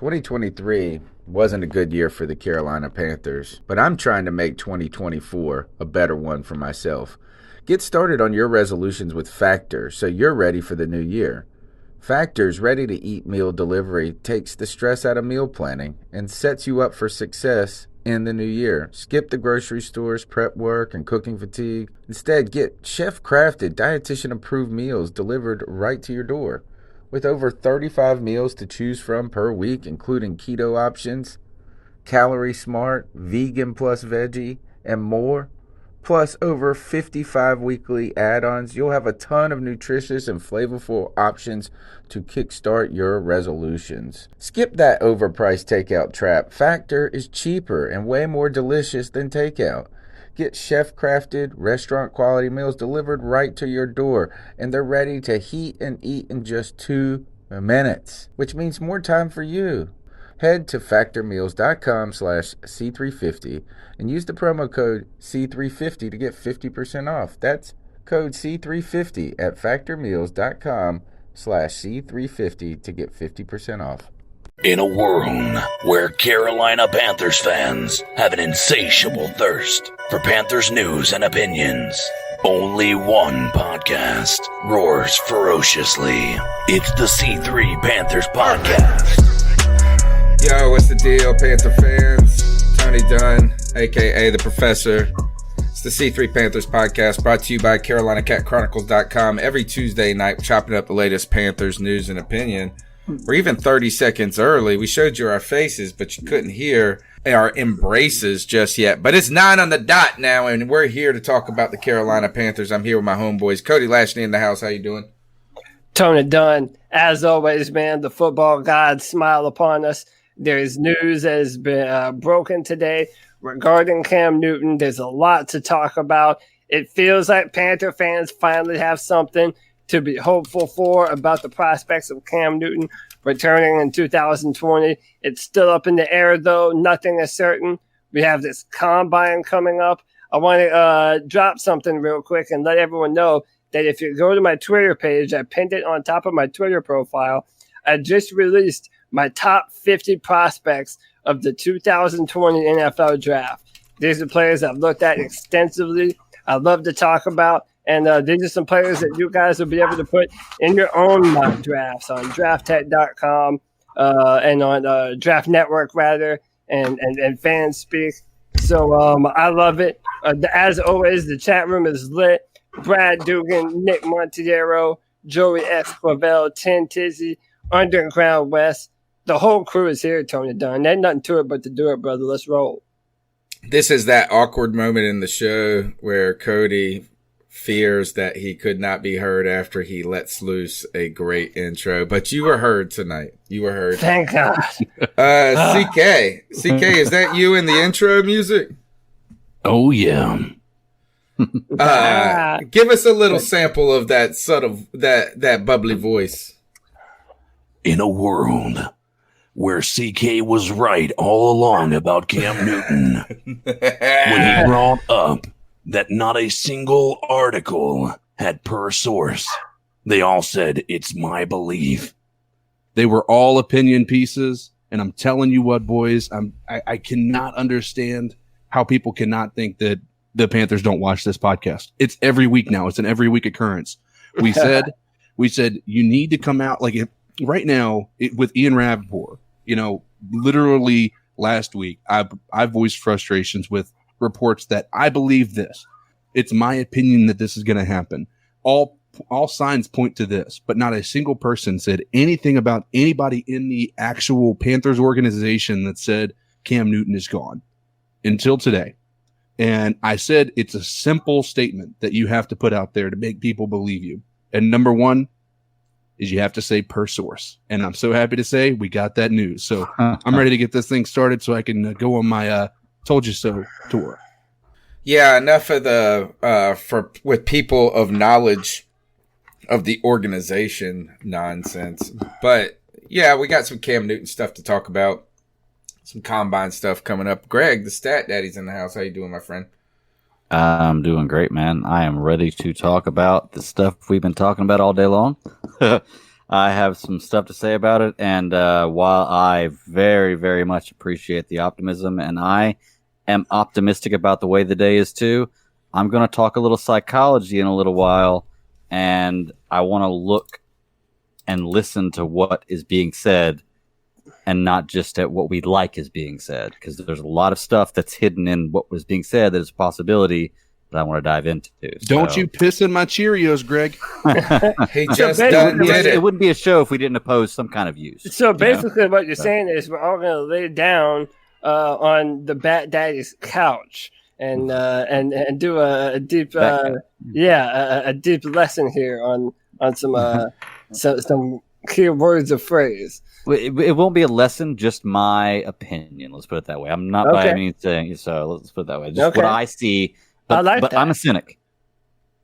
2023 wasn't a good year for the Carolina Panthers, but I'm trying to make 2024 a better one for myself. Get started on your resolutions with Factor so you're ready for the new year. Factor's ready-to-eat meal delivery takes the stress out of meal planning and sets you up for success in the new year. Skip the grocery stores, prep work, and cooking fatigue. Instead, get chef-crafted, dietitian-approved meals delivered right to your door. With over 35 meals to choose from per week, including keto options, calorie smart, vegan plus veggie, and more, plus over 55 weekly add-ons, you'll have a ton of nutritious and flavorful options to kickstart your resolutions. Skip that overpriced takeout trap. Factor is cheaper and way more delicious than takeout. Get chef-crafted, restaurant-quality meals delivered right to your door, and they're ready to heat and eat in just 2 minutes, which means more time for you. Head to factormeals.com/C350 and use the promo code C350 to get 50% off. That's code C350 at factormeals.com/C350 to get 50% off. In a world where Carolina Panthers fans have an insatiable thirst for Panthers news and opinions, only one podcast roars ferociously. It's the C3 Panthers Podcast. Yo, what's the deal, Panther fans? Tony Dunn, a.k.a. The Professor. It's the C3 Panthers Podcast, brought to you by CarolinaCatChronicles.com. Every Tuesday night, we're chopping up the latest Panthers news and opinion. We're even 30 seconds early. We showed you our faces, but you couldn't hear our embraces just yet. But it's 9 on the dot now, and we're here to talk about the Carolina Panthers. I'm here with my homeboys. Cody Lashney in the house. How you doing? Tony Dunn. As always, man, the football gods smile upon us. There's news that has been broken today regarding Cam Newton. There's a lot to talk about. It feels like Panther fans finally have something to be hopeful for about the prospects of Cam Newton returning in 2020. It's still up in the air, though. Nothing is certain. We have this combine coming up. I want to drop something real quick and let everyone know that if you go to my Twitter page, I pinned it on top of my Twitter profile. I just released my top 50 prospects of the 2020 NFL draft. These are players I've looked at extensively. I love to talk about. And these are some players that you guys will be able to put in your own mock drafts on drafttech.com and on Draft Network, rather, and Fanspeak. So I love it. As always, the chat room is lit. Brad Dugan, Nick Montiero, Joey X. Clavel, Tin Tizzy, Underground West. The whole crew is here, Tony Dunn. There's nothing to it but to do it, brother. Let's roll. This is that awkward moment in the show where Cody fears that he could not be heard after he lets loose a great intro, but you were heard tonight. You were heard. Thank God. CK, is that you in the intro music? Oh, yeah. Give us a little sample of that sort of that bubbly voice. In a world where CK was right all along about Cam Newton, when he brought up that not a single article had per source, they all said, it's my belief. They were all opinion pieces, and I'm telling you what, boys, I cannot understand how people cannot think that the Panthers don't watch this podcast. It's every week now. It's an every week occurrence. We said you need to come out like right now with Ian Rappaport. You know, literally last week, I voiced frustrations with reports that I believe this. It's my opinion that this is going to happen. All signs point to this, but not a single person said anything about anybody in the actual Panthers organization that said Cam Newton is gone until today. And I said it's a simple statement that you have to put out there to make people believe you. And number one is you have to say per source. And I'm so happy to say we got that news. So I'm ready to get this thing started so I can go on my Told You So tour. Yeah, enough of the with people of knowledge of the organization nonsense. But yeah, we got some Cam Newton stuff to talk about. Some combine stuff coming up. Greg, the stat daddy's in the house. How you doing, my friend? I'm doing great, man. I am ready to talk about the stuff we've been talking about all day long. I have some stuff to say about it. And while I very, very much appreciate the optimism, and I am optimistic about the way the day is too, I'm going to talk a little psychology in a little while. And I want to look and listen to what is being said and not just at what we like is being said. Because there's a lot of stuff that's hidden in what was being said that is a possibility that I want to dive into. Don't you piss in my Cheerios, Greg. He just done did It it. wouldn't be a show if we didn't oppose some kind of use. So basically, what you're saying is we're all going to lay down on the Bat Daddy's couch and do a deep a deep lesson here on some key words of phrase. It won't be a lesson, just my opinion. Let's put it that way. I'm not by any means saying so. Let's put it that way. Just what I see. But that. I'm a cynic.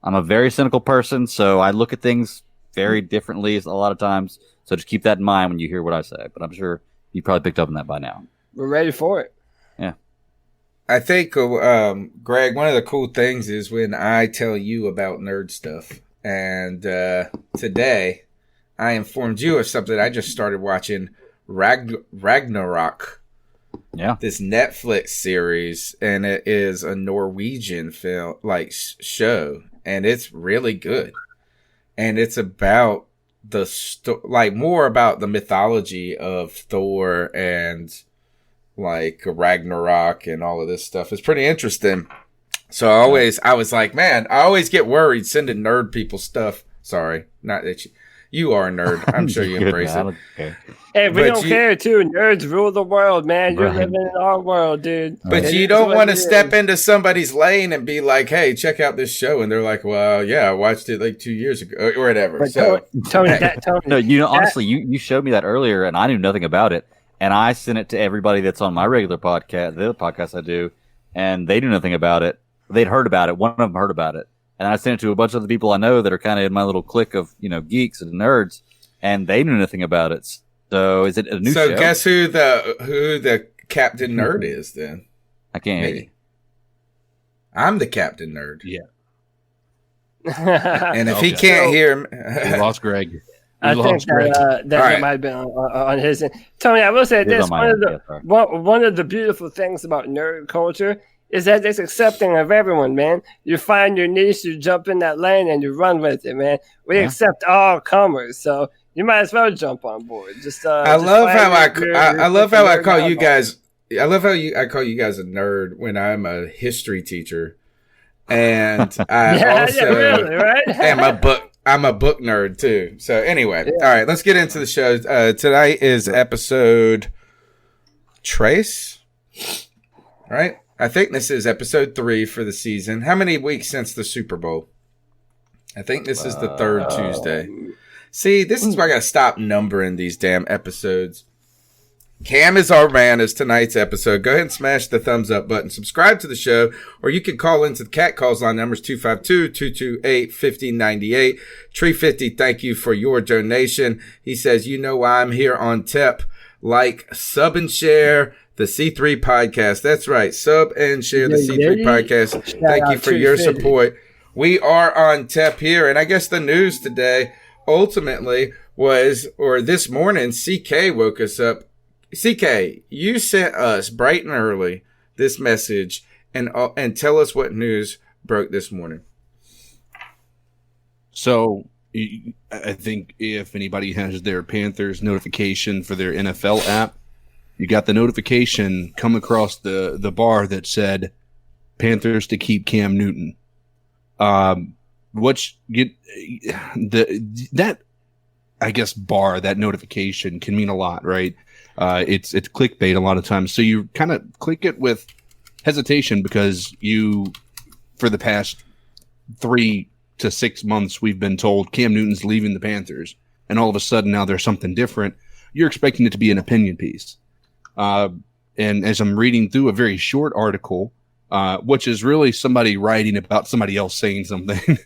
I'm a very cynical person, so I look at things very differently a lot of times. So just keep that in mind when you hear what I say. But I'm sure you probably picked up on that by now. We're ready for it. Yeah. I think, Greg, one of the cool things is when I tell you about nerd stuff. And today, I informed you of something. I just started watching Ragnarok. Yeah. This Netflix series, and it is a Norwegian film, show, and it's really good. And it's about more about the mythology of Thor and Ragnarok and all of this stuff. It's pretty interesting. So I was like, man, I always get worried sending nerd people stuff. Sorry, not that you are a nerd. I'm sure you embrace it. Okay. Hey, we don't care too. Nerds rule the world, man. You're living in our world, dude. But you don't want to step into somebody's lane and be like, hey, check out this show. And they're like, well, yeah, I watched it 2 years ago or whatever. But so, Tony, No, honestly, you showed me that earlier and I knew nothing about it. And I sent it to everybody that's on my regular podcast, the other podcast I do, and they knew nothing about it. They'd heard about it. One of them heard about it. And I sent it to a bunch of the people I know that are kind of in my little clique of, geeks and nerds, and they knew nothing about it. So is it a new show? So guess who the Captain Nerd is then? I can't hear you. I'm the Captain Nerd. Yeah. And if he can't hear me, We lost Greg. I think that might have been on his end. Tony, I will say this: one of the beautiful things about nerd culture is that it's accepting of everyone, man. You find your niche, you jump in that lane, and you run with it, man. We accept all comers, so you might as well jump on board. I love how I call you guys a nerd when I'm a history teacher, and I really, right? I'm a book nerd too. So anyway, all right, let's get into the show. Tonight is episode Trace, right? I think this is episode 3 for the season. How many weeks since the Super Bowl? I think this is the third Tuesday. See, this is why I got to stop numbering these damn episodes. Cam is our man as tonight's episode. Go ahead and smash the thumbs up button. Subscribe to the show, or you can call into the Cat Calls line numbers 252-228-1598. Tree50, thank you for your donation. He says, you know why I'm here on TEP. Like, sub, and share the C3 podcast. That's right. Sub and share the C3 podcast. Thank you for your support. We are on TEP here. And I guess the news today ultimately was, or this morning, CK woke us up. CK, you sent us bright and early this message and tell us what news broke this morning. So I think if anybody has their Panthers notification for their NFL app, you got the notification come across the bar that said Panthers to keep Cam Newton. That I guess bar, that notification can mean a lot, right? It's clickbait a lot of times. So you kind of click it with hesitation because for the past 3 to 6 months, we've been told Cam Newton's leaving the Panthers. And all of a sudden now there's something different. You're expecting it to be an opinion piece. And as I'm reading through a very short article, which is really somebody writing about somebody else saying something,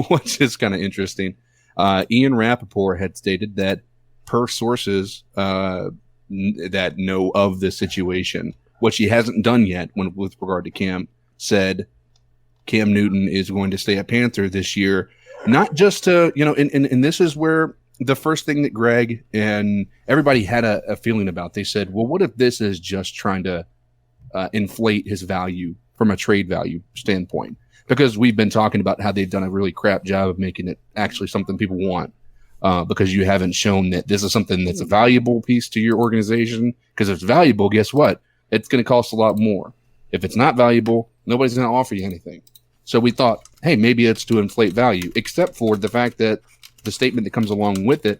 which is kind of interesting. Ian Rappaport had stated that per sources that know of the situation, what she hasn't done yet with regard to Cam, said Cam Newton is going to stay a Panther this year, not just to, and this is where the first thing that Greg and everybody had a feeling about. They said, well, what if this is just trying to inflate his value from a trade value standpoint? Because we've been talking about how they've done a really crap job of making it actually something people want, because you haven't shown that this is something that's a valuable piece to your organization. Because if it's valuable, guess what? It's going to cost a lot more. If it's not valuable, nobody's going to offer you anything. So we thought, hey, maybe it's to inflate value, except for the fact that the statement that comes along with it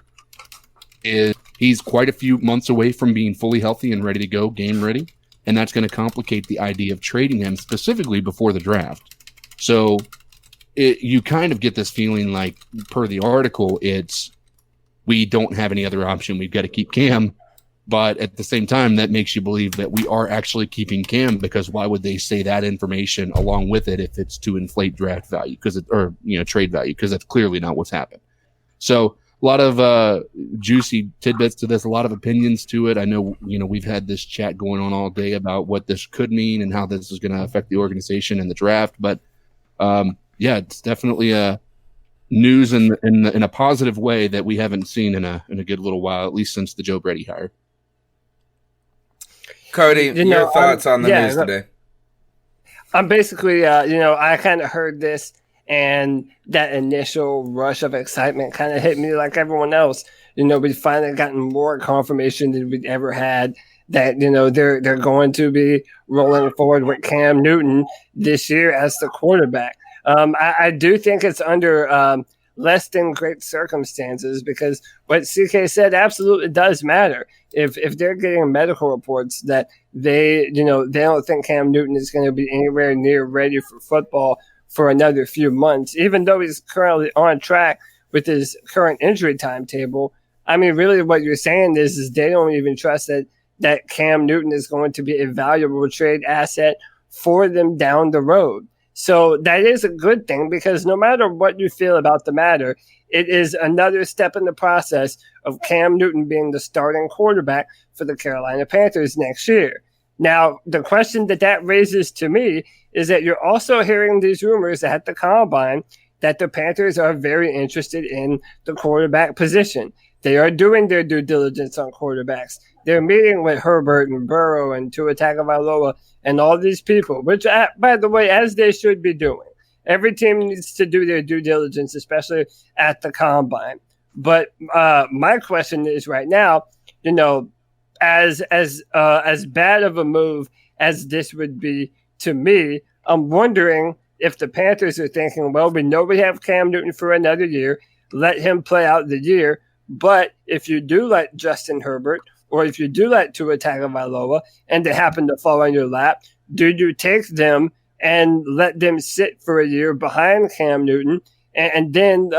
is he's quite a few months away from being fully healthy and ready to go, game ready. And that's going to complicate the idea of trading him specifically before the draft. So you kind of get this feeling like, per the article, it's we don't have any other option. We've got to keep Cam. But at the same time, that makes you believe that we are actually keeping Cam, because why would they say that information along with it if it's to inflate draft value trade value? Because that's clearly not what's happened. So a lot of juicy tidbits to this, a lot of opinions to it. I know, we've had this chat going on all day about what this could mean and how this is going to affect the organization and the draft. But it's definitely a news in a positive way that we haven't seen in a good little while, at least since the Joe Brady hire. Cody, your thoughts on the news today? I'm basically, I kind of heard this, and that initial rush of excitement kind of hit me like everyone else. We've finally gotten more confirmation than we'd ever had that, they're going to be rolling forward with Cam Newton this year as the quarterback. I do think it's under less than great circumstances, because what CK said absolutely does matter. If they're getting medical reports that they don't think Cam Newton is going to be anywhere near ready for football for another few months, even though he's currently on track with his current injury timetable. I mean, really what you're saying is they don't even trust that Cam Newton is going to be a valuable trade asset for them down the road. So that is a good thing, because no matter what you feel about the matter, it is another step in the process of Cam Newton being the starting quarterback for the Carolina Panthers next year. Now, the question that raises to me is that you're also hearing these rumors at the Combine that the Panthers are very interested in the quarterback position. They are doing their due diligence on quarterbacks. They're meeting with Herbert and Burrow and Tua Tagovailoa and all these people, which, by the way, as they should be doing. Every team needs to do their due diligence, especially at the Combine. But my question is right now, as bad of a move as this would be to me, I'm wondering if the Panthers are thinking, well, we know we have Cam Newton for another year. Let him play out the year. But if you do let Justin Herbert, or if you do let Tua Tagovailoa, and they happen to fall on your lap, do you take them and let them sit for a year behind Cam Newton, and then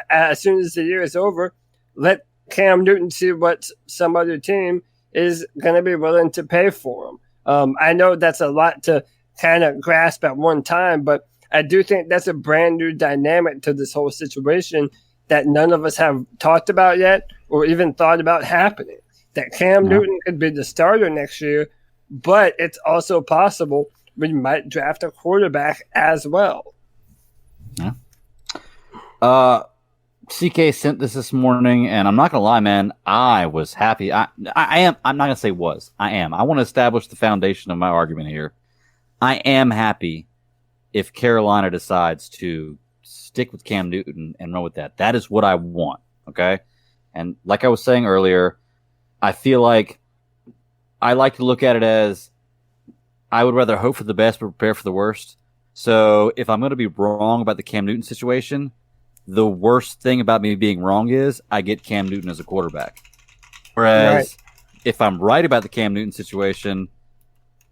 as soon as the year is over, let Cam Newton see what some other team is going to be willing to pay for him? I know that's a lot to kind of grasp at one time, but I do think that's a brand new dynamic to this whole situation that none of us have talked about yet or even thought about happening. That Cam Newton could be the starter next year, but it's also possible we might draft a quarterback as well. Yeah. CK sent this morning, and I'm not going to lie, man, I was happy. I am. I'm not going to say was. I am. I want to establish the foundation of my argument here. I am happy if Carolina decides to stick with Cam Newton and run with that. That is what I want, okay? And like I was saying earlier, I feel like I like to look at it as I would rather hope for the best but prepare for the worst. So if I'm going to be wrong about the Cam Newton situation, the worst thing about me being wrong is I get Cam Newton as a quarterback. Whereas if I'm right about the Cam Newton situation,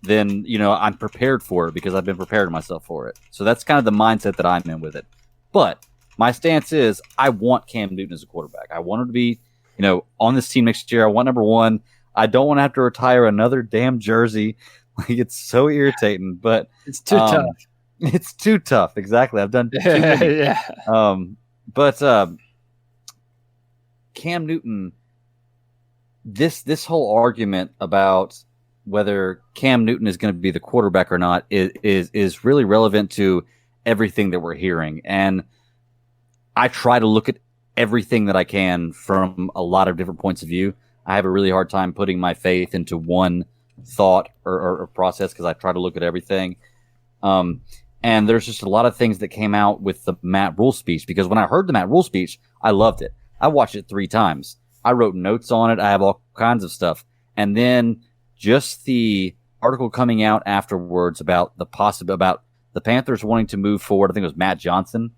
then, I'm prepared for it because I've been preparing myself for it. So that's kind of the mindset that I'm in with it. But my stance is I want Cam Newton as a quarterback. I want him to be, on this team next year. I want number one. I don't want to have to retire another damn jersey. Like, it's so irritating, but it's too tough. It's too tough. Exactly. I've done too many. Yeah. But Cam Newton, this whole argument about whether Cam Newton is going to be the quarterback or not is really relevant to everything that we're hearing. And I try to look at everything that I can from a lot of different points of view. I have a really hard time putting my faith into one thought or process because I try to look at everything. And there's just a lot of things that came out with the Matt Rule speech, because when I heard the Matt Rule speech, I loved it. I watched it 3 times. I wrote notes on it. I have all kinds of stuff. And then just the article coming out afterwards about about the Panthers wanting to move forward. I think it was Matt Johnson.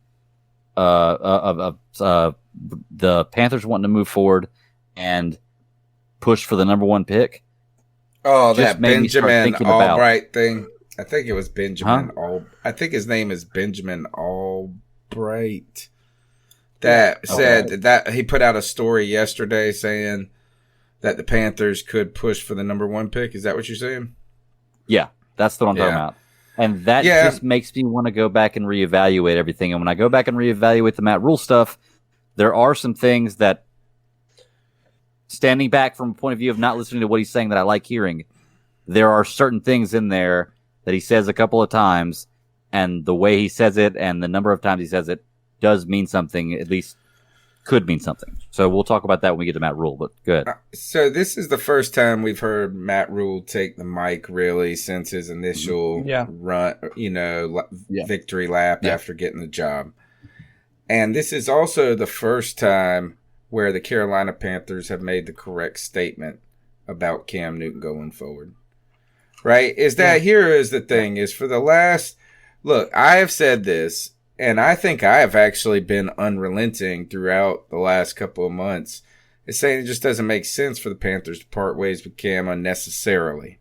The Panthers wanting to move forward and push for the number 1 pick. Oh, that Benjamin Albright thing. I think it was Benjamin. I think his name is Benjamin Albright. That said that he put out a story yesterday saying that the Panthers could push for the number 1 pick. Is that what you're saying? Yeah, that's what I'm talking about. And that just makes me want to go back and reevaluate everything. And when I go back and reevaluate the Matt Rule stuff, there are some things that, standing back from a point of view of not listening to what he's saying, that I like hearing, there are certain things in there that he says a couple of times, and the way he says it and the number of times he says it does mean something, at least could mean something. So we'll talk about that when we get to Matt Rule, but good. So this is the first time we've heard Matt Rule take the mic really since his initial run, victory lap after getting the job. And this is also the first time where the Carolina Panthers have made the correct statement about Cam Newton going forward. Right? Here is the thing, is for the last, look, I have said this, and I think I have actually been unrelenting throughout the last couple of months. It's saying it just doesn't make sense for the Panthers to part ways with Cam unnecessarily.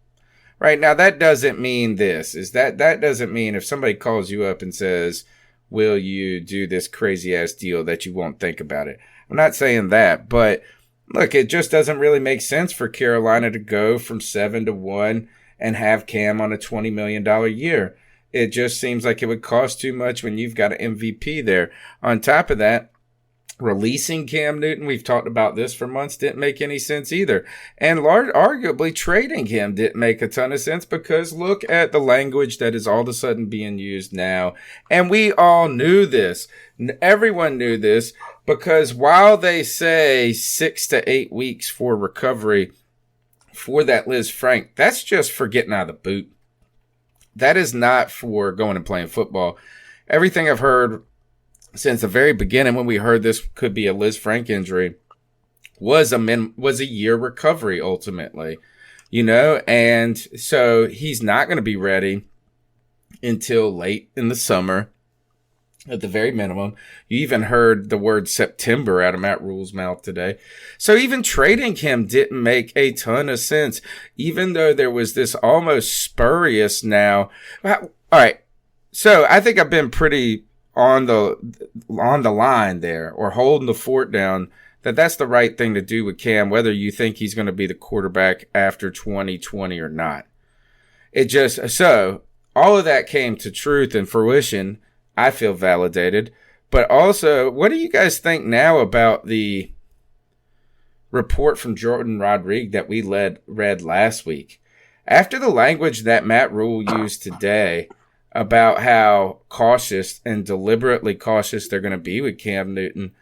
Right? Now, that doesn't mean this. That doesn't mean if somebody calls you up and says, will you do this crazy-ass deal, that you won't think about it. I'm not saying that, but look, it just doesn't really make sense for Carolina to go from 7-1 and have Cam on a $20 million year. It just seems like it would cost too much when you've got an MVP there. On top of that, releasing Cam Newton, we've talked about this for months, didn't make any sense either. And arguably trading him didn't make a ton of sense, because look at the language that is all of a sudden being used now. And we all knew this. Everyone knew this, because while they say 6 to 8 weeks for recovery for that Liz Frank, that's just for getting out of the boot. That is not for going and playing football. Everything I've heard since the very beginning, when we heard this could be a Liz Frank injury, was a year recovery ultimately, and so he's not going to be ready until late in the summer at the very minimum. You even heard the word September out of Matt Rule's mouth today. So even trading him didn't make a ton of sense, even though there was this almost spurious now. All right. So I think I've been pretty on the line there, or holding the fort down, that's the right thing to do with Cam, whether you think he's going to be the quarterback after 2020 or not. So all of that came to truth and fruition. I feel validated. But also, what do you guys think now about the report from Jordan Rodriguez that we read last week? After the language that Matt Rule used today about how cautious and deliberately cautious they're going to be with Cam Newton,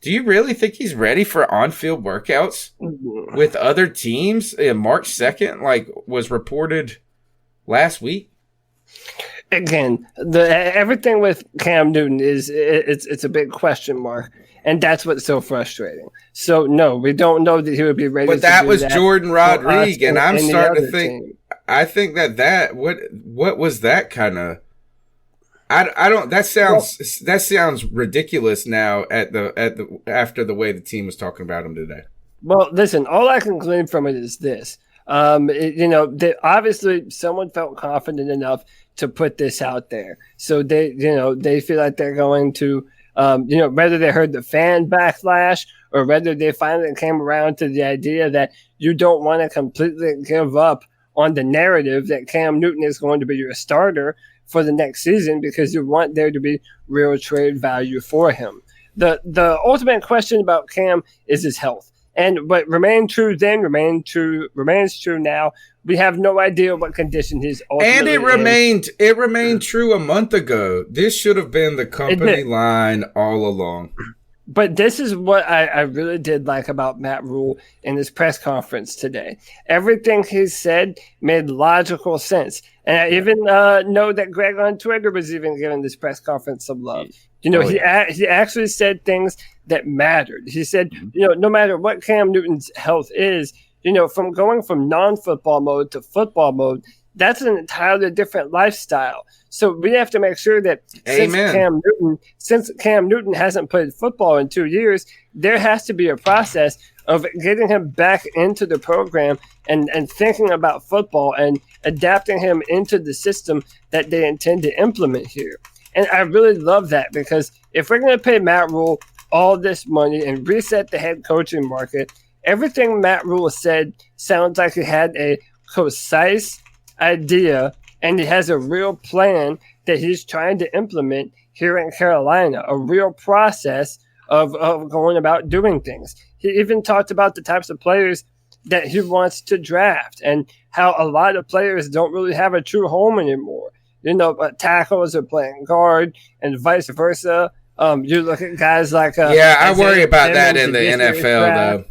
do you really think he's ready for on-field workouts with other teams in March 2nd, like was reported last week? Again, everything with Cam Newton it's a big question mark, and that's what's so frustrating. So no, we don't know that he would be ready. But that was Jordan Rodriguez, and I'm starting to think. Team. I think that what was that kind of. I don't. That sounds ridiculous now after the way the team was talking about him today. Well, listen, all I can glean from it is this. Obviously someone felt confident enough to put this out there. So they feel like they're going to, whether they heard the fan backlash or whether they finally came around to the idea that you don't want to completely give up on the narrative that Cam Newton is going to be your starter for the next season, because you want there to be real trade value for him. The ultimate question about Cam is his health. And what remained true then remains true now. We have no idea what condition he's ultimately in. And it remained true a month ago. This should have been the company line all along. But this is what I really did like about Matt Rule in his press conference today. Everything he said made logical sense. And I even know that Greg on Twitter was even giving this press conference some love. He actually said things that mattered. He said, no matter what Cam Newton's health is, from going from non-football mode to football mode, that's an entirely different lifestyle. So we have to make sure that since Cam Newton hasn't played football in 2 years, there has to be a process of getting him back into the program and thinking about football and adapting him into the system that they intend to implement here. And I really love that, because if we're going to pay Matt Rule all this money and reset the head coaching market, everything Matt Rule said sounds like he had a concise idea and he has a real plan that he's trying to implement here in Carolina, a real process of going about doing things. He even talked about the types of players that he wants to draft and how a lot of players don't really have a true home anymore. Tackles are playing guard and vice versa. You look at guys like I worry about that in the NFL, though.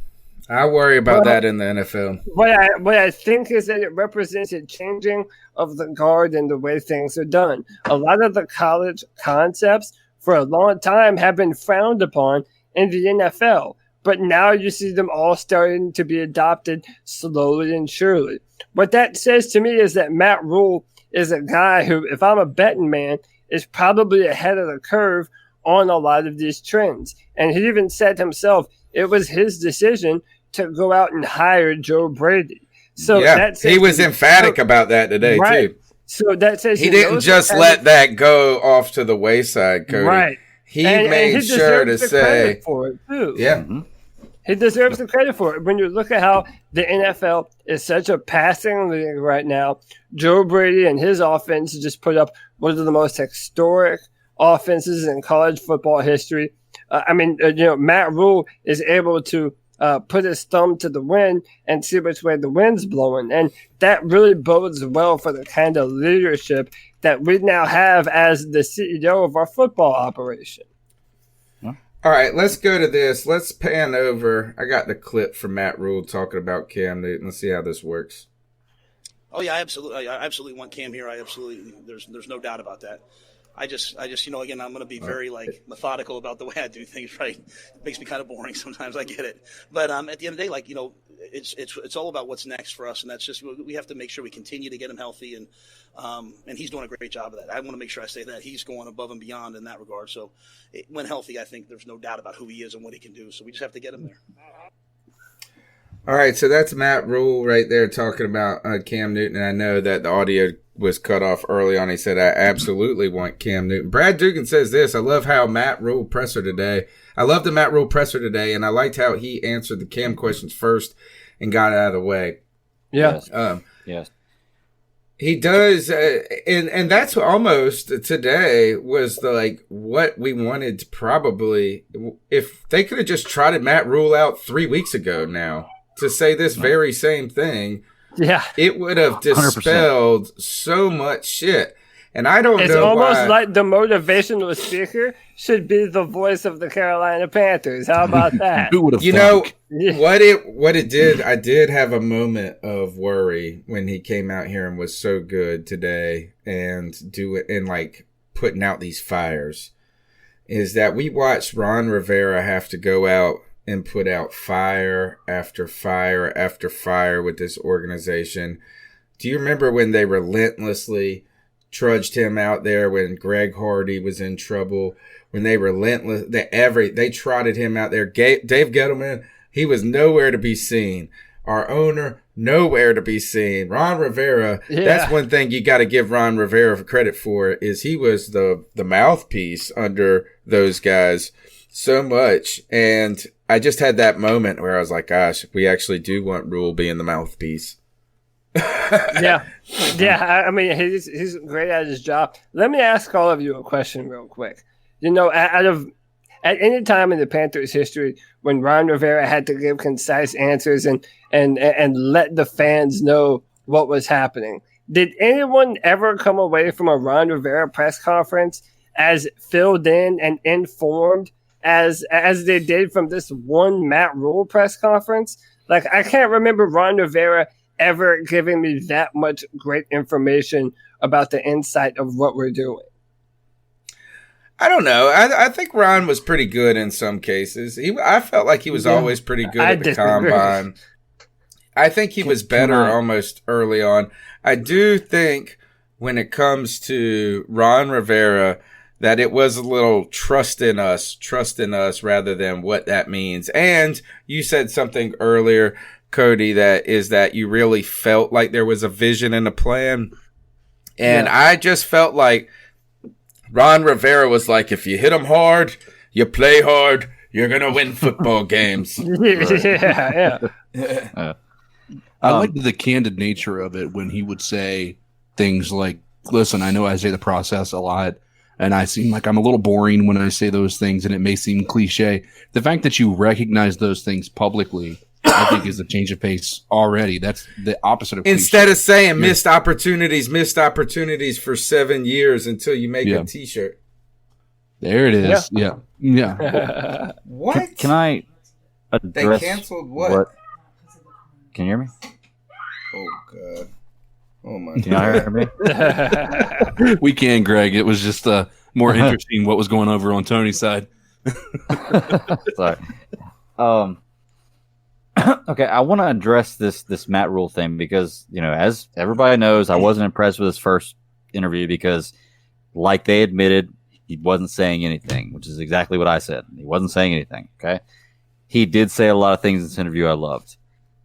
I worry about that in the NFL. What I think is that it represents a changing of the guard and the way things are done. A lot of the college concepts for a long time have been frowned upon in the NFL, but now you see them all starting to be adopted slowly and surely. What that says to me is that Matt Rule is a guy who, if I'm a betting man, is probably ahead of the curve on a lot of these trends. And he even said himself, it was his decision to go out and hire Joe Brady. So he was emphatic about that today, too. So that says he didn't just let that go off to the wayside, Cody. Right. He made sure to say for it too. Yeah. Mm-hmm. He deserves the credit for it. When you look at how the NFL is such a passing league right now, Joe Brady and his offense just put up one of the most historic offenses in college football history. Matt Rule is able to put his thumb to the wind and see which way the wind's blowing. And that really bodes well for the kind of leadership that we now have as the CEO of our football operation. All right, let's go to this. Let's pan over. I got the clip from Matt Rule talking about Cam Newton. Let's see how this works. Oh yeah, I absolutely want Cam here. There's no doubt about that. I just, again, I'm going to be very methodical about the way I do things. Right, it makes me kind of boring sometimes. I get it, but at the end of the day, it's all about what's next for us, and that's just we have to make sure we continue to get him healthy, and he's doing a great job of that. I want to make sure I say that he's going above and beyond in that regard. So, when healthy, I think there's no doubt about who he is and what he can do. So we just have to get him there. All right, so that's Matt Rule right there talking about Cam Newton. And I know that the audio was cut off early on. He said, I absolutely want Cam Newton. Brad Dugan says this, I love how Matt Rule presser today. I love the Matt Rule presser today, and I liked how he answered the Cam questions first and got out of the way. Yeah. Yes. He does, and that's almost today was what we wanted to probably, if they could have just trotted Matt Rule out 3 weeks ago now to say this very same thing, it would have dispelled 100%. So much shit. And I don't know It's almost like the motivational speaker should be the voice of the Carolina Panthers. How about that? Who would have what it did, I did have a moment of worry when he came out here and was so good today and putting out these fires, is that we watched Ron Rivera have to go out and put out fire after fire after fire with this organization. Do you remember when they relentlessly trudged him out there when Greg Hardy was in trouble, when they they trotted him out there? Dave Gettleman, he was nowhere to be seen. Our owner, nowhere to be seen. Ron Rivera, that's one thing you got to give Ron Rivera credit for, is he was the mouthpiece under those guys so much. And I just had that moment where I was like, gosh, we actually do want Rule being the mouthpiece. Yeah. I mean, he's great at his job. Let me ask all of you a question real quick. At any time in the Panthers' history when Ron Rivera had to give concise answers and let the fans know what was happening, did anyone ever come away from a Ron Rivera press conference as filled in and informed as they did from this one Matt Rule press conference. Like, I can't remember Ron Rivera ever giving me that much great information about the insight of what we're doing. I don't know. I think Ron was pretty good in some cases. I felt like he was always pretty good at the combine. I think he was better almost early on. I do think when it comes to Ron Rivera that it was a little trust in us rather than what that means. And you said something earlier, Cody, that you really felt like there was a vision and a plan. And I just felt like Ron Rivera was like, if you hit them hard, you play hard, you're going to win football games. Yeah. I liked the candid nature of it when he would say things like, listen, I know I say the process a lot, and I seem like I'm a little boring when I say those things, and it may seem cliche. The fact that you recognize those things publicly, I think, is a change of pace already. That's the opposite of cliche. Instead of saying missed opportunities for 7 years until you make a T-shirt. There it is. Yeah. What? Can I address They canceled what? Can you hear me? Oh, God. Oh, my God. Can you hear me? We can, Greg. It was just more interesting what was going over on Tony's side. Sorry. Okay, I want to address this Matt Rule thing because, as everybody knows, I wasn't impressed with his first interview because, like they admitted, he wasn't saying anything, which is exactly what I said. He wasn't saying anything, okay? He did say a lot of things in this interview I loved.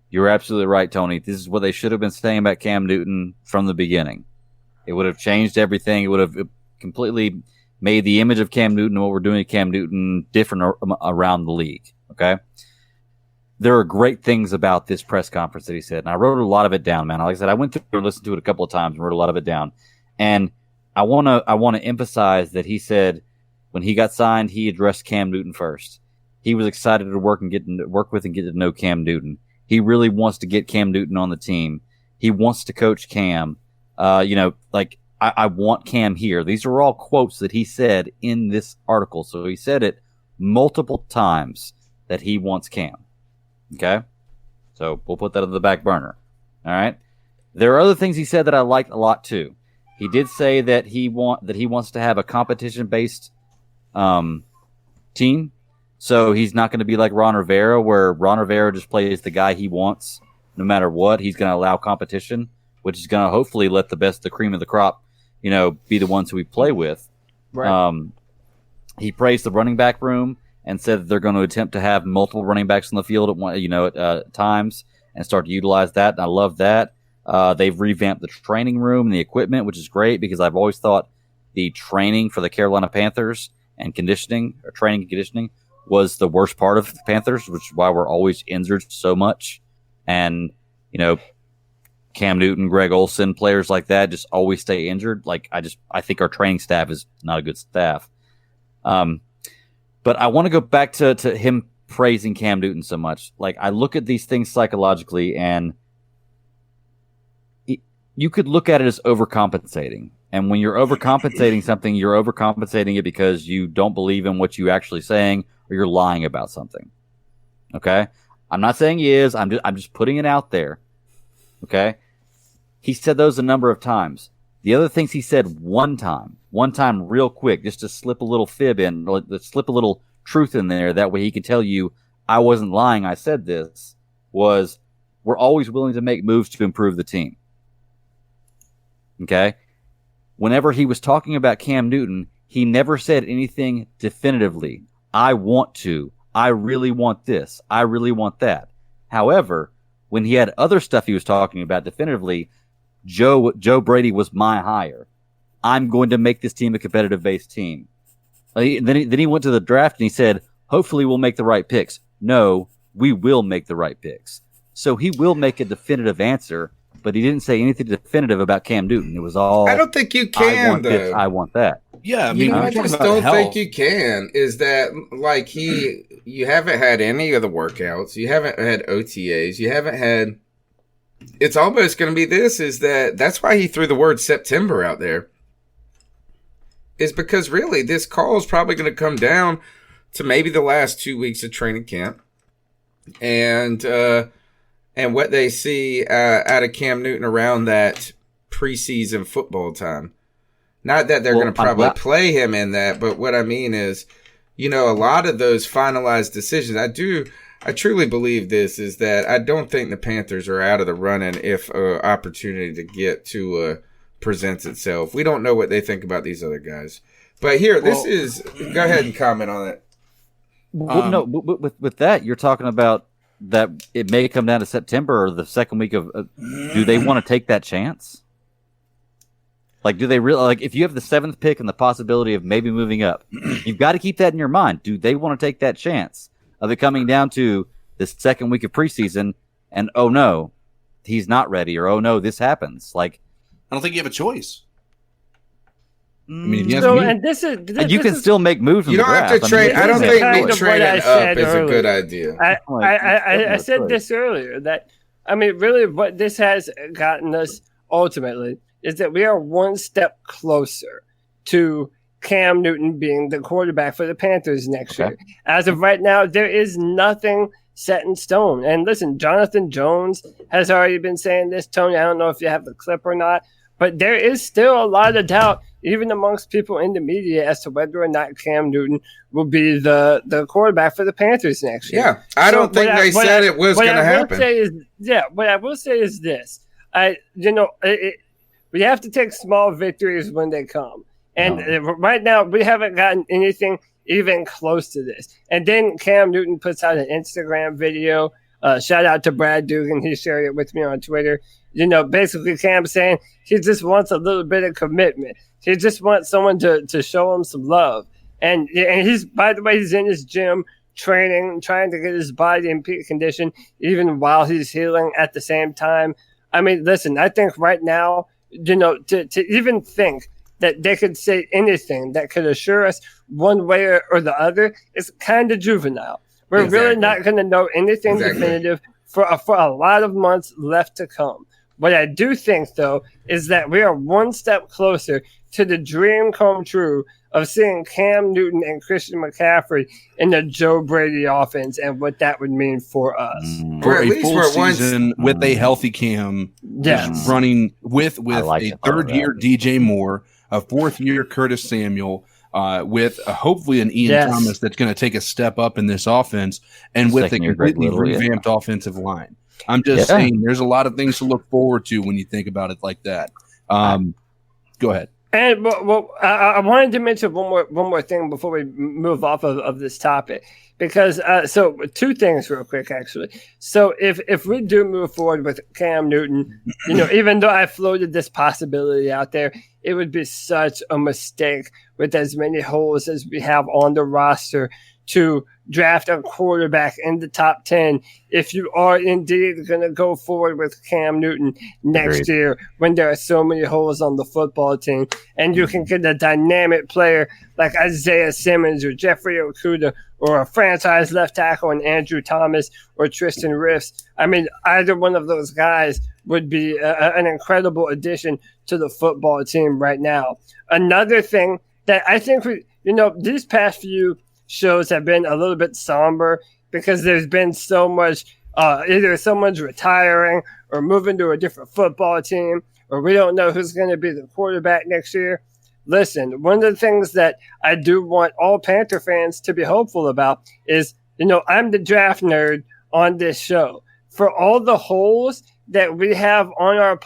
You're absolutely right, Tony. This is what they should have been saying about Cam Newton from the beginning. It would have changed everything. It would have completely made the image of Cam Newton and what we're doing to Cam Newton different around the league, okay? There are great things about this press conference that he said, and I wrote a lot of it down, man. Like I said, I went through and listened to it a couple of times and wrote a lot of it down. And I want to emphasize that he said when he got signed, he addressed Cam Newton first. He was excited to work with and get to know Cam Newton. He really wants to get Cam Newton on the team. He wants to coach Cam. I want Cam here. These are all quotes that he said in this article. So he said it multiple times that he wants Cam. Okay? So we'll put that on the back burner. All right? There are other things he said that I liked a lot too. He did say that he wants to have a competition-based team. So he's not going to be like Ron Rivera, where Ron Rivera just plays the guy he wants no matter what. He's going to allow competition, which is going to hopefully let the cream of the crop, be the ones who we play with. Right. He praised the running back room and said that they're going to attempt to have multiple running backs on the field at times and start to utilize that. And I love that. They've revamped the training room and the equipment, which is great because I've always thought the training for the Carolina Panthers and training and conditioning was the worst part of the Panthers, which is why we're always injured so much. And, Cam Newton, Greg Olsen, players like that just always stay injured. Like, I think our training staff is not a good staff. But I want to go back to him praising Cam Newton so much. Like, I look at these things psychologically, and you could look at it as overcompensating. And when you're overcompensating something, you're overcompensating it because you don't believe in what you're actually saying or you're lying about something. Okay? I'm not saying he is. I'm just putting it out there. Okay? He said those a number of times. The other things he said one time real quick, just to slip a little fib in, or slip a little truth in there, that way he can tell you, I wasn't lying, I said this, was we're always willing to make moves to improve the team. Okay? Whenever he was talking about Cam Newton, he never said anything definitively. I want to. I really want this. I really want that. However, when he had other stuff he was talking about definitively, Joe Brady was my hire. I'm going to make this team a competitive-based team. Then he went to the draft and he said, hopefully we'll make the right picks. No, we will make the right picks. So he will make a definitive answer, but he didn't say anything definitive about Cam Newton. It was all, I don't think you can, I want this, I want that. Yeah, I mean, I just don't think you can. Is that like you haven't had any of the workouts, you haven't had OTAs, you haven't had. It's almost going to be this. That's why he threw the word September out there. Is because really this call is probably going to come down to maybe the last 2 weeks of training camp, and what they see out of Cam Newton around that preseason football time. Not that they're going to probably play him in that, but what I mean is, a lot of those finalized decisions, I truly believe this, is that I don't think the Panthers are out of the running if an opportunity to get to presents itself. We don't know what they think about these other guys. But here, go ahead and comment on it. No, with that, you're talking about that it may come down to September or the second week of. Do they want to take that chance? Like, do they really if you have the 7th pick and the possibility of maybe moving up, you've got to keep that in your mind. Do they want to take that chance of it coming down to the second week of preseason and oh no, he's not ready, or oh no, this happens? Like, I don't think you have a choice. I mean, you can still make moves. You don't have to trade. I don't think me trading up is a good idea. I said this earlier that really, what this has gotten us ultimately is that we are one step closer to Cam Newton being the quarterback for the Panthers next year. As of right now, there is nothing set in stone. And listen, Jonathan Jones has already been saying this. Tony, I don't know if you have the clip or not, but there is still a lot of doubt, even amongst people in the media, as to whether or not Cam Newton will be the quarterback for the Panthers next year. Yeah, I don't think they said it was going to happen. What I will say is this. We have to take small victories when they come. And right now, we haven't gotten anything even close to this. And then Cam Newton puts out an Instagram video. Shout out to Brad Dugan. He shared it with me on Twitter. Basically Cam saying he just wants a little bit of commitment. He just wants someone to show him some love. And he's, by the way, he's in his gym training, trying to get his body in peak condition, even while he's healing at the same time. Listen, I think right now, to even think that they could say anything that could assure us one way or the other is kind of juvenile. We're really not going to know anything definitive for a lot of months left to come. What I do think, though, is that we are one step closer to the dream come true of seeing Cam Newton and Christian McCaffrey in the Joe Brady offense and what that would mean for us. For a full season with a healthy Cam, running with a third-year DJ Moore, a fourth-year Curtis Samuel, with hopefully an Ian Thomas that's going to take a step up in this offense, and with a completely revamped offensive line. I'm just saying there's a lot of things to look forward to when you think about it like that. Go ahead. And I wanted to mention one more thing before we move off of this topic, because so two things real quick actually. So if we do move forward with Cam Newton, even though I floated this possibility out there, it would be such a mistake with as many holes as we have on the roster to draft a quarterback in the top 10 if you are indeed going to go forward with Cam Newton next year when there are so many holes on the football team, and you can get a dynamic player like Isaiah Simmons or Jeffrey Okudah or a franchise left tackle in Andrew Thomas or Tristan Wirfs. Either one of those guys would be an incredible addition to the football team right now. Another thing that I think these past few shows have been a little bit somber because there's been so much either someone's retiring or moving to a different football team, or we don't know who's going to be the quarterback next year. Listen, one of the things that I do want all Panther fans to be hopeful about is, I'm the draft nerd on this show. For all the holes that we have on our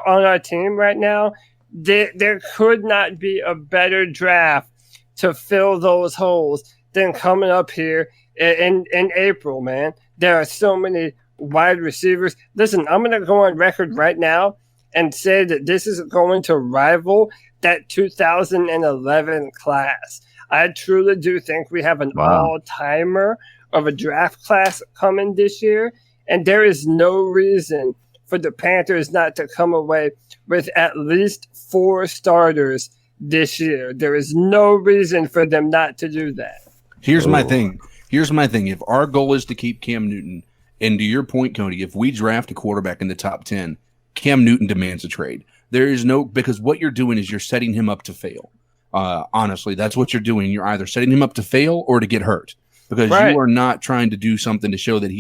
on our team right now, there could not be a better draft to fill those holes than coming up here in April, man. There are so many wide receivers. Listen, I'm going to go on record right now and say that this is going to rival that 2011 class. I truly do think we have an all-timer of a draft class coming this year, and there is no reason for the Panthers not to come away with at least 4 starters this year. There is no reason for them not to do that. Here's my thing. If our goal is to keep Cam Newton, and to your point, Cody, if we draft a quarterback in the top 10, Cam Newton demands a trade. There is no, because what you're doing is you're setting him up to fail. Honestly, that's what you're doing. You're either setting him up to fail or to get hurt, because you are not trying to do something to show that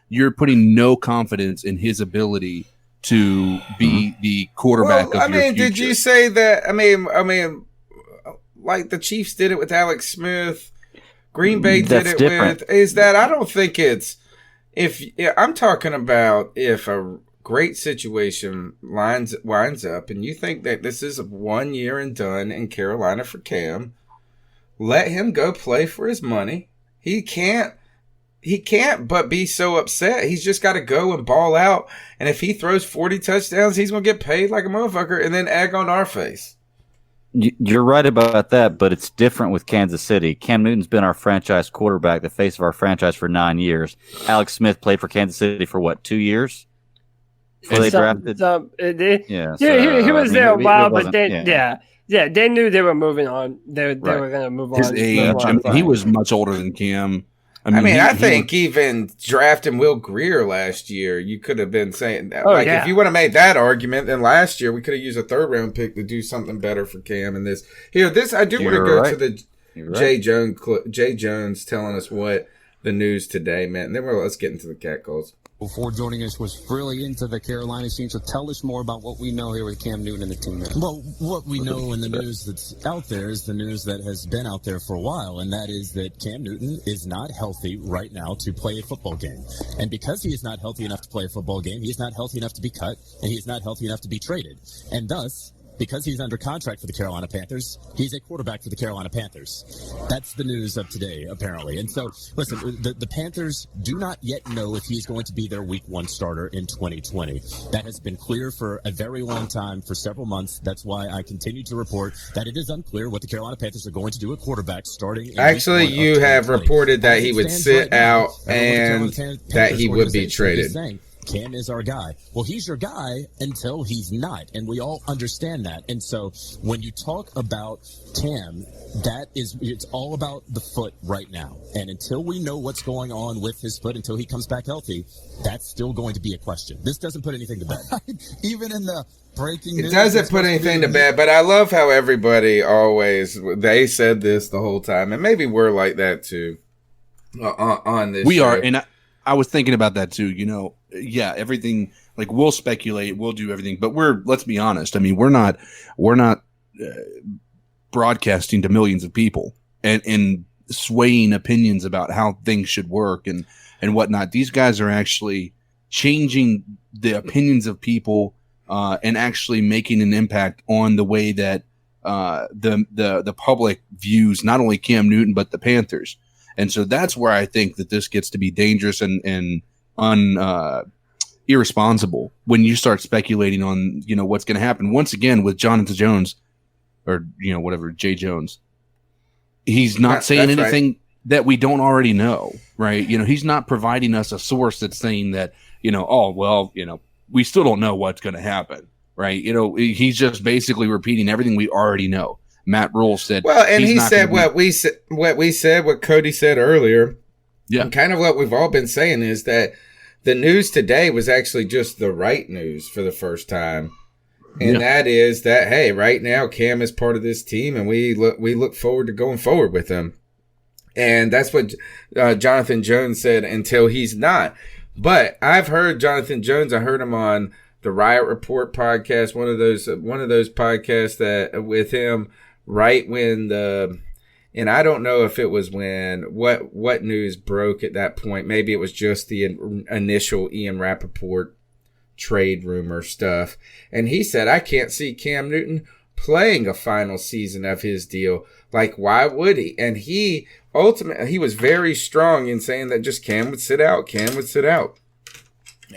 you're putting no confidence in his ability to be the quarterback of your future. Did you say that? I mean, like the Chiefs did it with Alex Smith, Green Bay did it different. Is that I don't think it's I'm talking about if a great situation winds up and you think that this is 1 year and done in Carolina for Cam, let him go play for his money. He can't but be so upset. He's just got to go and ball out. And if he throws 40 touchdowns, he's going to get paid like a motherfucker and then egg on our face. You're right about that, but it's different with Kansas City. Cam Newton's been our franchise quarterback, the face of our franchise for 9 years. Alex Smith played for Kansas City for what, 2 years? Before they drafted? He was there a while, but they knew they were moving on. They were going to move on. His age, he was much older than Cam. I think even drafting Will Greer last year, you could have been saying that. If you would have made that argument, then last year we could have used a 3rd round pick to do something better for Cam. And this I do want to go to the Jay Jones telling us what the news today meant, and then let's get into the catcalls. Before joining us was really into the Carolina scene, so tell us more about what we know here with Cam Newton and the team. Well, what we know in the news that's out there is the news that has been out there for a while, and that is that Cam Newton is not healthy right now to play a football game. And because he is not healthy enough to play a football game, he is not healthy enough to be cut, and he is not healthy enough to be traded. And thus, because he's under contract for the Carolina Panthers, he's a quarterback for the Carolina Panthers. That's the news of today, apparently. And so, listen, the Panthers do not yet know if he's going to be their Week 1 starter in 2020. That has been clear for a very long time, for several months. That's why I continue to report that it is unclear what the Carolina Panthers are going to do at quarterback starting in Actually, you have reported that he would sit out and that he would be traded. Cam is our guy. Well, he's your guy until he's not, and we all understand that. And so when you talk about Cam, it's all about the foot right now. And until we know what's going on with his foot, until he comes back healthy, that's still going to be a question. This doesn't put anything to bed. Even in the breaking news. It doesn't put anything to bed, but I love how everybody they said this the whole time, and maybe we're like that too on this show. Are, and I was thinking about that too, everything, like, we'll speculate, we'll do everything, but let's be honest. I mean, we're not broadcasting to millions of people and swaying opinions about how things should work and whatnot. These guys are actually changing the opinions of people and actually making an impact on the way that the public views not only Cam Newton but the Panthers. And so that's where I think that this gets to be dangerous and irresponsible when you start speculating on, what's going to happen. Once again, with Jonathan Jones or, Jay Jones, he's not saying anything that we don't already know, right? He's not providing us a source that's saying that, we still don't know what's going to happen, right? He's just basically repeating everything we already know. Matt Rule said, well, and he said what Cody said earlier. Yeah. And kind of what we've all been saying is that the news today was actually just the right news for the first time. And that is that, hey, right now Cam is part of this team and we look forward to going forward with him. And that's what Jonathan Jones said until he's not. But I've heard Jonathan Jones, I heard him on the Riot Report podcast, one of those podcasts that with him right when and I don't know if it was when what news broke at that point. Maybe it was just the initial Ian Rappaport trade rumor stuff. And he said, I can't see Cam Newton playing a final season of his deal. Like, why would he? And he was very strong in saying that just Cam would sit out.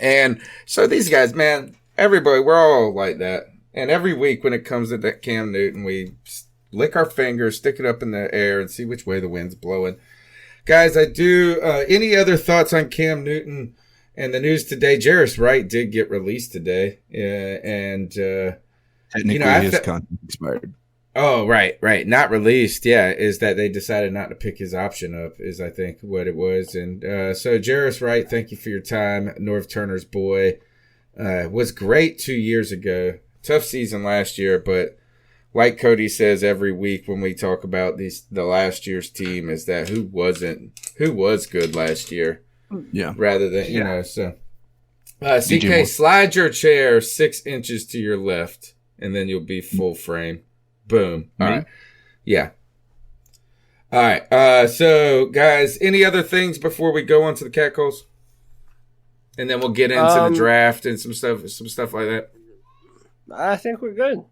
And so these guys, man, everybody, we're all like that. And every week when it comes to that Cam Newton, we lick our fingers, stick it up in the air, and see which way the wind's blowing. Guys, I do. Any other thoughts on Cam Newton and the news today? Jarris Wright did get released today, and technically his contract expired. Oh, right, not released. Yeah, is that they decided not to pick his option up? Is I think what it was. And so Jarris Wright, thank you for your time. Norv Turner's boy was great 2 years ago. Tough season last year, but like Cody says every week when we talk about the last year's team, is that who was good last year. Yeah. Rather than, so. CK, slide your chair 6 inches to your left, and then you'll be full frame. Boom. All right. Yeah. All right. So, guys, any other things before we go on to the catcalls? And then we'll get into the draft and some stuff like that. I think we're good.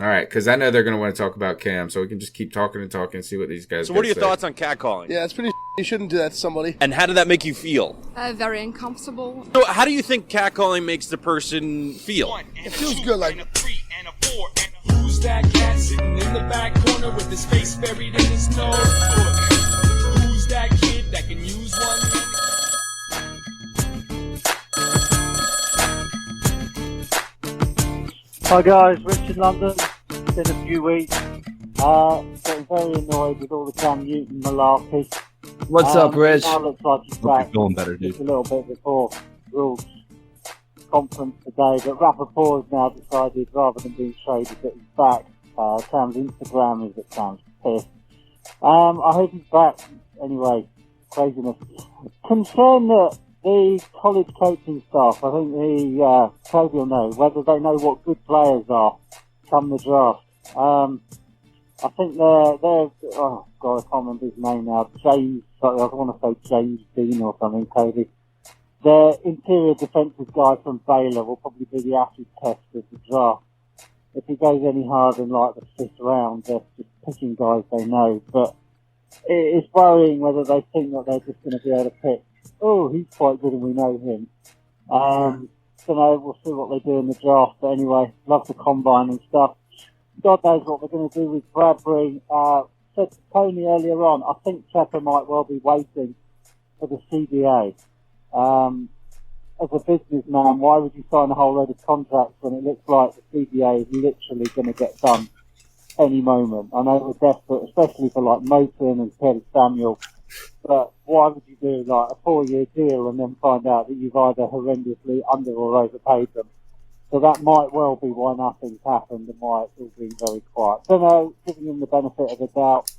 All right, because I know they're going to want to talk about Cam, so we can just keep talking and see what these guys. So, what are your thoughts on catcalling? Yeah, it's pretty. You shouldn't do that to somebody. And how did that make you feel? Very uncomfortable. So, how do you think catcalling makes the person feel? It feels good, like. Who's that cat sitting in the back corner with his face buried in his nose? Who's that kid that can use one? Hi guys, Rich in London. It's been a few weeks. Getting very annoyed with all the Cam Newton malarkey. What's up, Rich? Now looks like he's back. Feeling better, dude. Just a little bit before rules conference today, but Rappaport has now decided, rather than being traded, that he's back. Cam's Instagram is that Cam's pissed. I hope he's back. Anyway, craziness. Concern that the college coaching staff, I think Cody will know, whether they know what good players are come the draft. I think they're oh God, I can't remember his name now. I want to say James Dean or something, Cody. The interior defensive guy from Baylor will probably be the acid test of the draft. If he goes any harder than like the 5th round, they're just picking guys they know. But it's worrying whether they think that they're just going to be able to pick, oh, he's quite good and we know him. So no, we'll see what they do in the draft. But anyway, love the combine and stuff. God knows what they're going to do with Bradbury. Said to Tony earlier on, I think Chepper might well be waiting for the CBA. As a businessman, why would you sign a whole load of contracts when it looks like the CBA is literally going to get done any moment? I know we're desperate, especially for like Moton and Curtis Samuel, but why would you do like a 4-year deal and then find out that you've either horrendously under or overpaid them? So that might well be why nothing's happened and why it's all been very quiet. So no, giving them the benefit of the doubt,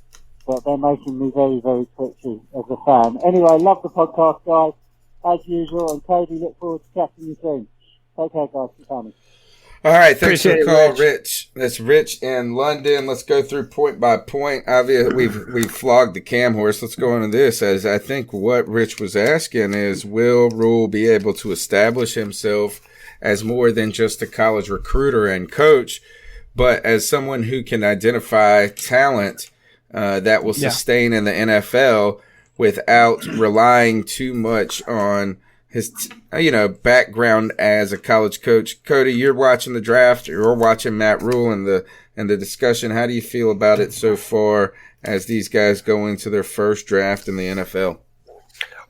but they're making me very, very twitchy as a fan. Anyway, love the podcast, guys. As usual, and Cody, look forward to catching you soon. Take care, guys. All right, thanks for the call, Rich. That's Rich in London. Let's go through point by point. Obviously, we've flogged the Cam horse. Let's go into this, as I think what Rich was asking is, will Rule be able to establish himself as more than just a college recruiter and coach, but as someone who can identify talent that will sustain in the NFL without relying too much on his, background as a college coach. Cody, you're watching the draft. You're watching Matt Rule and the discussion. How do you feel about it so far as these guys go into their first draft in the NFL?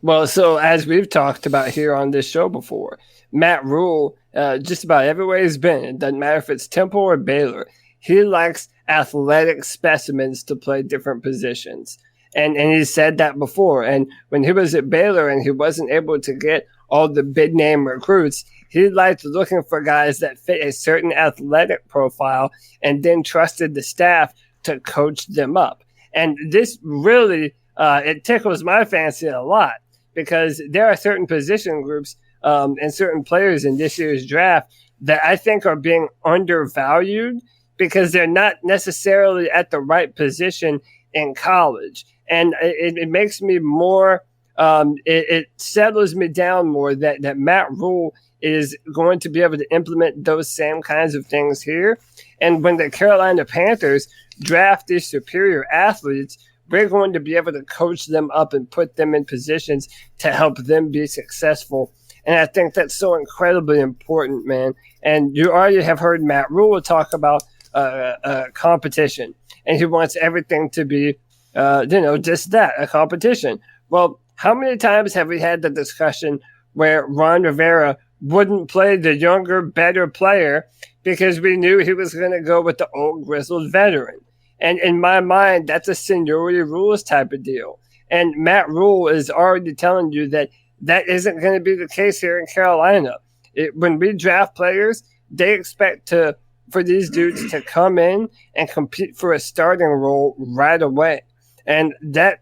Well, so as we've talked about here on this show before, Matt Rule, just about everywhere he's been, it doesn't matter if it's Temple or Baylor, he likes athletic specimens to play different positions. And he said that before. And when he was at Baylor and he wasn't able to get all the big name recruits, he liked looking for guys that fit a certain athletic profile and then trusted the staff to coach them up. And this really, it tickles my fancy a lot because there are certain position groups and certain players in this year's draft that I think are being undervalued because they're not necessarily at the right position in college. And it makes me more, it settles me down more that Matt Rule is going to be able to implement those same kinds of things here. And when the Carolina Panthers draft these superior athletes, we're going to be able to coach them up and put them in positions to help them be successful. And I think that's so incredibly important, man. And you already have heard Matt Rule talk about competition, and he wants everything to be just that, a competition. Well, how many times have we had the discussion where Ron Rivera wouldn't play the younger, better player because we knew he was going to go with the old, grizzled veteran? And in my mind, that's a seniority rules type of deal. And Matt Rule is already telling you that isn't going to be the case here in Carolina. When we draft players, they expect to for these dudes to come in and compete for a starting role right away. And that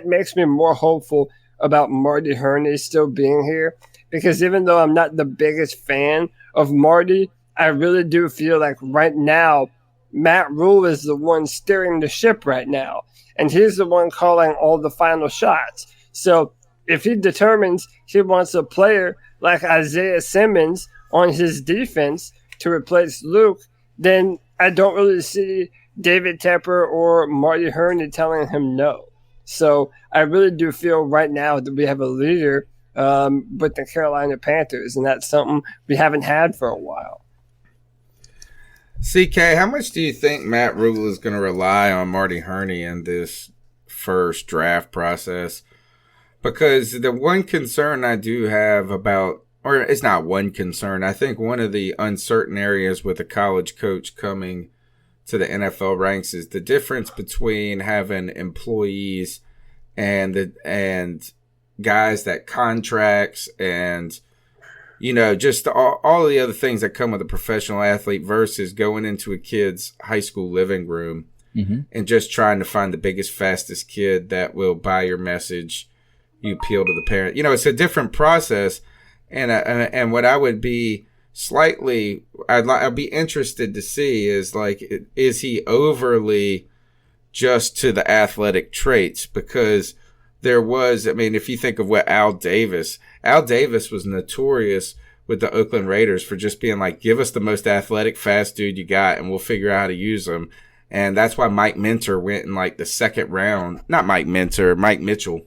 makes me more hopeful about Marty Herney still being here, because even though I'm not the biggest fan of Marty, I really do feel like right now Matt Rule is the one steering the ship right now, and he's the one calling all the final shots. So if he determines he wants a player like Isaiah Simmons on his defense to replace Luke, then I don't really see David Tepper or Marty Herney telling him no. So I really do feel right now that we have a leader with the Carolina Panthers, and that's something we haven't had for a while. CK, how much do you think Matt Rule is going to rely on Marty Herney in this first draft process? Because the one concern I do have about, or it's not one concern, I think one of the uncertain areas with a college coach coming to the NFL ranks is the difference between having employees and guys that contracts and, you know, just all the other things that come with a professional athlete versus going into a kid's high school living room and just trying to find the biggest, fastest kid that will buy your message. You appeal to the parent. You know, it's a different process. And what I would be I'd be interested to see is, like, is he overly just to the athletic traits? Because there was, I mean, if you think of what Al Davis was notorious with the Oakland Raiders for just being like, give us the most athletic, fast dude you got, and we'll figure out how to use him. And that's why Mike Minter went in like the second round. Not Mike Minter, Mike Mitchell.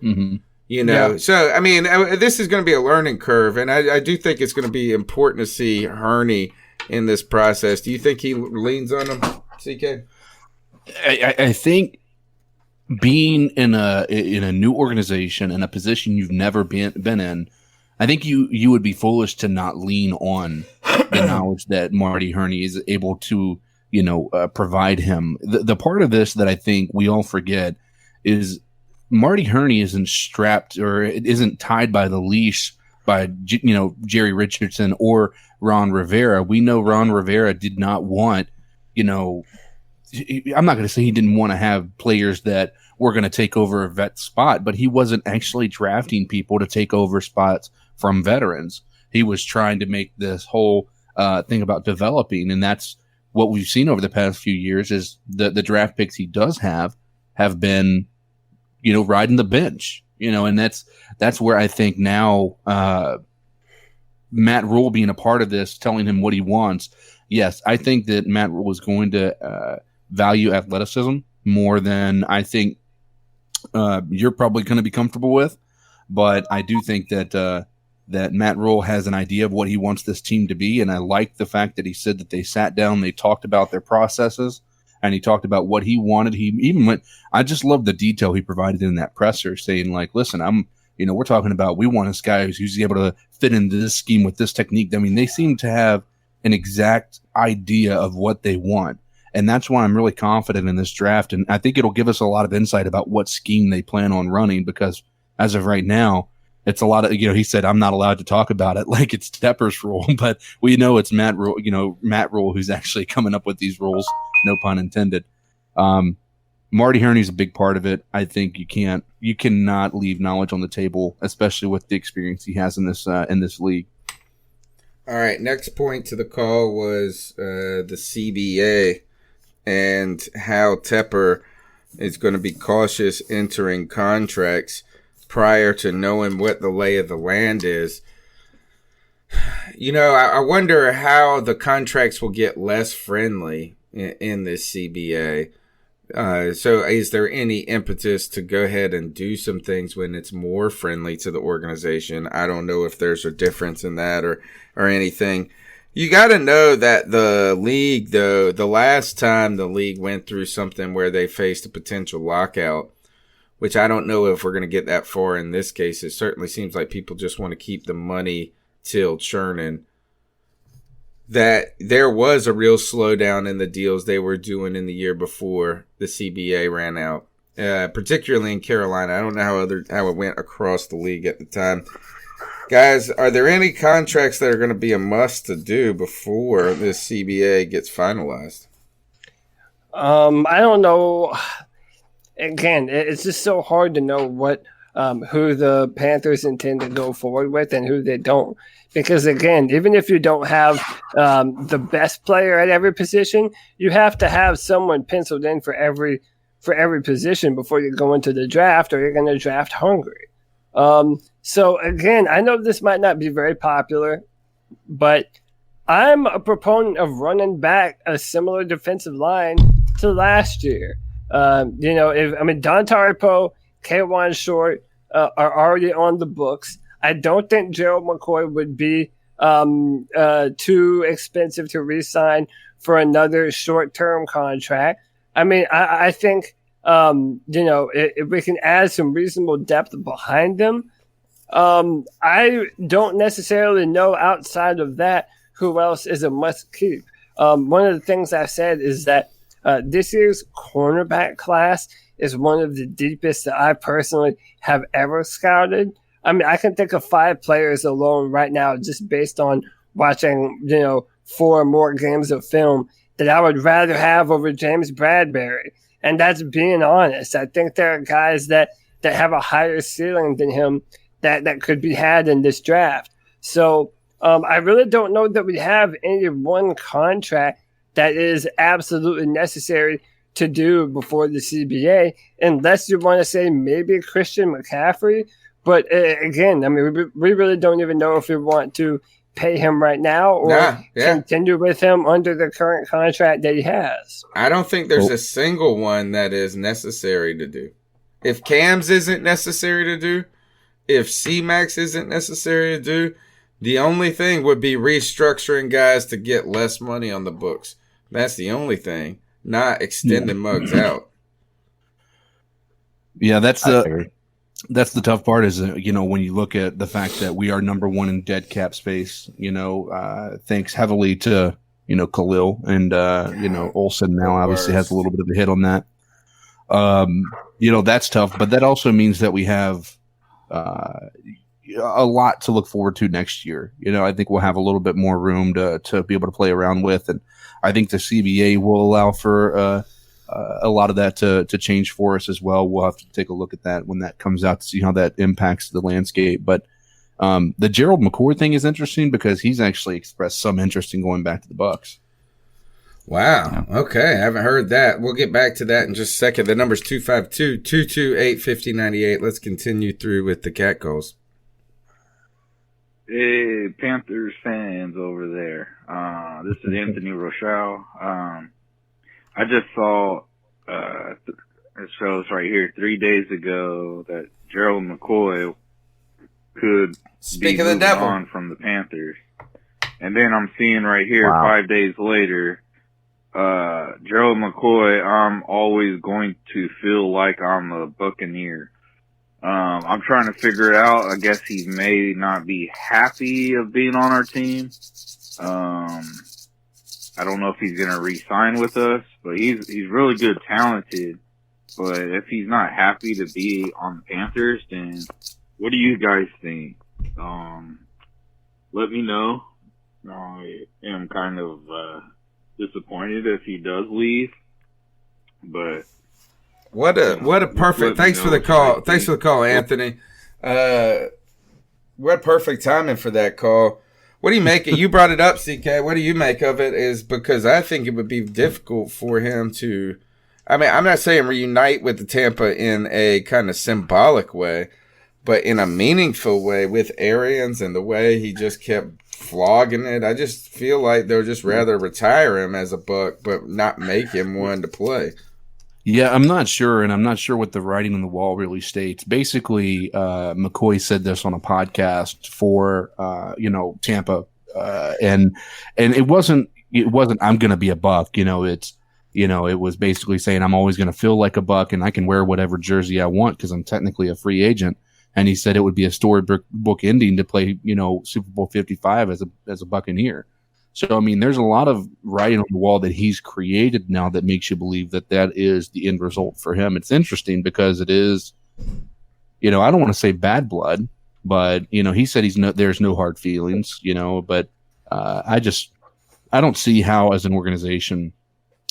You know, so, I mean, this is going to be a learning curve, and I do think it's going to be important to see Herney in this process. Do you think he leans on him, CK? I think being in a new organization, in a position you've never been in, I think you would be foolish to not lean on the knowledge that Marty Herney is able to, provide him. The part of this that I think we all forget is Marty Herney isn't strapped or isn't tied by the leash by, Jerry Richardson or Ron Rivera. We know Ron Rivera did not want, I'm not going to say he didn't want to have players that were going to take over a vet spot, but he wasn't actually drafting people to take over spots from veterans. He was trying to make this whole thing about developing, and that's what we've seen over the past few years is the draft picks he does have been riding the bench, and that's where I think now Matt Rule being a part of this, telling him what he wants. Yes, I think that Matt Rule is going to value athleticism more than I think you're probably going to be comfortable with. But I do think that that Matt Rule has an idea of what he wants this team to be, and I like the fact that he said that they sat down, they talked about their processes, and he talked about what he wanted. He even went, I just love the detail he provided in that presser, saying like, listen, we're talking about, we want this guy who's able to fit into this scheme with this technique. I mean, they seem to have an exact idea of what they want. And that's why I'm really confident in this draft. And I think it'll give us a lot of insight about what scheme they plan on running, because as of right now, it's a lot of, he said, I'm not allowed to talk about it like it's Tepper's rule, but we know it's Matt Rule who's actually coming up with these rules. No pun intended. Marty Herney's a big part of it. I think you cannot leave knowledge on the table, especially with the experience he has in this league. All right. Next point to the call was the CBA and how Tepper is going to be cautious entering contracts prior to knowing what the lay of the land is. I wonder how the contracts will get less friendly in this CBA. So is there any impetus to go ahead and do some things when it's more friendly to the organization? I don't know if there's a difference in that or anything. You got to know that the league, though, the last time the league went through something where they faced a potential lockout, which I don't know if we're going to get that far in this case. It certainly seems like people just want to keep the money till churning. That there was a real slowdown in the deals they were doing in the year before the CBA ran out, particularly in Carolina. I don't know how it went across the league at the time. Guys, are there any contracts that are going to be a must to do before this CBA gets finalized? I don't know. Again, it's just so hard to know what who the Panthers intend to go forward with and who they don't. Because again, even if you don't have the best player at every position, you have to have someone penciled in for every position before you go into the draft, or you're going to draft hungry. So again, I know this might not be very popular, but I'm a proponent of running back a similar defensive line to last year. Dontari Poe, K'Wan Short are already on the books. I don't think Gerald McCoy would be too expensive to re-sign for another short-term contract. I think if we can add some reasonable depth behind them, I don't necessarily know outside of that who else is a must keep. One of the things I said is that this year's cornerback class is one of the deepest that I personally have ever scouted. I can think of 5 players alone right now just based on watching, 4 or more games of film that I would rather have over James Bradbury. And that's being honest. I think there are guys that have a higher ceiling than him that could be had in this draft. So I really don't know that we have any one contract that is absolutely necessary to do before the CBA, unless you want to say maybe Christian McCaffrey. But again, we really don't even know if we want to pay him right now or continue with him under the current contract that he has. I don't think there's a single one that is necessary to do. If Cam's isn't necessary to do, if C-Max isn't necessary to do, the only thing would be restructuring guys to get less money on the books. That's the only thing, not extending Muggs out. Yeah, that's the tough part is, when you look at the fact that we are number 1 in dead cap space, thanks heavily to, Khalil and, Olsen now obviously has a little bit of a hit on that. That's tough, but that also means that we have a lot to look forward to next year. I think we'll have a little bit more room to be able to play around with. And I think the CBA will allow for a lot of that to change for us as well. We'll have to take a look at that when that comes out to see how that impacts the landscape. But the Gerald McCoy thing is interesting because he's actually expressed some interest in going back to the Bucs. Wow. Okay. I haven't heard that. We'll get back to that in just a second. The number's 252-228-5098. Let's continue through with the catcalls. Hey, Panthers fans over there. This is Anthony Rochelle. I just saw, it shows right here 3 days ago that Gerald McCoy could be moving on from the Panthers. And then I'm seeing right here 5 days later, Gerald McCoy, I'm always going to feel like I'm a Buccaneer. I'm trying to figure it out. I guess he may not be happy of being on our team. I don't know if he's going to re-sign with us, but he's really good, talented. But if he's not happy to be on the Panthers, then what do you guys think? Let me know. I am kind of disappointed if he does leave, but what a perfect. Thanks for the call. Thanks for the call, Anthony. What perfect timing for that call. What do you make it? You brought it up, CK. What do you make of it? Is because I think it would be difficult for him to. I'm not saying reunite with the Tampa in a kind of symbolic way, but in a meaningful way with Arians and the way he just kept flogging it. I just feel like they'll just rather retire him as a Buck, but not make him one to play. Yeah, I'm not sure, and I'm not sure what the writing on the wall really states. Basically, McCoy said this on a podcast for Tampa, and it wasn't I'm going to be a Buck. It was basically saying I'm always going to feel like a Buck, and I can wear whatever jersey I want because I'm technically a free agent. And he said it would be a storybook ending to play, Super Bowl 55 as a Buccaneer. So, there's a lot of writing on the wall that he's created now that makes you believe that is the end result for him. It's interesting because it is, I don't want to say bad blood, But he said there's no hard feelings. But I don't see how as an organization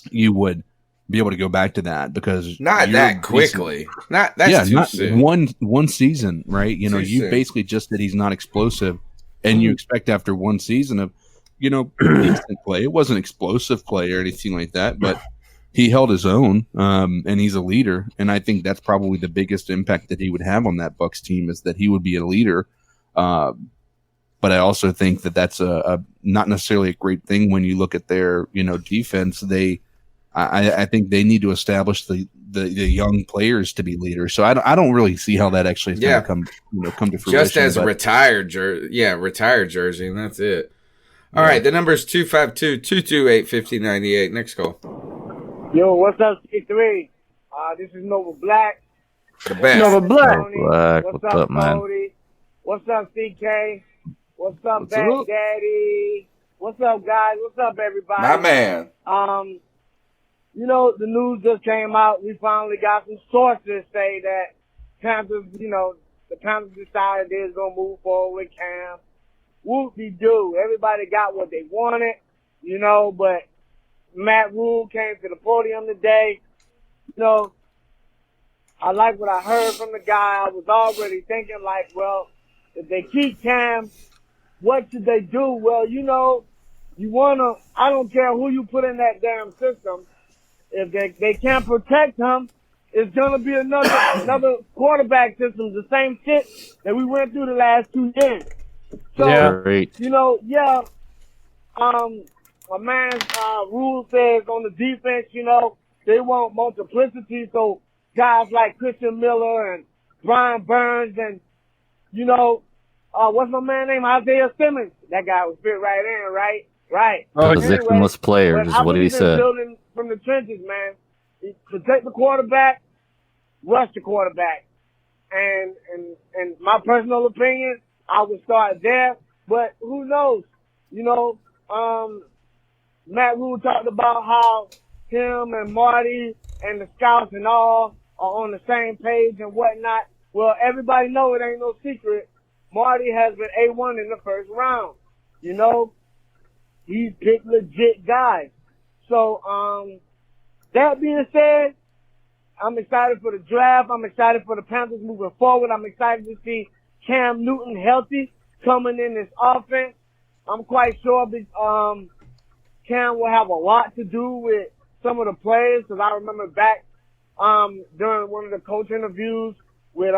you would be able to go back to that, because not that quickly. That's too soon. One season, right? You soon. basically just said he's not explosive, and you expect after one season of decent play. It wasn't explosive play or anything like that, but he held his own, and he's a leader. And I think that's probably the biggest impact that he would have on that Bucs team, is that he would be a leader. But I also think that that's a not necessarily a great thing when you look at their defense. I think they need to establish the young players to be leaders. So I don't really see how that actually is going to come to fruition. Just as retired jersey, and that's it. All right, the number is 252-228-5098. Next call. Yo, what's up, C3? This is Nova Black. The best. Nova Black. What's up, man? Cody? What's up, CK? What's up, Bad Daddy? What's up, guys? What's up, everybody? My man. The news just came out. We finally got some sources say that Panthers, the Panthers decided they was going to move forward with Cam. Whoop-de-doo. Everybody got what they wanted, but Matt Rule came to the podium today. I like what I heard from the guy. I was already thinking if they keep Cam, what should they do? Well, I don't care who you put in that damn system. If they can't protect him, it's gonna be another quarterback system, the same shit that we went through the last 2 years. So, my man Rule says on the defense, they want multiplicity, so guys like Christian Miller and Brian Burns and what's my man name? Isaiah Simmons. That guy was fit right in, right? Right. Positionless players is what he said. Building from the trenches, man. Protect the quarterback, rush the quarterback. And my personal opinion, I would start there. But who knows? Matt Rule talked about how him and Marty and the scouts and all are on the same page and whatnot. Well, everybody know it ain't no secret. Marty has been A1 in the first round. He's picked legit guys. So, that being said, I'm excited for the draft. I'm excited for the Panthers moving forward. I'm excited to see Cam Newton healthy coming in this offense. I'm quite sure Cam will have a lot to do with some of the players, because I remember back during one of the coach interviews with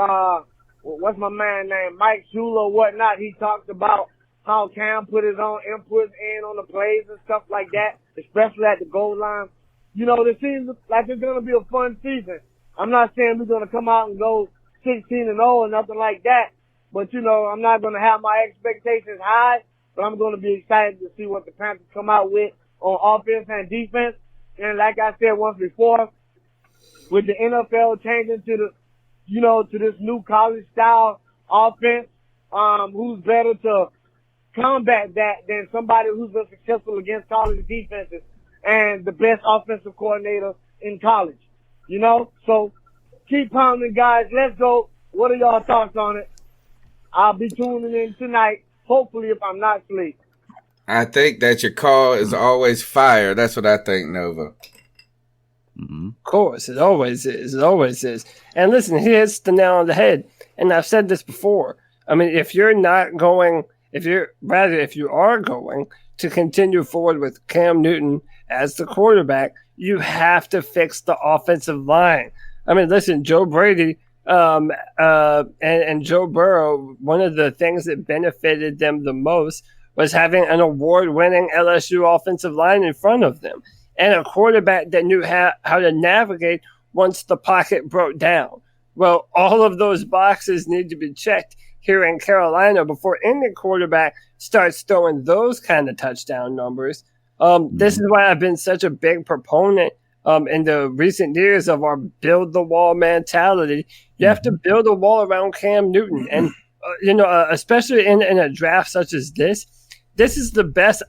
what's my man name, Mike Shula or whatnot, he talked about how Cam put his own inputs in on the plays and stuff like that, especially at the goal line. This seems like it's going to be a fun season. I'm not saying we're going to come out and go 16-0 or nothing like that, but I'm not going to have my expectations high, but I'm going to be excited to see what the Panthers come out with on offense and defense. And like I said once before, with the NFL changing to to this new college style offense, who's better to combat that than somebody who's been successful against college defenses and the best offensive coordinator in college, So keep pounding, guys. Let's go. What are y'all thoughts on it? I'll be tuning in tonight, hopefully, if I'm not asleep. I think that your call is always fire. That's what I think, Nova. Of course, it always is. It always is. And listen, he hits the nail on the head. And I've said this before. I mean, if you are going to continue forward with Cam Newton as the quarterback, you have to fix the offensive line. I mean, listen, Joe Brady and Joe Burrow, one of the things that benefited them the most was having an award-winning LSU offensive line in front of them and a quarterback that knew how to navigate once the pocket broke down. Well, all of those boxes need to be checked here in Carolina before any quarterback starts throwing those kind of touchdown numbers. This is why I've been such a big proponent in the recent years of our build the wall mentality. You have to build a wall around Cam Newton. And, especially in a draft such as this is the best.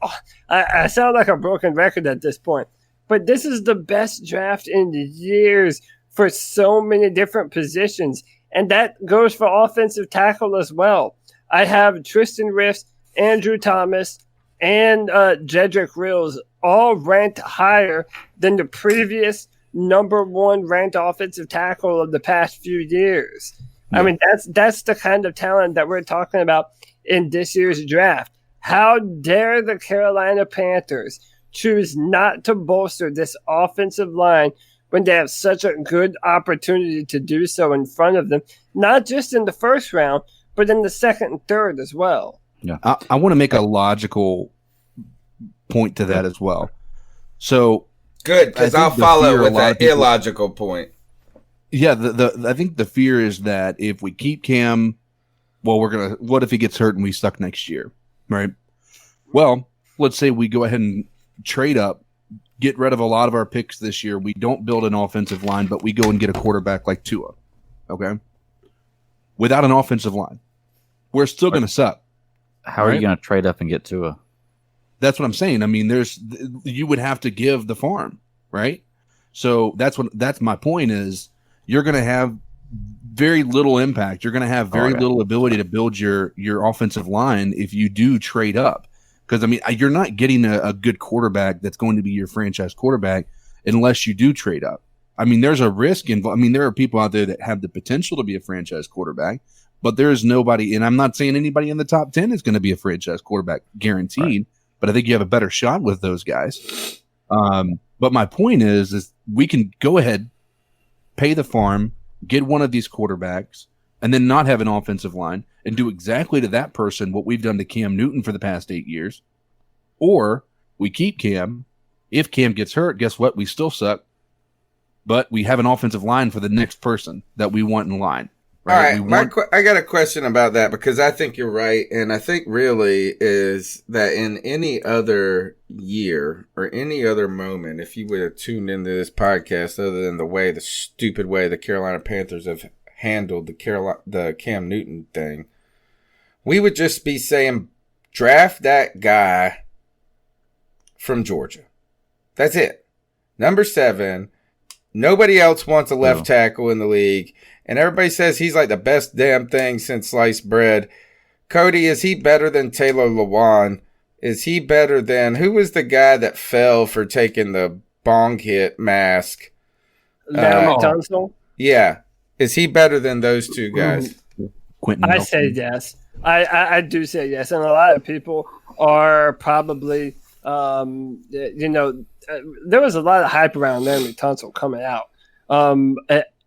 I sound like a broken record at this point, but this is the best draft in years for so many different positions. And that goes for offensive tackle as well. I have Tristan Wirfs, Andrew Thomas, and Jedrick Wills all ranked higher than the previous number one ranked offensive tackle of the past few years. Yeah. I mean, that's the kind of talent that we're talking about in this year's draft. How dare the Carolina Panthers choose not to bolster this offensive line when they have such a good opportunity to do so in front of them, not just in the first round, but in the second and third as well. Yeah, I want to make a logical point to that as well. So good, because I'll follow with that illogical point. Yeah, I think the fear is that if we keep Cam, well, what if he gets hurt and we suck next year, right? Well, let's say we go ahead and trade up, get rid of a lot of our picks this year. We don't build an offensive line, but we go and get a quarterback like Tua, okay? Without an offensive line, we're still going to suck. How are you going to trade up and get Tua? That's what I'm saying. I mean, you would have to give the farm, right? So that's my point is you're going to have very little impact. You're going to have very little ability to build your offensive line if you do trade up. Because, I mean, you're not getting a good quarterback that's going to be your franchise quarterback unless you do trade up. I mean, there's a risk involved. I mean, there are people out there that have the potential to be a franchise quarterback, but there is nobody, and I'm not saying anybody in the top 10 is going to be a franchise quarterback guaranteed, right. But I think you have a better shot with those guys. But my point is we can go ahead, pay the farm, get one of these quarterbacks, and then not have an offensive line and do exactly to that person what we've done to Cam Newton for the past 8 years. Or we keep Cam. If Cam gets hurt, guess what? We still suck. But we have an offensive line for the next person that we want in line. Right? All right, I got a question about that because I think you're right. And I think really is that in any other year or any other moment, if you would have tuned into this podcast other than the stupid way the Carolina Panthers have handled the Cam Newton thing, we would just be saying, draft that guy from Georgia. That's it. Number 7. Nobody else wants a left tackle in the league. And everybody says he's like the best damn thing since sliced bread. Cody, is he better than Taylor Lewan? Is he better than... Who was the guy that fell for taking the bong hit mask? Tunsil? Yeah. Is he better than those two guys? Quentin I say yes. I do say yes. And a lot of people are probably... there was a lot of hype around Laremy Tunsil coming out.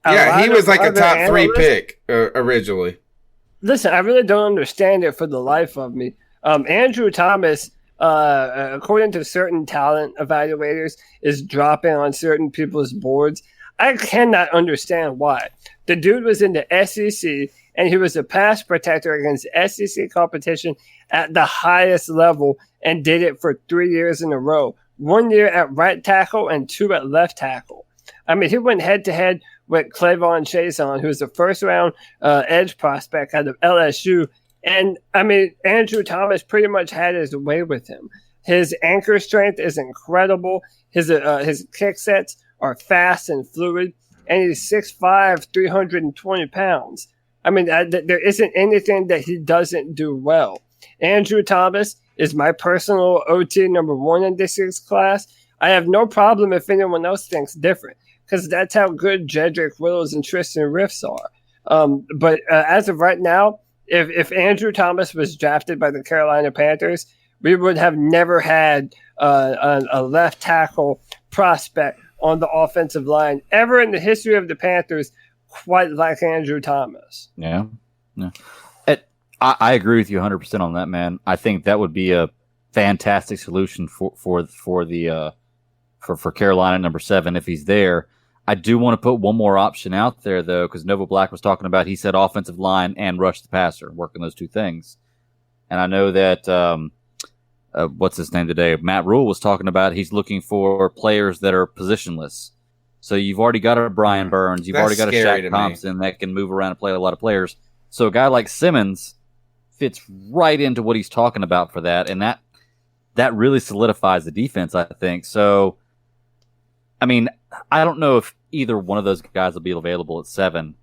He was like a top 3 pick originally. Listen, I really don't understand it for the life of me. Andrew Thomas, according to certain talent evaluators, is dropping on certain people's boards. I cannot understand why. The dude was in the SEC, and he was a pass protector against SEC competition at the highest level and did it for 3 years in a row. 1 year at right tackle and 2 at left tackle. I mean, he went head-to-head with Clavon Chason, who's a first-round edge prospect out of LSU. And, I mean, Andrew Thomas pretty much had his way with him. His anchor strength is incredible. His kick sets are fast and fluid. And he's 6'5", 320 pounds. I mean, there isn't anything that he doesn't do well. Andrew Thomas is my personal OT number 1 in this year's class. I have no problem if anyone else thinks different, because that's how good Jedrick Wills and Tristan Wirfs are. But as of right now, if Andrew Thomas was drafted by the Carolina Panthers, we would have never had a left tackle prospect on the offensive line ever in the history of the Panthers quite like Andrew Thomas. Yeah. I agree with you 100% on that, man. I think that would be a fantastic solution for Carolina number 7 if he's there. I do want to put one more option out there, though, because Nova Black was talking about, he said offensive line and rush the passer, working those two things. And I know that, what's his name today? Matt Rule was talking about he's looking for players that are positionless. So you've already got a Brian Burns. You've already got a Shaq Thompson that can move around and play a lot of players. So a guy like Simmons fits right into what he's talking about for that. And that really solidifies the defense, I think. So, I mean, I don't know if either one of those guys will be available at 7,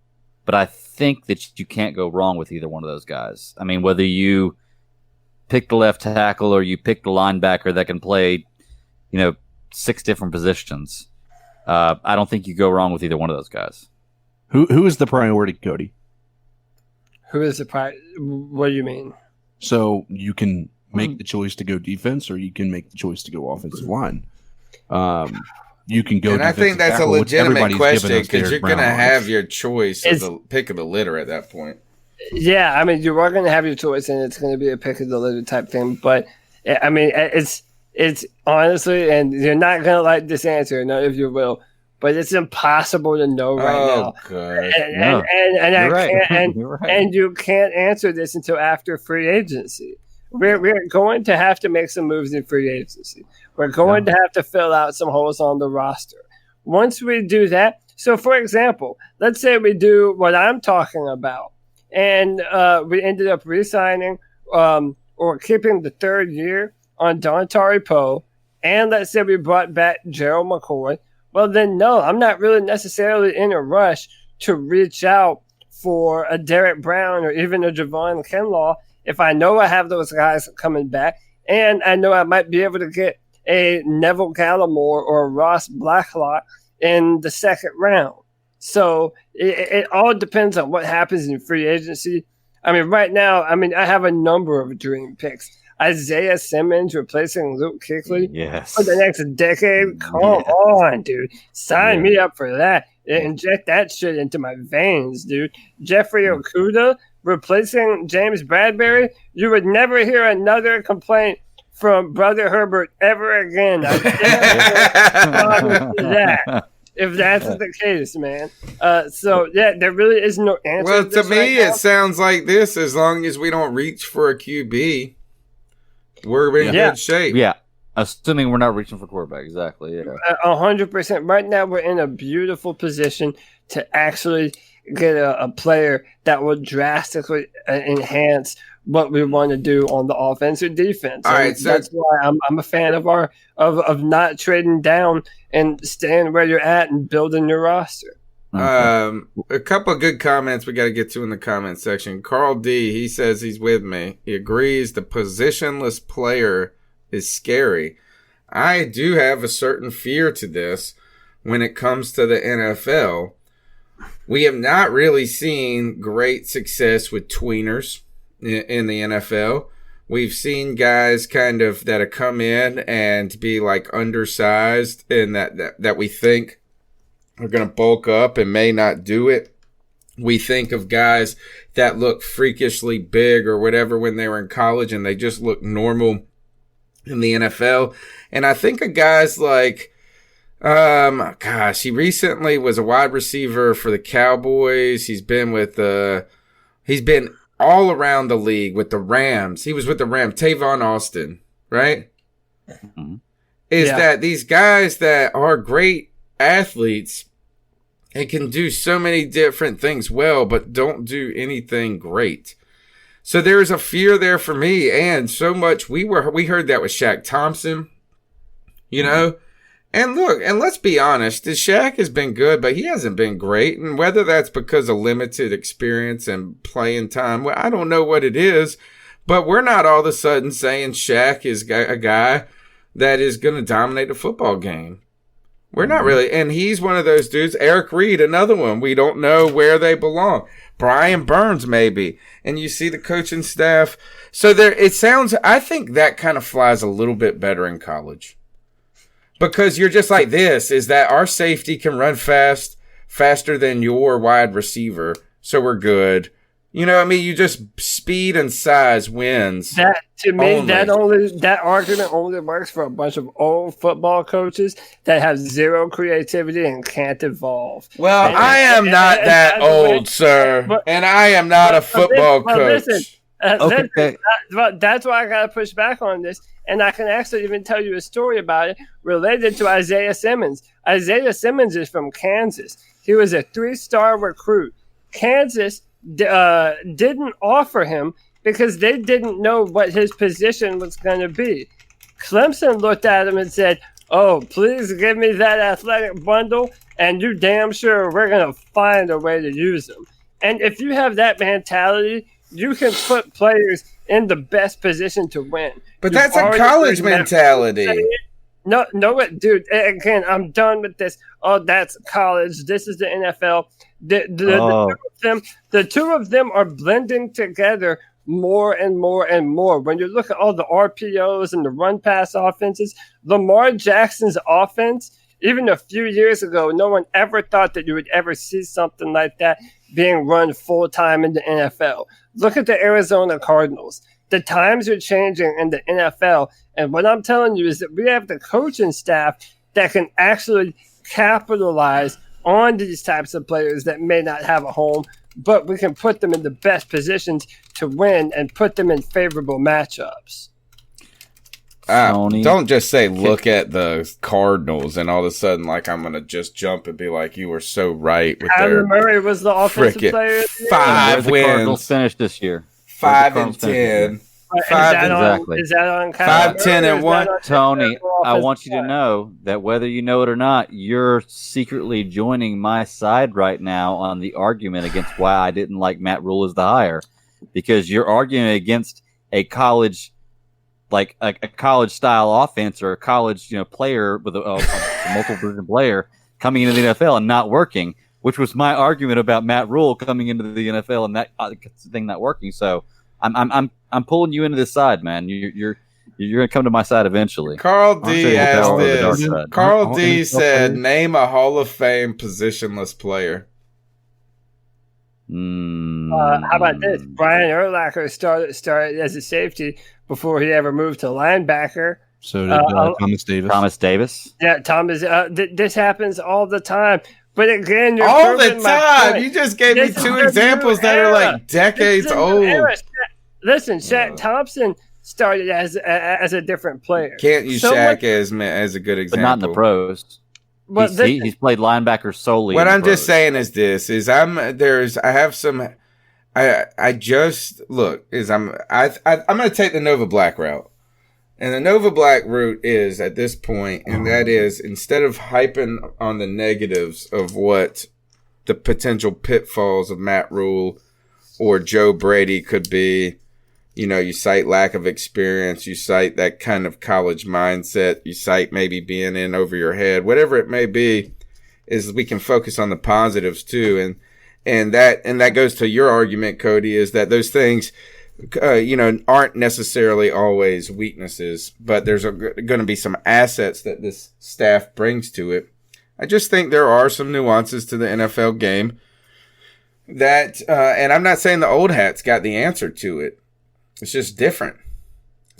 but I think that you can't go wrong with either one of those guys. I mean, whether you pick the left tackle or you pick the linebacker that can play, 6 different positions, I don't think you go wrong with either one of those guys. Who is the priority, Cody? Who is the priority? What do you mean? So you can make the choice to go defense, or you can make the choice to go offensive line. You can go. And I think that's a tackle, legitimate question because you're going to Brown have your choice of the pick of the litter at that point. Yeah, I mean, you are going to have your choice, and it's going to be a pick of the litter type thing. But I mean, it's honestly, and you're not going to like this answer, none of you will. But it's impossible to know right now. God. And you can't answer this until after free agency. We're going to have to make some moves in free agency. We're going to have to fill out some holes on the roster. Once we do that, so for example, let's say we do what I'm talking about, and we ended up re-signing or keeping the 3rd year on Dontari Poe, and let's say we brought back Gerald McCoy. Well, then, no, I'm not really necessarily in a rush to reach out for a Derek Brown or even a Javon Kinlaw if I know I have those guys coming back, and I know I might be able to get a Neville Gallimore or a Ross Blacklock in the 2nd round. So it all depends on what happens in free agency. I mean, right now, I have a number of dream picks. Isaiah Simmons replacing Luke Kuechly for the next decade. Come on, dude. Sign me up for that. Inject that shit into my veins, dude. Jeffrey Okudah replacing James Bradbury. You would never hear another complaint from Brother Herbert ever again. I promise you that. If that's the case, man. So, yeah, there really is no answer. Well, to me, it sounds like this. As long as we don't reach for a QB, we're in good shape. Yeah, assuming we're not reaching for quarterback. Exactly, yeah. 100%. Right now, we're in a beautiful position to actually get a player that will drastically enhance what we want to do on the offense or defense. All right, so that's why I'm a fan of not trading down and staying where you're at and building your roster. A couple of good comments we got to get to in the comment section. Carl D, he says he's with me. He agrees the positionless player is scary. I do have a certain fear to this when it comes to the NFL. We have not really seen great success with tweeners in the NFL. We've seen guys kind of that have come in and be like undersized and that we think are going to bulk up and may not do it. We think of guys that look freakishly big or whatever when they were in college and they just look normal in the NFL. And I think of guys like, he recently was a wide receiver for the Cowboys. He's been all around the league with the Rams. He was with the Rams, Tavon Austin, right? Mm-hmm. That these guys that are great athletes and can do so many different things well, but don't do anything great. So there's a fear there for me, and so much we heard that with Shaq Thompson, you know. And look, and let's be honest, Shaq has been good, but he hasn't been great. And whether that's because of limited experience and playing time, well, I don't know what it is. But we're not all of a sudden saying Shaq is a guy that is going to dominate a football game. We're not really. And he's one of those dudes. Eric Reed, another one. We don't know where they belong. Brian Burns, maybe. And you see the coaching staff. So I think that kind of flies a little bit better in college. Because you're just like this, is that our safety can run faster than your wide receiver. So we're good. You know what I mean? You just speed and size wins. That argument only works for a bunch of old football coaches that have zero creativity and can't evolve. Well, I am not that old, sir. And I am not a football coach. Listen, that's why I got to push back on this. And I can actually even tell you a story about it related to Isaiah Simmons. Isaiah Simmons is from Kansas. He was a 3-star recruit. Kansas didn't offer him because they didn't know what his position was going to be. Clemson looked at him and said, "Oh, please give me that athletic bundle, and you damn sure we're going to find a way to use him." And if you have that mentality, you can put players in the best position to win. But that's a college mentality. No, dude. Again, I'm done with this. Oh, that's college. This is the NFL. The two of them are blending together more and more and more. When you look at all the RPOs and the run pass offenses, Lamar Jackson's offense, even a few years ago, no one ever thought that you would ever see something like that being run full time in the NFL. Look at the Arizona Cardinals. The times are changing in the NFL. And what I'm telling you is that we have the coaching staff that can actually capitalize on these types of players that may not have a home, but we can put them in the best positions to win and put them in favorable matchups. Don't just say, look at the Cardinals, and all of a sudden, like, I'm going to just jump and be like, you were so right. With Kyler Murray was the offensive player. 5 wins. The Cardinals finished this year. 5-10. Is that on 5-10-1? Tony, I want you to know that whether you know it or not, you're secretly joining my side right now on the argument against why I didn't like Matt Rule as the hire, because you're arguing against a college, like a college style offense or a college player with a multiple position player coming into the NFL and not working, which was my argument about Matt Rule coming into the NFL and that thing not working. So I'm pulling you into this side, man. You're going to come to my side eventually. Carl D asked this. Carl D said, name a Hall of Fame positionless player. How about this? Brian Urlacher started as a safety before he ever moved to linebacker. So did Thomas Davis. Thomas Davis. Yeah, Thomas. This happens all the time. But again, you're all the time. You just gave me 2 examples that are like decades old. Listen, Shaq Thompson started as a different player. Can't use Shaq as a good example, but not in the pros. But he's played linebacker solely. What I'm just saying is this: I'm going to take the Nova Black route, and the Nova Black route is at this point, and that is instead of hyping on the negatives of what the potential pitfalls of Matt Rule or Joe Brady could be. You cite lack of experience, you cite that kind of college mindset, you cite maybe being in over your head, whatever it may be, is we can focus on the positives too. And that goes to your argument, Cody, is that those things, aren't necessarily always weaknesses, but there's going to be some assets that this staff brings to it. I just think there are some nuances to the NFL game that, and I'm not saying the old hats got the answer to it. It's just different.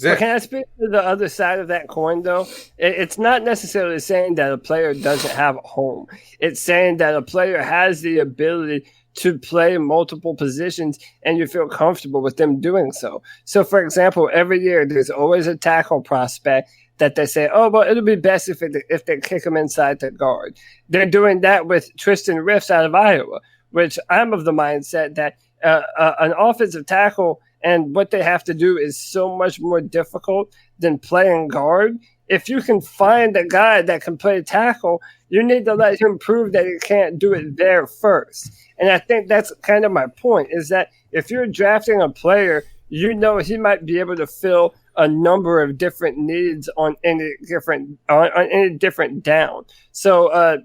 But can I speak to the other side of that coin, though? It's not necessarily saying that a player doesn't have a home. It's saying that a player has the ability to play multiple positions and you feel comfortable with them doing so. So, for example, every year there's always a tackle prospect that they say, oh, well, it'll be best if they kick him inside the guard. They're doing that with Tristan Rifts out of Iowa, which I'm of the mindset that an offensive tackle and what they have to do is so much more difficult than playing guard. If you can find a guy that can play tackle, you need to let him prove that he can't do it there first. And I think that's kind of my point, is that if you're drafting a player, he might be able to fill a number of different needs on any different down. So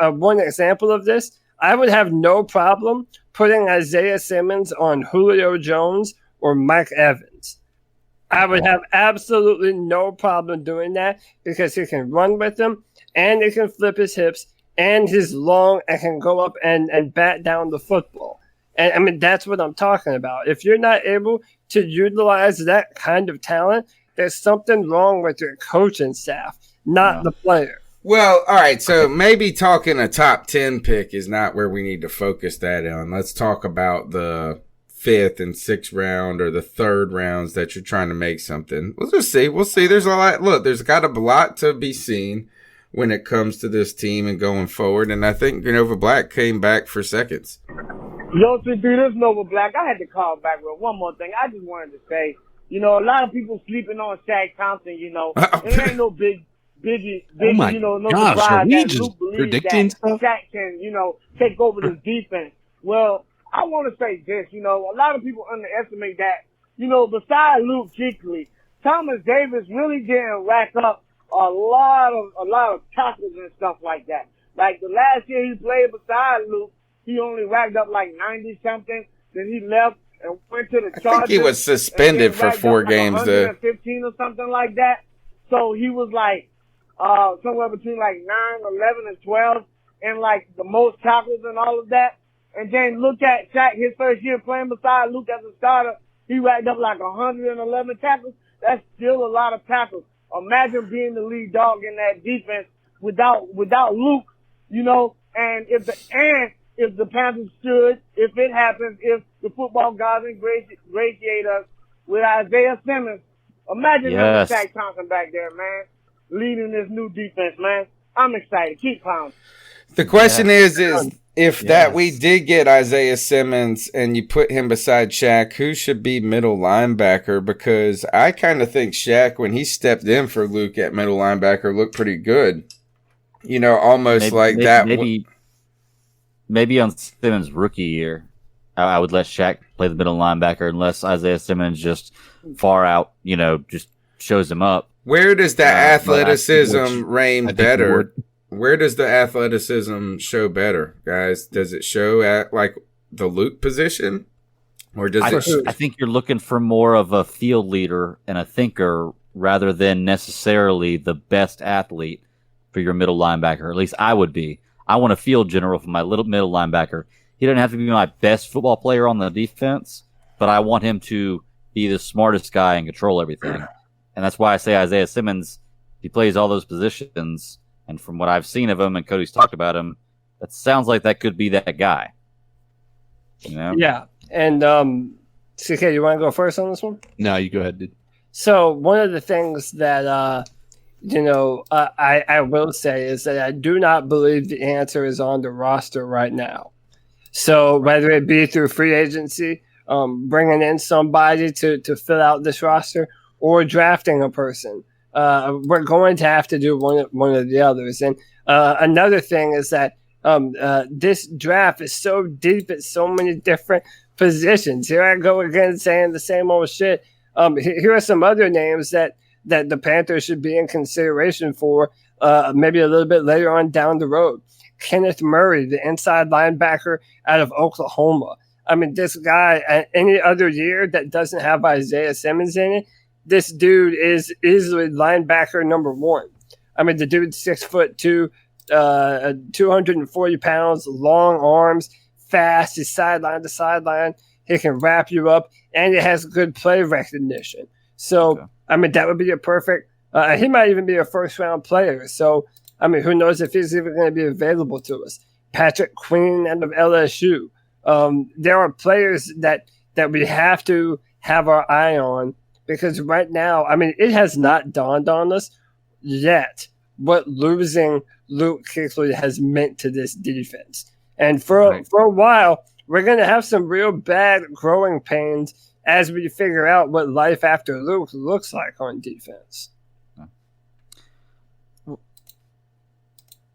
one example of this, I would have no problem putting Isaiah Simmons on Julio Jones or Mike Evans. I would have absolutely no problem doing that because he can run with them and he can flip his hips and he's long and can go up and bat down the football. And I mean, that's what I'm talking about. If you're not able to utilize that kind of talent, there's something wrong with your coaching staff, not the player. Well, all right, so maybe talking a top 10 pick is not where we need to focus that on. Let's talk about the 5th and 6th round or the 3rd rounds that you're trying to make something. We'll just see. We'll see. There's a lot. Look, there's got a lot to be seen when it comes to this team and going forward, and I think Nova Black came back for seconds. Yo, to do this, Nova Black, I had to call back with one more thing. I just wanted to say, a lot of people sleeping on Shaq Thompson, it ain't no Biggie, oh my no gosh, surprise are we that just Luke believes predicting that stuff? Shaq can, take over this defense. Well, I want to say this, a lot of people underestimate that, besides Luke Kuechly, Thomas Davis really didn't rack up a lot of tackles and stuff like that. Like the last year he played beside Luke, he only racked up like 90 something. Then he left and went to the Chargers. I think he was suspended for 4 games though. 115 or something like that. So he was like somewhere between like 9, 11, and 12, and like the most tackles and all of that. And then look at Shaq, his first year playing beside Luke as a starter, he racked up like 111 tackles. That's still a lot of tackles. Imagine being the lead dog in that defense without Luke, and if the Panthers should, if it happens, if the football gods ingratiate us with Isaiah Simmons, imagine having Shaq Thompson back there, man, leading this new defense, man. I'm excited. Keep pounding. The question is if that we did get Isaiah Simmons and you put him beside Shaq, who should be middle linebacker? Because I kind of think Shaq, when he stepped in for Luke at middle linebacker, looked pretty good. Almost Maybe on Simmons' rookie year, I would let Shaq play the middle linebacker unless Isaiah Simmons just far out, just shows him up. Where does that athleticism reign better? Where does the athleticism show better, guys? Does it show at like the Luke position, or does I think you're looking for more of a field leader and a thinker rather than necessarily the best athlete for your middle linebacker. At least I would be. I want a field general for my little middle linebacker. He doesn't have to be my best football player on the defense, but I want him to be the smartest guy and control everything. And that's why I say Isaiah Simmons, he plays all those positions. And from what I've seen of him and Cody's talked about him, that sounds like that could be that guy. Yeah. And CK, you want to go first on this one? No, you go ahead, dude. So one of the things that I will say is that I do not believe the answer is on the roster right now. So whether it be through free agency, bringing in somebody to fill out this roster, or drafting a person, we're going to have to do one of the others. And another thing is that this draft is so deep at so many different positions. Here I go again saying the same old shit. Here are some other names that the Panthers should be in consideration for maybe a little bit later on down the road. Kenneth Murray, the inside linebacker out of Oklahoma. I mean, this guy, any other year that doesn't have Isaiah Simmons in it, this dude is easily linebacker number 1. I mean, the dude's 6'2", 240 pounds, long arms, fast, he's sideline to sideline. He can wrap you up, and he has good play recognition. So, I mean, that would be a perfect he might even be a first-round player. So, I mean, who knows if he's even going to be available to us. Patrick Queen out of LSU. There are players that we have to have our eye on, because right now, I mean, it has not dawned on us yet what losing Luke Kuechly has meant to this defense. And for a while, we're going to have some real bad growing pains as we figure out what life after Luke looks like on defense.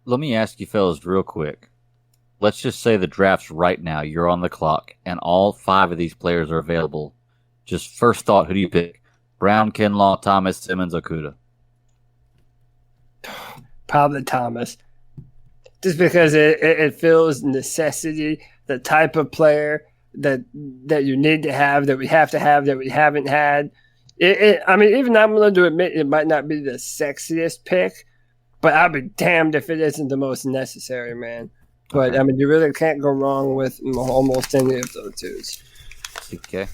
Let me ask you fellas real quick. Let's just say the draft's right now. You're on the clock, and all 5 of these players are available. Just first thought, who do you pick? Brown, Kinlaw, Thomas, Simmons, Okudah? Probably Thomas. Just because it feels necessity, the type of player that you need to have, that we have to have, that we haven't had. I mean, even I'm willing to admit it might not be the sexiest pick, but I'd be damned if it isn't the most necessary, man. But, I mean, you really can't go wrong with almost any of those dudes. CK,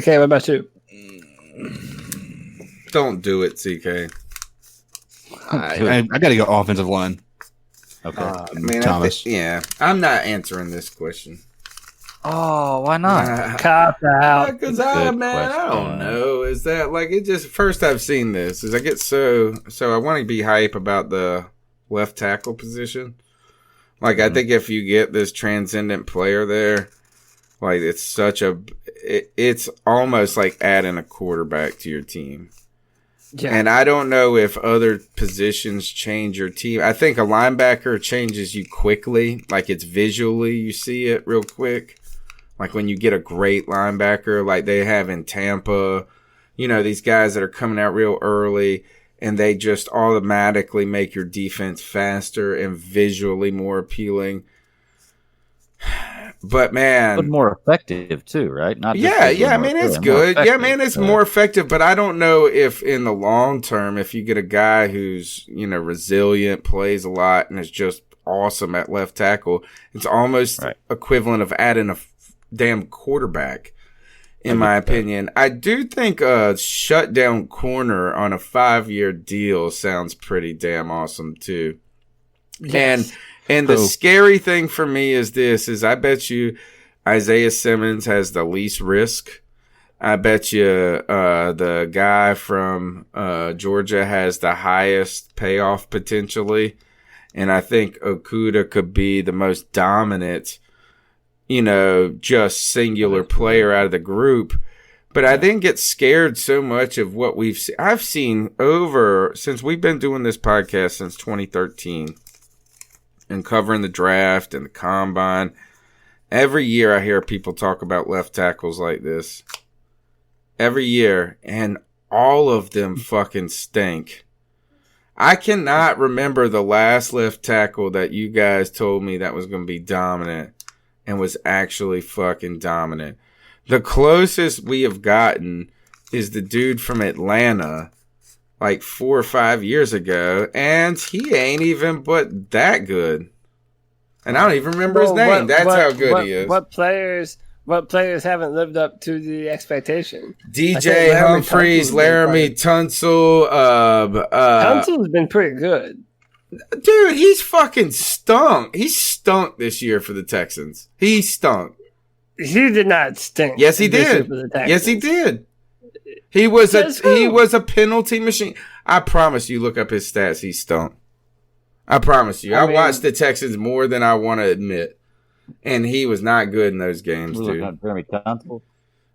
what about you? Don't do it, CK. I got to go offensive line. Okay. I mean, Thomas. I'm not answering this question. Oh, why not? Cop out. Because I don't know. Is that like it? Just first I've seen this. Is I get so I want to be hype about the left tackle position. Like I think if you get this transcendent player there, like it's almost like adding a quarterback to your team. Yeah. And I don't know if other positions change your team. I think a linebacker changes you quickly. Like it's visually, you see it real quick. Like when you get a great linebacker like they have in Tampa, these guys that are coming out real early and they just automatically make your defense faster and visually more appealing. But man, but more effective too, right? Not just I mean it's good. Yeah, man, it's more effective. But I don't know if in the long term, if you get a guy who's resilient, plays a lot, and is just awesome at left tackle, it's almost equivalent of adding a damn quarterback. In my opinion, I do think a shutdown corner on a 5-year deal sounds pretty damn awesome too. Yes. And the scary thing for me is I bet you Isaiah Simmons has the least risk. I bet you the guy from Georgia has the highest payoff potentially. And I think Okudah could be the most dominant, just singular player out of the group. But I didn't get scared so much of what we've seen. I've seen since we've been doing this podcast since 2013. And covering the draft and the combine. Every year I hear people talk about left tackles like this. Every year. And all of them fucking stink. I cannot remember the last left tackle that you guys told me that was going to be dominant and was actually fucking dominant. The closest we have gotten is the dude from Atlanta like 4 or 5 years ago, and he ain't even but that good. And I don't even remember his name. That's how good he is. What players haven't lived up to the expectation? DJ Humphries, Laramie Tunsil. Tunsil's been pretty good. Dude, he's fucking stunk. He stunk this year for the Texans. He stunk. He did not stink. Yes, he did. Yes, he did. He was a penalty machine. I promise you, look up his stats. He stunk. I promise you. I watched the Texans more than I want to admit, and he was not good in those games, dude.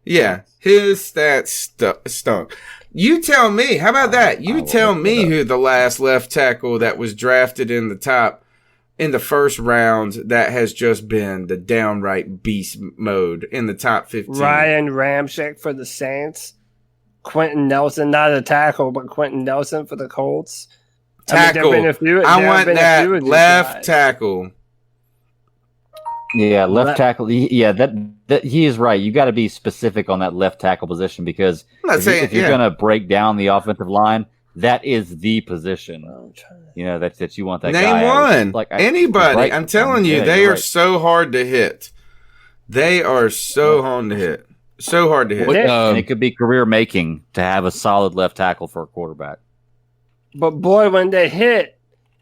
Yeah, his stats stunk. You tell me. How about that? You tell me who the last left tackle that was drafted in the first round that has just been the downright beast mode in the top 15. Ryan Ramczyk for the Saints. Quentin Nelson, not a tackle, but Quentin Nelson for the Colts. Tackle. I want that left tackle. Yeah, left tackle. Yeah, that he is right. You got to be specific on that left tackle position because if you're going to break down the offensive line, that is the position. That you want that Name guy. Name one. Anybody. Right. I'm telling you, they are so hard to hit. They are so hard to hit. So hard to hit. And it could be career making to have a solid left tackle for a quarterback. But boy, when they hit,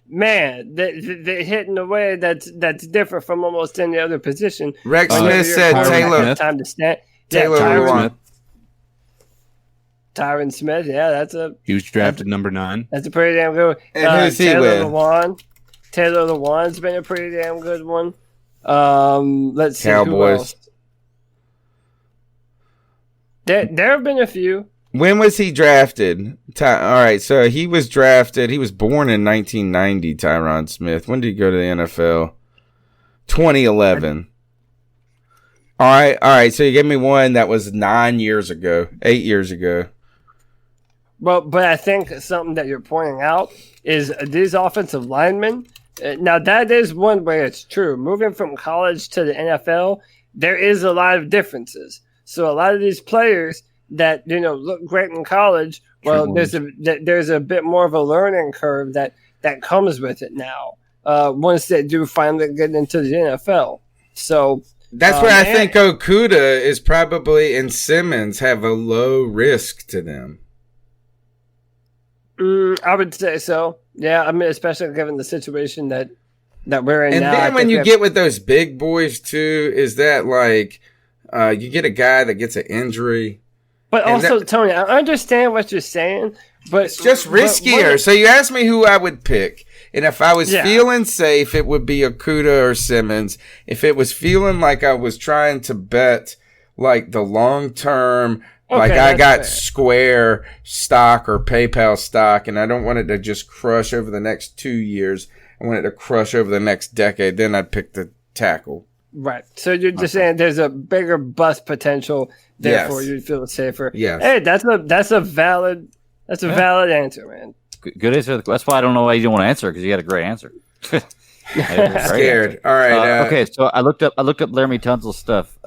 man, they hit in a way that's different from almost any other position. Rex Smith said Taylor. Time to stand. Tyron Smith, he was drafted number 9. That's a pretty damn good one. And who's he with? Taylor Lewan's been a pretty damn good one. Let's see Cowboys. Who else. There have been a few. When was he drafted? All right, so he was drafted. He was born in 1990, Tyron Smith. When did he go to the NFL? 2011. All right. So you gave me one that was 8 years ago. But I think something that you're pointing out is these offensive linemen. Now, that is one way it's true. Moving from college to the NFL, there is a lot of differences. So a lot of these players that look great in college, well, there's a bit more of a learning curve that comes with it now. Once they do finally get into the NFL, so that's where I think Okudah is probably and Simmons have a low risk to them. I would say so. Yeah, I mean, especially given the situation that we're in and now. And then when you get with those big boys too, is that like you get a guy that gets an injury? But also, Tony, I understand what you're saying, but it's just riskier. So you asked me who I would pick, and if I was feeling safe, it would be Okudah or Simmons. If it was feeling like I was trying to bet like the long-term Like I that's got fair. Square stock or PayPal stock, and I don't want it to just crush over the next 2 years. I want it to crush over the next decade. Then I'd pick the tackle. Right. So you're just saying there's a bigger bust potential, therefore Yes. you feel safer. Yes. Hey, that's a valid answer, man. Good answer. That's why I don't know why you didn't want to answer because you had a great answer. Scared. All right. Okay, so I looked up Laramie Tunsil's stuff.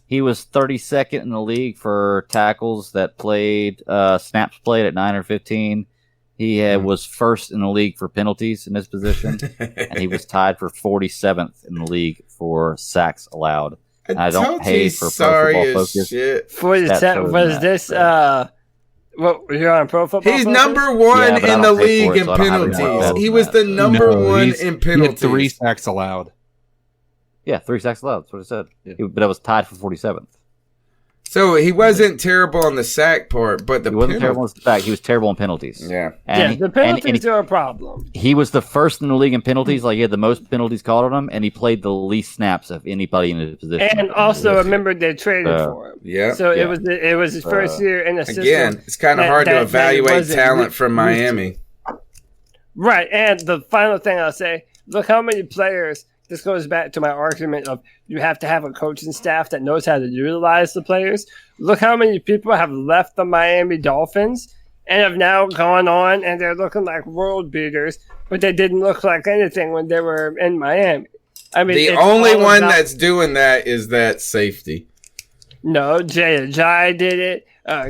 He was 32nd in the league for tackles that played snaps played at 9 or 15. He was first in the league for penalties in his position, and he was tied for 47th in the league for sacks allowed. And I don't pay for Pro Football Focus. 47 was this what you're on Pro Football He's Focus? number one in the league in so I don't have any penalties. details He on was that. the number one he's- in He penalties. had 3 sacks allowed. Yeah, 3 sacks allowed. That's what it said. But I was tied for 47th. So he wasn't terrible on the sack part, but the He wasn't penalty- terrible in sack. He was terrible in penalties. Yeah. And the penalties are a problem. he was the first in the league in penalties. Like he had the most penalties called on him, and he played the least snaps of anybody in his position. And also, remember they traded for him. Yeah. So it was his first year in a system. Again, it's kind of hard to that he evaluate wasn't talent used from to. Miami. Right, and the final thing I'll say: look how many players. This goes back to my argument of you have to have a coaching staff that knows how to utilize the players. Look how many people have left the Miami Dolphins and have now gone on and they're looking like world beaters, but they didn't look like anything when they were in Miami. I mean, The it's only all one about- that's doing that is that safety. No, Jay Ajayi did it.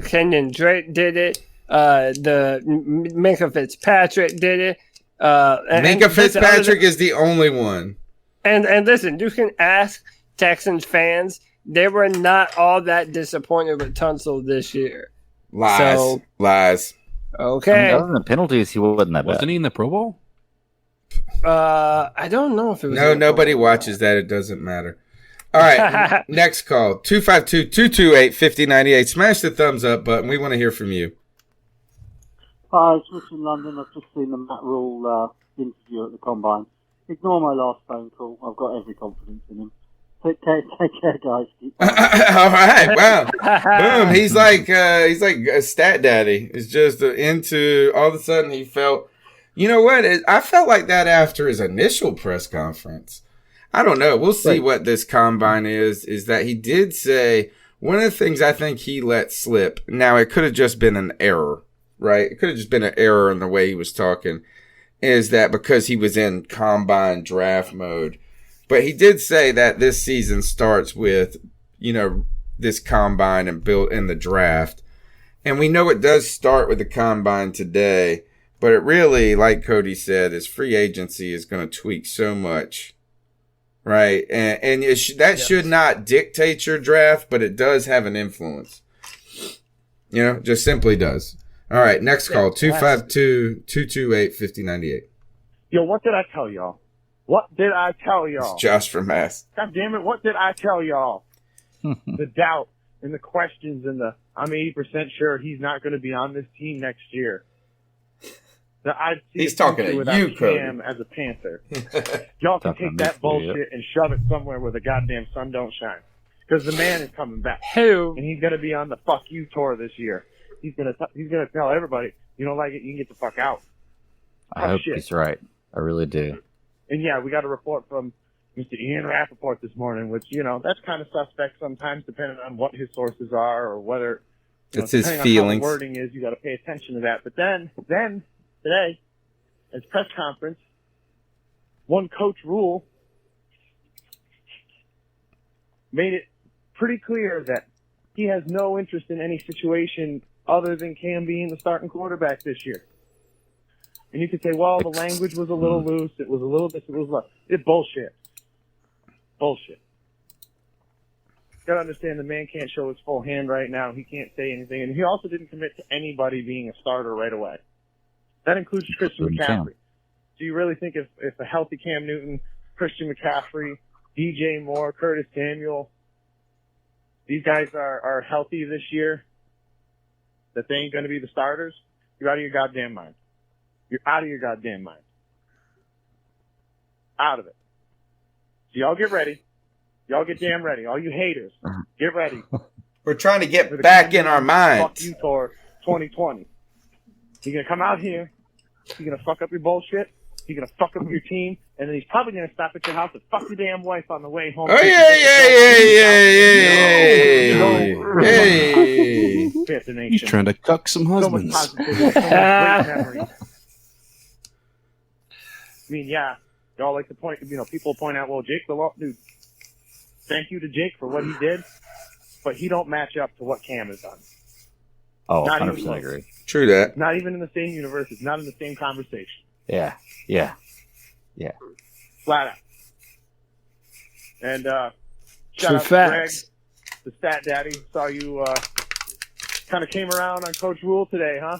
Kenyon Drake did it. The Minka Fitzpatrick did it. Minka Fitzpatrick is the only one. And listen, you can ask Texans fans; they were not all that disappointed with Tunsil this year. Lies. So, Lies. okay, other than penalties, he wasn't that bad. Wasn't he in the Pro Bowl? I don't know if it was. No, nobody watches that. It doesn't matter. All right. Next call. 252-228-5098. Smash the thumbs up button. We want to hear from you. Hi, it's Rich in London. I've just seen the Matt Rule interview at the Combine. Ignore my last phone call. I've got every confidence in him. Take care, guys. All right. Wow. Boom. He's like a stat daddy. It's just into all of a sudden he felt, you know what? I felt like that after his initial press conference. I don't know. We'll see what this combine is that he did say one of the things I think he let slip. Now it could have just been an error, right? It could have just been an error in the way he was talking. Is that because he was in combine draft mode. But he did say that this season starts with, this combine and built in the draft. And we know it does start with the combine today. But it really, like Cody said, is free agency is going to tweak so much. Right? And that should not dictate your draft, but it does have an influence. Just simply does. All right, next call, 252-228-5098. Yo, what did I tell y'all? What did I tell y'all? It's Josh from Mass. God damn it, what did I tell y'all? The doubt and the questions and I'm 80% sure he's not going to be on this team next year. He's talking to without you, Cody. Cam as a Panther. Y'all can take that bullshit and shove it somewhere where the goddamn sun don't shine. Because the man is coming back. Who? And he's going to be on the fuck you tour this year. He's gonna tell everybody, you don't like it, you can get the fuck out. I hope he's right. I really do. And yeah, we got a report from Mr. Ian Rappaport this morning, which, that's kind of suspect sometimes depending on what his sources are or whether it's his depending feelings. on how the wording is, you got to pay attention to that. But then today, at press conference, one Coach Rule made it pretty clear that he has no interest in any situation other than Cam being the starting quarterback this year. And you could say, well, the language was a little loose, it was a little this, it was that. It's bullshit. Bullshit. You gotta understand the man can't show his full hand right now. He can't say anything. And he also didn't commit to anybody being a starter right away. That includes Christian McCaffrey. Do you really think if a healthy Cam Newton, Christian McCaffrey, DJ Moore, Curtis Samuel, these guys are healthy this year, that they ain't going to be the starters? You're out of your goddamn mind. You're out of your goddamn mind. Out of it. So y'all get ready. Y'all get damn ready. All you haters, get ready. We're trying to For get the back Cam in our Newton Fuck minds. you tour 2020. You're going to come out here. You're going to fuck up your bullshit. You're going to fuck up your team. And then he's probably going to stop at your house and fuck your damn wife on the way home. Oh, yeah. He's trying to cuck some husbands. So much positivity, so much great memories. I mean, yeah, y'all like to point, people point out, well, Jake the Law, dude, thank you to Jake for what he did, but he don't match up to what Cam has done. Oh, Not 100% even close. agree. True that. Not even in the same universe. It's not in the same conversation. Yeah. Flat out. And shout True out to facts. Greg, the stat daddy. Saw you kind of came around on Coach Rule today, huh?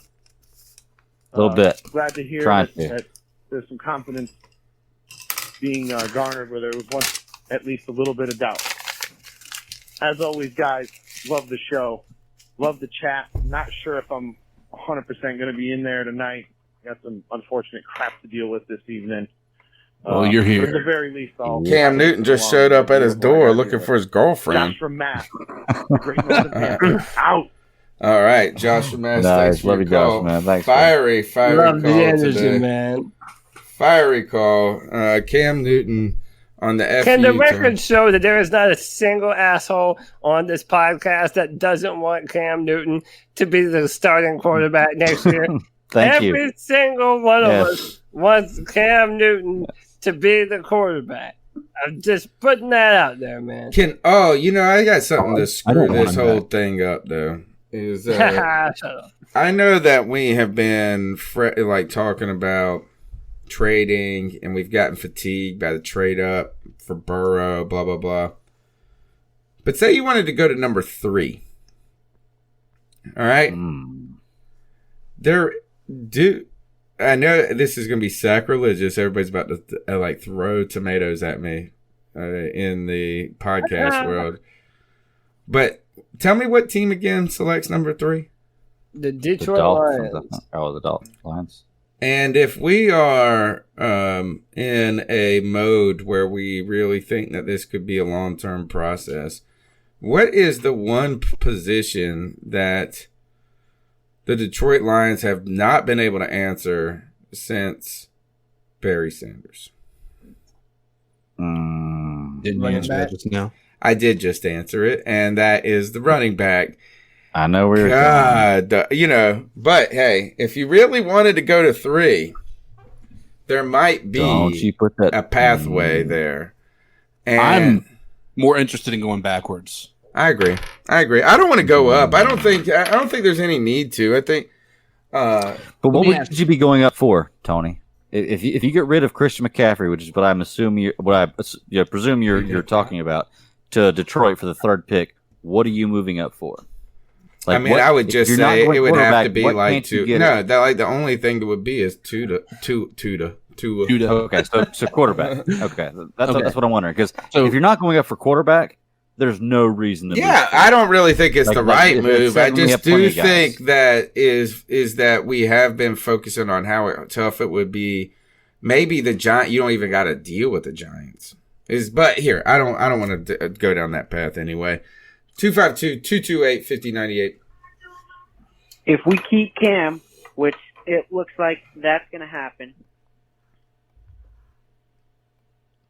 A little bit. Glad to hear Trying that, to. that there's some confidence being garnered where there was once at least a little bit of doubt. As always, guys, love the show. Love the chat. Not sure if I'm 100% going to be in there tonight. Got some unfortunate crap to deal with this evening. Well, you're here. But at the very least, Cam Newton just showed up at his door looking for his girlfriend. Josh from Matt. Great Northern Panthers. Out. All right, Josh from Mass. Nice. Thanks for Love your you, Josh, call. man. Thanks, Fiery Love call the energy, today. man. Fiery call. Cam Newton on the FU. Can the turn. record show that there is not a single asshole on this podcast that doesn't want Cam Newton to be the starting quarterback next year? Thank you. Every single one of Yes. us wants Cam Newton to be the quarterback. I'm just putting that out there, man. I got something to I screw don't want this him whole back. thing up, though. Is Shut up. I know that we have been talking about trading, and we've gotten fatigued by the trade up for Burrow, blah blah blah. But say you wanted to go to number 3. All right, I know this is going to be sacrilegious. Everybody's about to throw tomatoes at me in the podcast world. But tell me what team again selects number 3? The The Detroit Dolphins. Lions. The Dolphins. Lions. And if we are in a mode where we really think that this could be a long-term process, what is the one position that the Detroit Lions have not been able to answer since Barry Sanders? Didn't you answer that just now? I did just answer it, and that is the running back. I know we were. God, but hey, if you really wanted to go to 3, there might be Don't you put that a pathway there. And I'm more interested in going backwards. I agree. I don't want to go up. I don't think there's any need to. I think. But what would you be going up for, Tony? If you get rid of Christian McCaffrey, which is what I presume you're talking about, to Detroit for the 3rd pick, what are you moving up for? I would just say it would have to be like 2. No, the only thing that would be is 2 to. Okay, so quarterback. Okay, that's what I'm wondering. Because if you're not going up for quarterback, there's no reason to. Yeah, I don't really think it's the right move. I just do think that is that we have been focusing on how tough it would be. Maybe the Giants. You don't even got to deal with the Giants. But here, I don't want to go down that path anyway. 252-228-5098. If we keep Cam, which it looks like that's going to happen,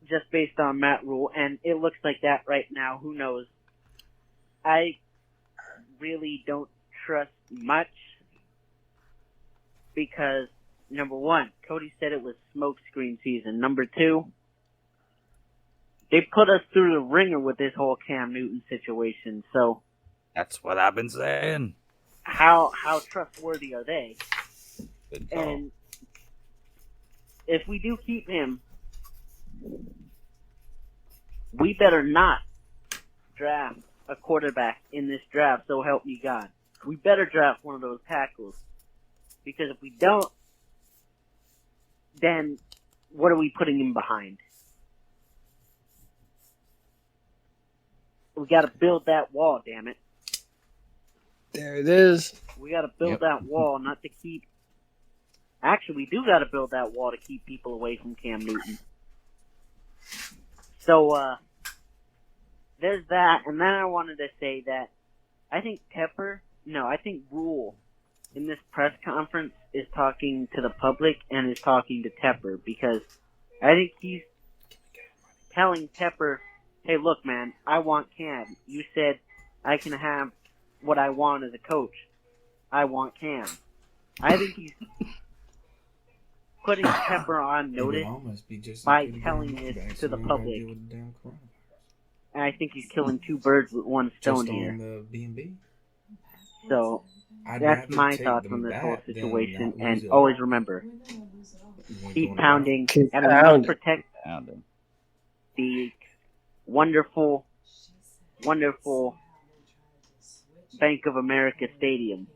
just based on Matt Rule, and it looks like that right now. Who knows? I really don't trust much because, number one, Cody said it was smokescreen season. Number 2, they put us through the ringer with this whole Cam Newton situation. So that's what I've been saying. How trustworthy are they? And if we do keep him, we better not draft a quarterback in this draft, so help me God. We better draft one of those tackles. Because if we don't, then what are we putting him behind? We gotta build that wall, damn it. There it is. We gotta build that wall, not to keep... Actually, we do gotta build that wall to keep people away from Cam Newton. So, there's that, and then I wanted to say that I think Rule in this press conference is talking to the public and is talking to Tepper, because I think he's telling Tepper, hey, look, man, I want Cam. You said I can have what I want as a coach. I want Cam. I think he's putting Tepper on notice by telling this to the public. And I think he's killing two birds with one stone here. So that's my thoughts on this whole situation. And always remember, keep pounding, and we must protect the wonderful, wonderful Bank of America Stadium,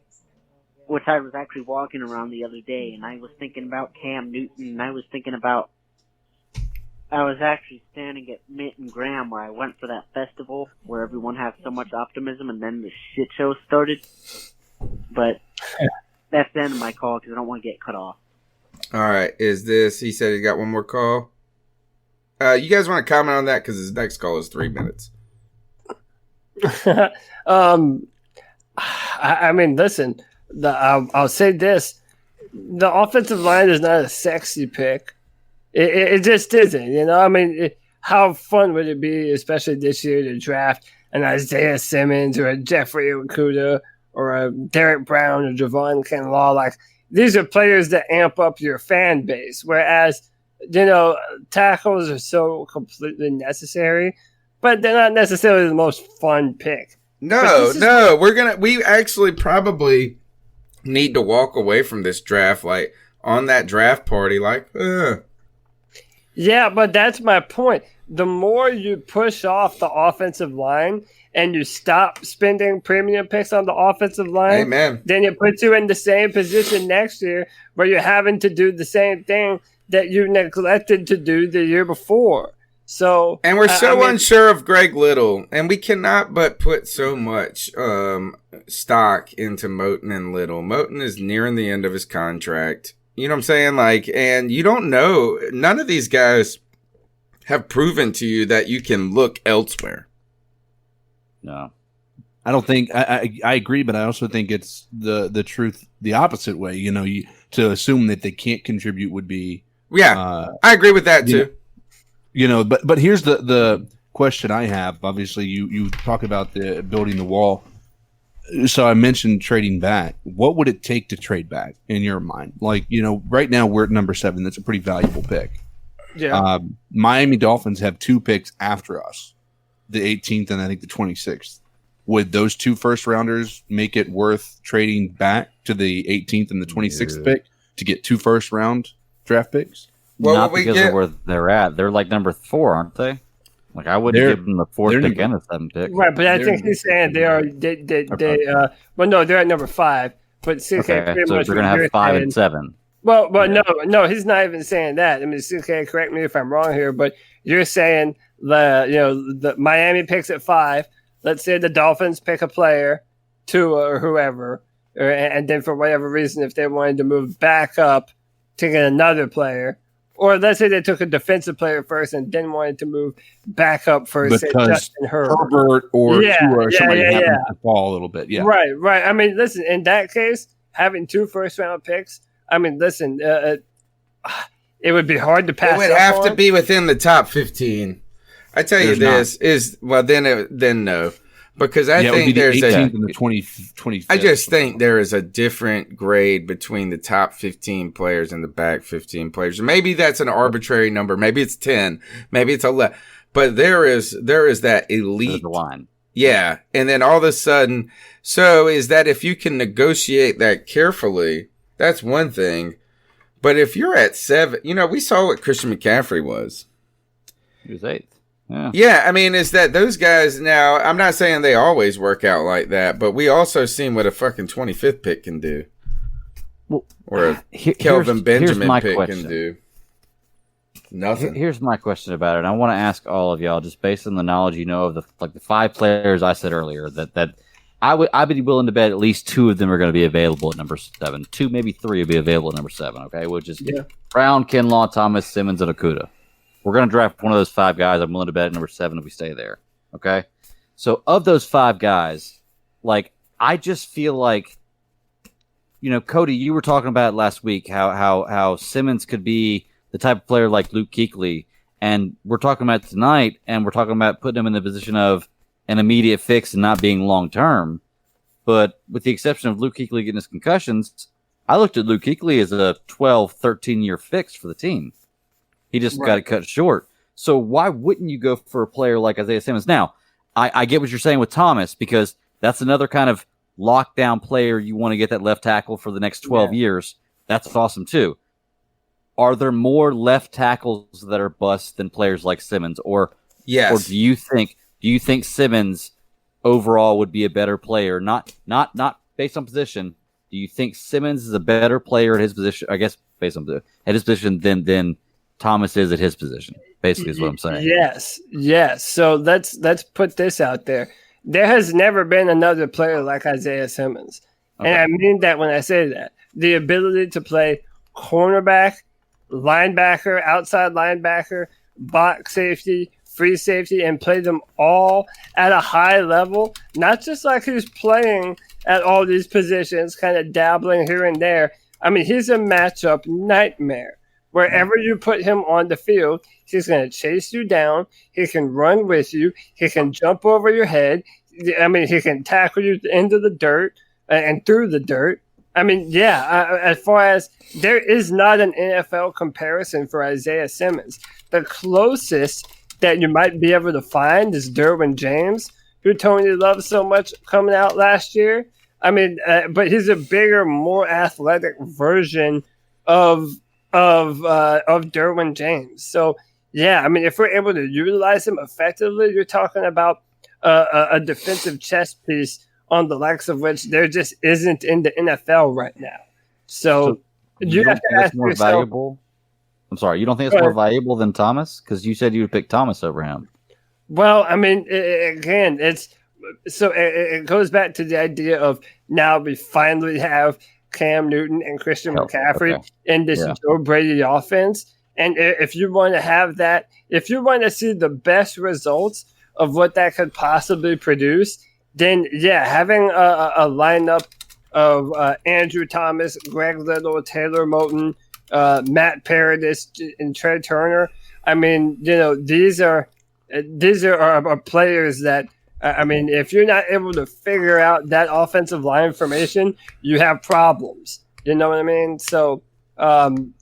which I was actually walking around the other day, and I was thinking about Cam Newton, and I was actually standing at Mint and Graham, where I went for that festival where everyone has so much optimism, and then the shit show started. But that's the end of my call, because I don't want to get cut off. All right. He said he got one more call. You guys want to comment on that? Because his next call is 3 minutes. I mean, listen, I'll say this. The offensive line is not a sexy pick. It just isn't, you know? I mean, how fun would it be, especially this year, to draft an Isaiah Simmons or a Jeffrey Okudah or a Derek Brown or Javon Kinlaw? Like, these are players that amp up your fan base, whereas, you know, tackles are so completely necessary, but they're not necessarily the most fun pick. No, we actually probably need to walk away from this draft, like, on that draft party, like, Yeah, but that's my point. The more you push off the offensive line and you stop spending premium picks on the offensive line, Amen. Then it puts you in the same position next year where you're having to do the same thing that you neglected to do the year before. So, and we're unsure of Greg Little, and we cannot but put so much stock into Moton and Little. Moton is nearing the end of his contract. You know what I'm saying? Like, and you don't know. None of these guys have proven to you that you can look elsewhere. No. I don't think I agree, but I also think it's the truth the opposite way. You know, to assume that they can't contribute would be I agree with that too. You know, but here's the question I have. Obviously, you talk about the building the wall. So I mentioned trading back. What would it take to trade back in your mind? Like, you know, right now we're at number 7. That's a pretty valuable pick. Yeah. Miami Dolphins have 2 picks after us, the 18th and I think the 26th. Would those 2 first rounders make it worth trading back to the 18th and the 26th pick to get 2 first round draft picks? Not because of where they're at. They're like number 4, aren't they? Like, I wouldn't give them the 4th pick and a 7th pick. Right, but I think he's saying they're at number 5. But CK okay, so they're going to have 5 and 7. Well, no, he's not even saying that. I mean, CK, correct me if I'm wrong here, but you're saying the Miami picks at 5. Let's say the Dolphins pick a player, Tua or whoever, and then for whatever reason, if they wanted to move back up to get another player. Or let's say they took a defensive player first and then wanted to move back up for, say, Justin Herbert or Tua or somebody happened to fall a little bit. Yeah. Right. I mean, listen, in that case, having 2 first-round picks, I mean, listen, it would be hard to pass. It would have to be within the top 15. I tell you this then no. Because I think there's the 18th and the 25th. I just think there is a different grade between the top 15 players and the back 15 players. Maybe that's an arbitrary number. Maybe it's 10. Maybe it's 11. But there is that elite line. Yeah. And then all of a sudden, so is that if you can negotiate that carefully, that's one thing. But if you're at 7, you know, we saw what Christian McCaffrey was. He was 8th. Yeah, I mean, is that those guys now, I'm not saying they always work out like that, but we also seen what a fucking 25th pick can do. Well, or a Kelvin Benjamin pick can do. Nothing. Here's my question about it. And I want to ask all of y'all, just based on the knowledge you know of the 5 players I said earlier, that I'd be willing to bet at least 2 of them are going to be available at number 7. 2, maybe 3 will be available at number 7, okay? Which is Brown, Kinlaw, Thomas, Simmons, and Okudah. We're going to draft one of those 5 guys. I'm willing to bet at number 7 if we stay there. Okay? So of those 5 guys, like, I just feel like, Cody, you were talking about it last week, how Simmons could be the type of player like Luke Kuechly, and we're talking about it tonight, and we're talking about putting him in the position of an immediate fix and not being long-term. But with the exception of Luke Kuechly getting his concussions, I looked at Luke Kuechly as a 12, 13-year fix for the team. He just got it cut short. So why wouldn't you go for a player like Isaiah Simmons? Now, I get what you're saying with Thomas, because that's another kind of lockdown player. You want to get that left tackle for the next 12 years. That's awesome too. Are there more left tackles that are bust than players like Simmons? Or do you think Simmons overall would be a better player? Not based on position. Do you think Simmons is a better player at his position? I guess based on at his position than Thomas is at his position. Basically, is what I'm saying. Yes. So let's put this out there. There has never been another player like Isaiah Simmons, and I mean that when I say that. The ability to play cornerback, linebacker, outside linebacker, box safety, free safety, and play them all at a high level. Not just like he's playing at all these positions, kind of dabbling here and there. I mean, he's a matchup nightmare. Wherever you put him on the field, he's going to chase you down. He can run with you. He can jump over your head. I mean, he can tackle you into the dirt and through the dirt. I mean, as far as there is not an NFL comparison for Isaiah Simmons. The closest that you might be able to find is Derwin James, who Tony loved so much coming out last year. I mean, but he's a bigger, more athletic version of Derwin James. So, I mean, if we're able to utilize him effectively, you're talking about a defensive chess piece on the likes of which there just isn't in the NFL right now. So you have to ask more yourself, valuable. I'm sorry, you don't think it's more valuable than Thomas? Because you said you would pick Thomas over him. Well, I mean, again, it goes back to the idea of now we finally have Cam Newton and Christian McCaffrey in this Joe Brady offense. And if you want to have that, if you want to see the best results of what that could possibly produce, then having a lineup of Andrew Thomas, Greg Little, Taylor Moton, Matt Paradis, and Trey Turner. I mean, these are players that, I mean, if you're not able to figure out that offensive line formation, you have problems. You know what I mean? So, again,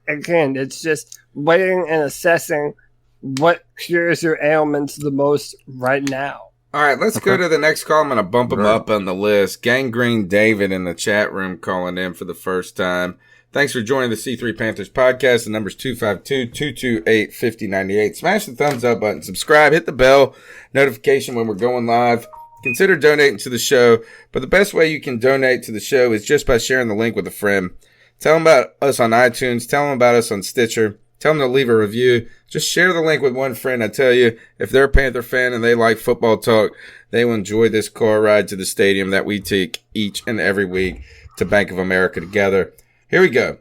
it's just waiting and assessing what cures your ailments the most right now. All right, let's go to the next call. I'm going to bump him up on the list. Gangrene David in the chat room calling in for the first time. Thanks for joining the C3 Panthers podcast. The number's 252-228-5098. Smash the thumbs up button. Subscribe. Hit the bell notification when we're going live. Consider donating to the show. But the best way you can donate to the show is just by sharing the link with a friend. Tell them about us on iTunes. Tell them about us on Stitcher. Tell them to leave a review. Just share the link with one friend. I tell you, if they're a Panther fan and they like football talk, they will enjoy this car ride to the stadium that we take each and every week to Bank of America together. Here we go.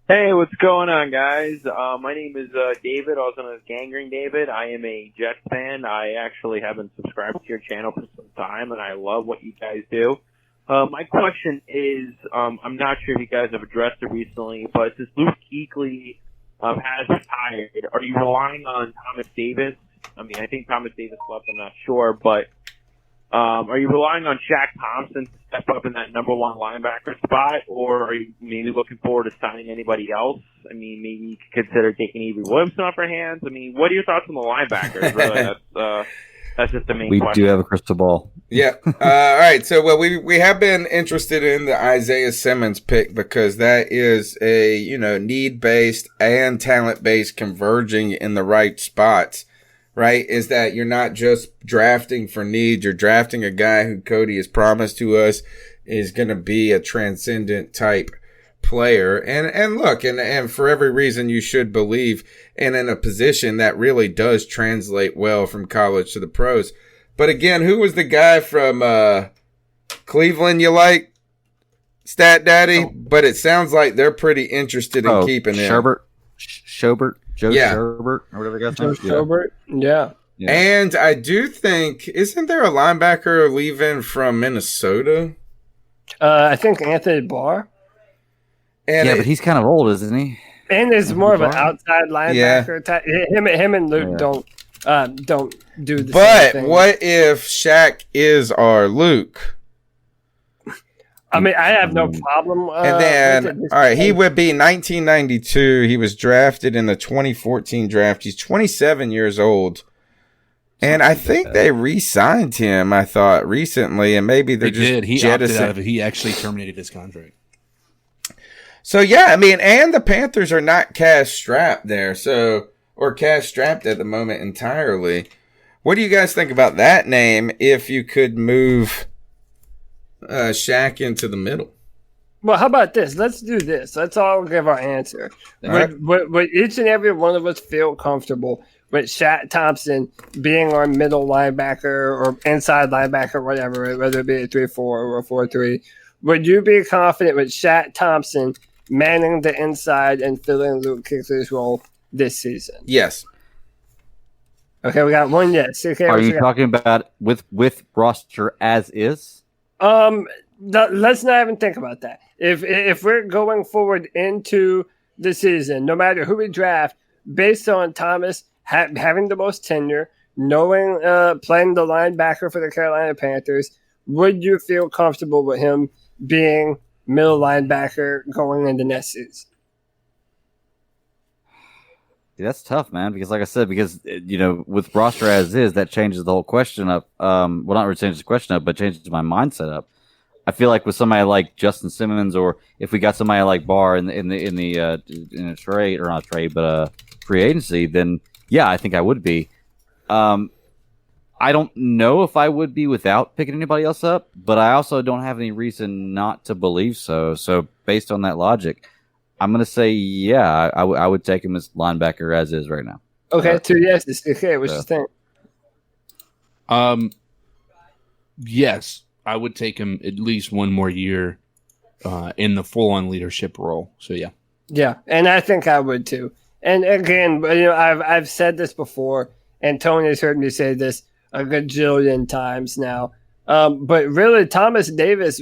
Hey, what's going on, guys? My name is David, also known as Gangrene David. I am a Jets fan. I actually haven't subscribed to your channel for some time, and I love what you guys do. My question is, I'm not sure if you guys have addressed it recently, but since Luke Kuechly has retired, are you relying on Thomas Davis? I mean, I think Thomas Davis left, I'm not sure, but are you relying on Shaq Thompson to step up in that number one linebacker spot, or are you maybe looking forward to signing anybody else? I mean, maybe you could consider taking Avery Williamson off our hands. I mean, what are your thoughts on the linebackers? Really, that's just the main question. We do have a crystal ball. Yeah. All right. So, we have been interested in the Isaiah Simmons pick because that is a, need-based and talent-based converging in the right spots, right? Is that you're not just drafting for need. You're drafting a guy who Cody has promised to us is going to be a transcendent type player. And look, and for every reason you should believe, and in a position that really does translate well from college to the pros. But again, who was the guy from Cleveland you like? Stat Daddy? Oh. But it sounds like they're pretty interested in keeping him. Joe Sherbert, or whatever the guy's name. Sherbert, yeah. Yeah. And I do think, isn't there a linebacker leaving from Minnesota? I think Anthony Barr. And but he's kind of old, isn't he? And is more of an outside linebacker type. Him and Luke don't do the same But thing. what if Shaq is our Luke? I mean, I have no problem. And then, with it. all right, he would be 1992. He was drafted in the 2014 draft. He's 27 years old. And I think they re-signed him, I thought, recently. And maybe they're They just did. He opted jettisoning. out of it. He actually terminated his contract. So, yeah, I mean, and the Panthers are not cash-strapped there. Or cash-strapped at the moment entirely. What do you guys think about that name if you could move Shaq into the middle? Well, how about this? Let's do this. Let's all give our answer. Would each and every one of us feel comfortable with Shaq Thompson being our middle linebacker or inside linebacker, whatever, whether it be a 3-4 or a 4-3? Would you be confident with Shaq Thompson manning the inside and filling Luke Kuechly's role this season? Yes. Okay, we got one yes. Okay, Are you talking about with roster as is? Let's not even think about that. If we're going forward into the season, no matter who we draft, based on Thomas having the most tenure, knowing playing the linebacker for the Carolina Panthers, would you feel comfortable with him being middle linebacker going into next season? That's tough, man, because like I said, with roster as is, that changes the whole question up. Well, not really changes the question up, but changes my mindset up. I feel like with somebody like Justin Simmons, or if we got somebody like Barr in a trade, or not a trade, but a free agency, then yeah, I think I would be. I don't know if I would be without picking anybody else up, but I also don't have any reason not to believe so. So based on that logic, I'm going to say, yeah, I would take him as linebacker as is right now. Okay, 2 yeses. Okay, what you think? Yes, I would take him at least one more year in the full-on leadership role. So, yeah. Yeah, and I think I would too. And again, I've said this before, and Tony's heard me say this a gajillion times now. But really, Thomas Davis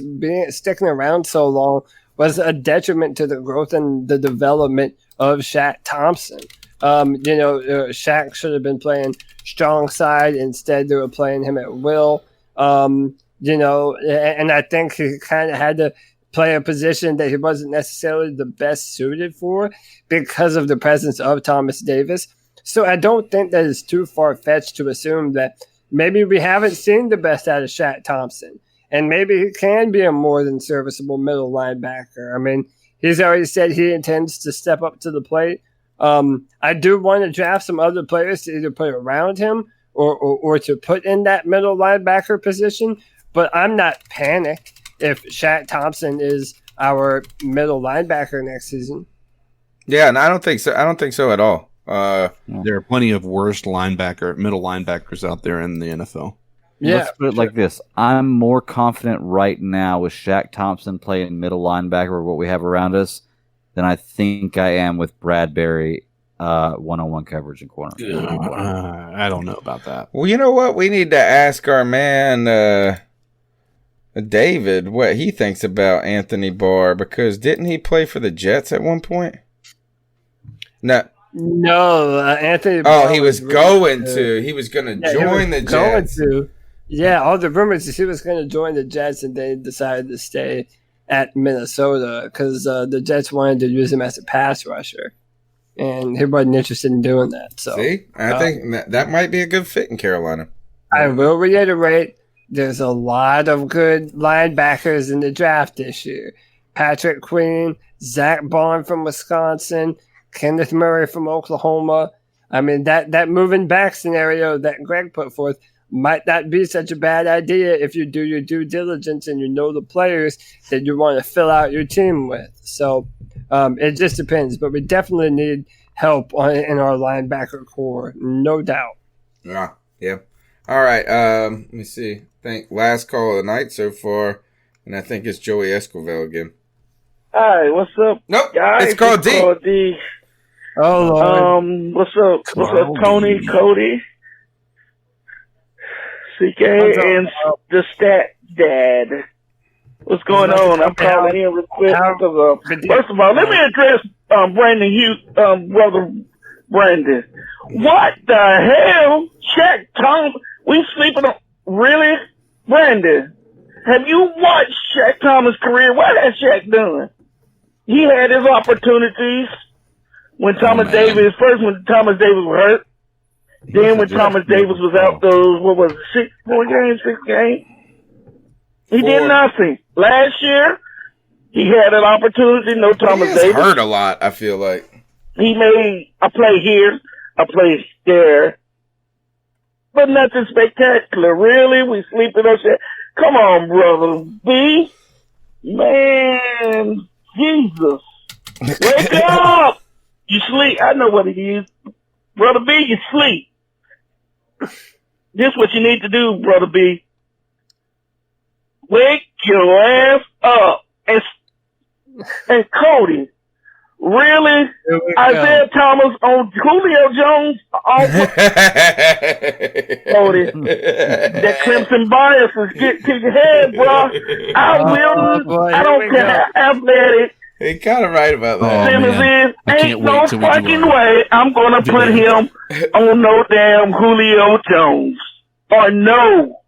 sticking around so long was a detriment to the growth and the development of Shaq Thompson. Shaq should have been playing strong side. Instead, they were playing him at will. And I think he kind of had to play a position that he wasn't necessarily the best suited for because of the presence of Thomas Davis. So I don't think that it's too far-fetched to assume that maybe we haven't seen the best out of Shaq Thompson. And maybe he can be a more than serviceable middle linebacker. I mean, he's already said he intends to step up to the plate. I do want to draft some other players to either put around him or to put in that middle linebacker position. But I'm not panicked if Shaq Thompson is our middle linebacker next season. Yeah, and I don't think so. I don't think so at all. There are plenty of worse middle linebackers out there in the NFL. Yeah, let's put it like this. I'm more confident right now with Shaq Thompson playing middle linebacker, what we have around us, than I think I am with Bradbury one-on-one coverage and corner. I don't know about that. Well, you know what? We need to ask our man David what he thinks about Anthony Barr, because didn't he play for the Jets at one point? No, Anthony Barr. Oh, he was going to. He was going to join the Jets. Yeah, all the rumors is he was going to join the Jets, and they decided to stay at Minnesota because the Jets wanted to use him as a pass rusher, and he wasn't interested in doing that. So, see, I think that might be a good fit in Carolina. I will reiterate, there's a lot of good linebackers in the draft this year. Patrick Queen, Zach Bond from Wisconsin, Kenneth Murray from Oklahoma. I mean, that moving back scenario that Greg put forth might not be such a bad idea if you do your due diligence and you know the players that you want to fill out your team with. So it just depends. But we definitely need help in our linebacker core, no doubt. Yeah. All right. Let me see. I think last call of the night so far, and I think it's Joey Esquivel again. Hi, what's up? Nope, guys? it's called D. Oh, Lord. What's up? What's up, Tony, Cody? CK and the Stat Dad. What's going on? I'm calling in real quick because, first of all, let me address Brandon Hughes, brother Brandon. What the hell? Shaq Thomas, we sleeping on, really? Brandon, have you watched Shaq Thomas' career? What has Shaq done? He had his opportunities when Thomas Davis was hurt. Then when Thomas Davis was out those, what was it, 6 games? He did nothing. Last year, he had an opportunity, no Thomas Davis. Hurt a lot, I feel like. He made a play here, a play there, but nothing spectacular. Really? We sleeping on shit? Come on, brother B. Man, Jesus. Wake up! You sleep. I know what it is. Brother B, you sleep. This is what you need to do, Brother B. Wake your ass up. And Cody, really? Isaiah Thomas on Julio Jones? Cody, that Clemson bias is getting to your head, bro. I don't care how athletic He kind of right about that. Simmons is. Ain't no fucking way I'm going to put him on no damn Julio Jones or no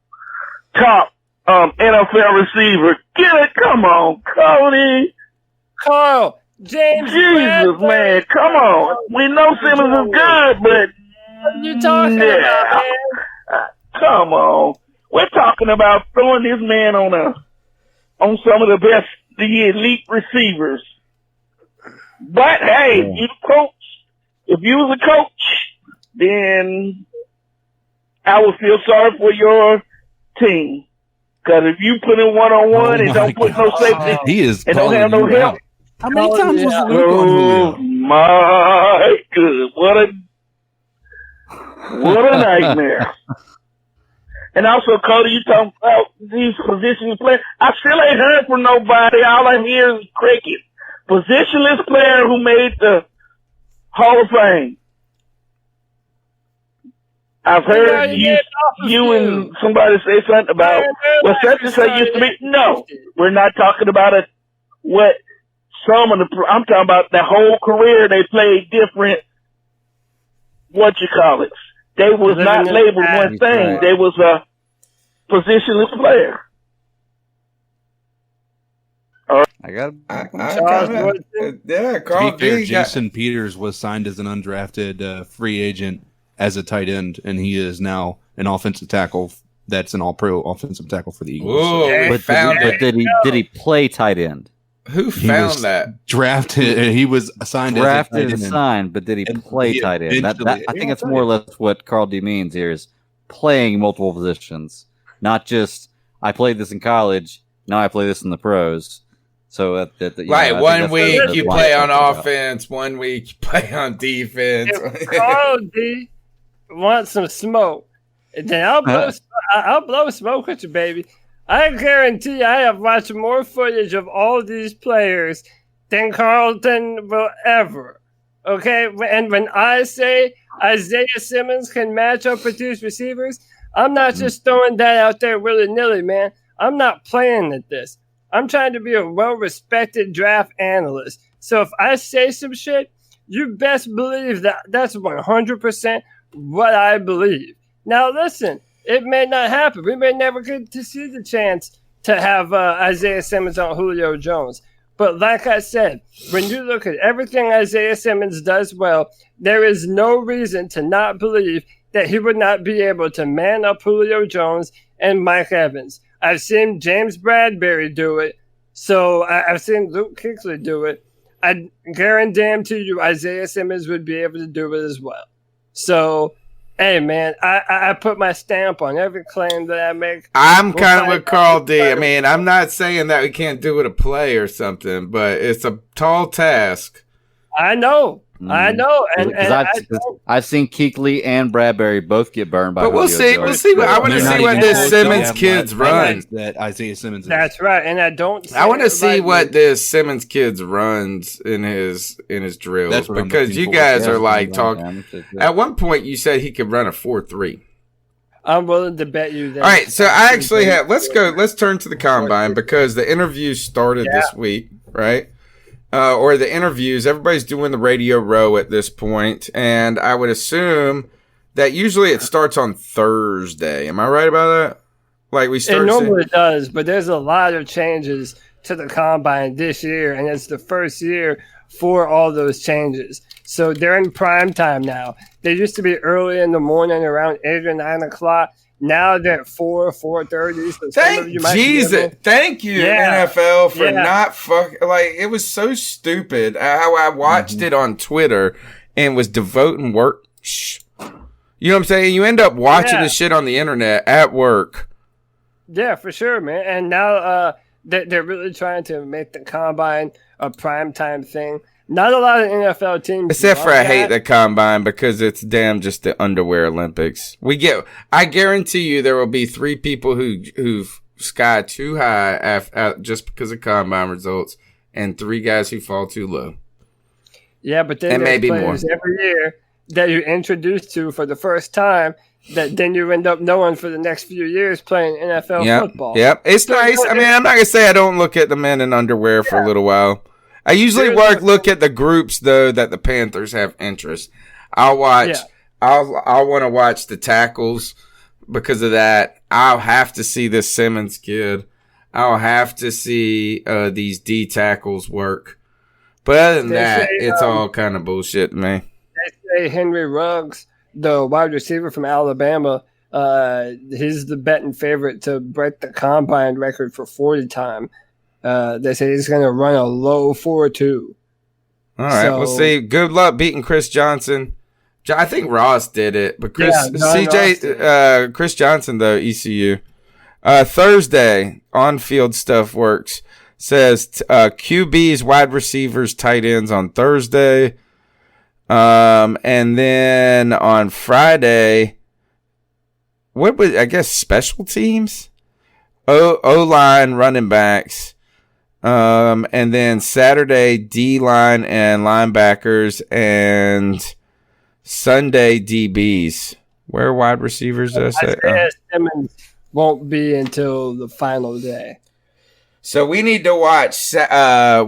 top NFL receiver. Get it? Come on, Cody. Carl, James. Jesus, man. Come on. We know Simmons is good, but what are you talking about, man? Come on. We're talking about throwing this man on some of the best, the elite receivers. But hey, you coach. If you was a coach, then I would feel sorry for your team. Because if you put in one-on-one and don't put no safety, he is and don't have no help. How many times was Luke on Julio? My God, what a nightmare. And also, Cody, you talking about these position players. I still ain't heard from nobody. All I hear is cricket. Positionless player who made the Hall of Fame. I've heard you and somebody say something about what such and such used to be. No, we're not talking about what some of the. I'm talking about the whole career. They played different. What you call it? They was not labeled one thing. They was a positionless player. I got To be fair, Jason Peters was signed as an undrafted free agent as a tight end, and he is now an offensive tackle. That's an all-pro offensive tackle for the Eagles. Whoa, but did he play tight end? Who found that? Drafted. He was signed drafted as a and tight end. signed, but did he play tight end? I think that's more or less what Carl D means here is playing multiple positions, not just I played this in college. Now I play this in the pros. So right, know, 1 week you play on offense, 1 week you play on defense. If Carl D wants some smoke, then I'll blow smoke with you, baby. I guarantee I have watched more footage of all these players than Carlton will ever. Okay, and when I say Isaiah Simmons can match up with these receivers, I'm not just throwing that out there willy-nilly, man. I'm not playing at this. I'm trying to be a well-respected draft analyst. So if I say some shit, you best believe that that's 100% what I believe. Now, listen, it may not happen. We may never get to see the chance to have Isaiah Simmons on Julio Jones. But like I said, when you look at everything Isaiah Simmons does well, there is no reason to not believe that he would not be able to man up Julio Jones and Mike Evans. I've seen James Bradbury do it. So I've seen Luke Kuechly do it. I guarantee you Isaiah Simmons would be able to do it as well. So, hey, man, I put my stamp on every claim that I make. I'm kind of with Carl D. I mean, I'm not saying that we can't do it a play or something, but it's a tall task. I know. I know. And I've seen Kuechly and Bradbury both get burned by. But we'll see. We'll see. I want to see what this Simmons kids run. That Isaiah Simmons. That's right. And I don't. I want to see what this Simmons kids runs in his drills because you guys are like talking. At one point, you said he could run a 4.3. I'm willing to bet you that. All right, so I actually have. Let's turn to the combine because the interviews started this week, right? Or the interviews. Everybody's doing the Radio Row at this point, and I would assume that usually it starts on Thursday. Am I right about that? Like we start. It normally does, but there's a lot of changes to the combine this year, and it's the first year for all those changes. So they're in prime time now. They used to be early in the morning, around 8 or 9 o'clock. Now they're at 4:30. So Thank Jesus. Thank you, NFL, for not like, it was so stupid how I watched it on Twitter and was devoting work. You know what I'm saying? You end up watching this shit on the internet at work. Yeah, for sure, man. And now they're really trying to make the combine a primetime thing. Not a lot of NFL teams. Except for I hate the combine because it's damn just the underwear Olympics. I guarantee you there will be 3 people who've sky too high just because of combine results, and 3 guys who fall too low. Yeah, but then there's players every year that you're introduced to for the first time that then you end up knowing for the next few years playing NFL football. Yep, it's nice. I mean, I'm not gonna say I don't look at the men in underwear for a little while. I usually look at the groups though that the Panthers have interest. I'll watch. I'll want to watch the tackles because of that. I'll have to see this Simmons kid. I'll have to see these D tackles work. But other than that, it's all kind of bullshit to me. They say Henry Ruggs, the wide receiver from Alabama, he's the betting favorite to break the combine record for 40 time. They say he's going to run a low 4.2. All right, we'll see. Good luck beating Chris Johnson. I think Ross did it, but Chris Johnson though, ECU. Thursday on-field stuff works. Says QBs, wide receivers, tight ends on Thursday, and then on Friday, I guess special teams, O-line, running backs. And then Saturday, D-line and linebackers, and Sunday, DBs. Where are wide receivers? Isaiah Simmons won't be until the final day. So we need to watch. So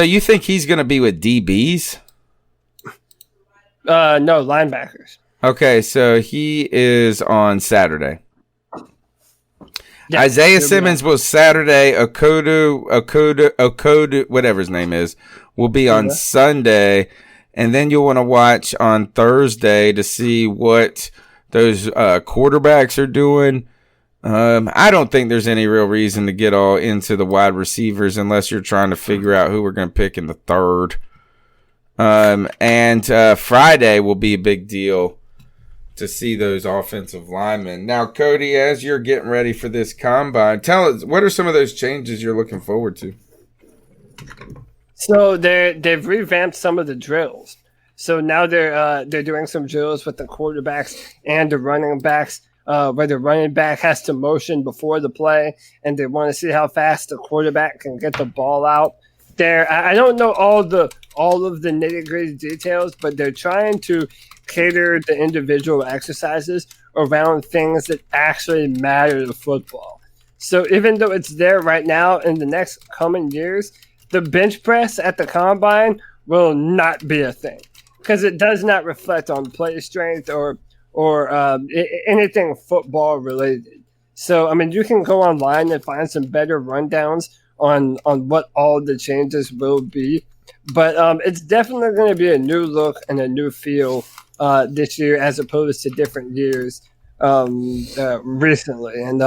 you think he's going to be with DBs? No, linebackers. Okay, so he is on Saturday. Yeah, Isaiah Simmons will Saturday. Okodu, whatever his name is, will be on Sunday. And then you'll want to watch on Thursday to see what those quarterbacks are doing. I don't think there's any real reason to get all into the wide receivers unless you're trying to figure out who we're going to pick in the third. And Friday will be a big deal to see those offensive linemen. Now, Cody, as you're getting ready for this combine, tell us, what are some of those changes you're looking forward to? So they've revamped some of the drills. So now they're doing some drills with the quarterbacks and the running backs, where the running back has to motion before the play, and they want to see how fast the quarterback can get the ball out. I don't know all of the nitty-gritty details, but they're trying to cater the individual exercises around things that actually matter to football. So even though it's there right now, in the next coming years, the bench press at the combine will not be a thing because it does not reflect on play strength or anything football related. So, I mean, you can go online and find some better rundowns on what all the changes will be. But it's definitely going to be a new look and a new feel this year as opposed to different years recently. And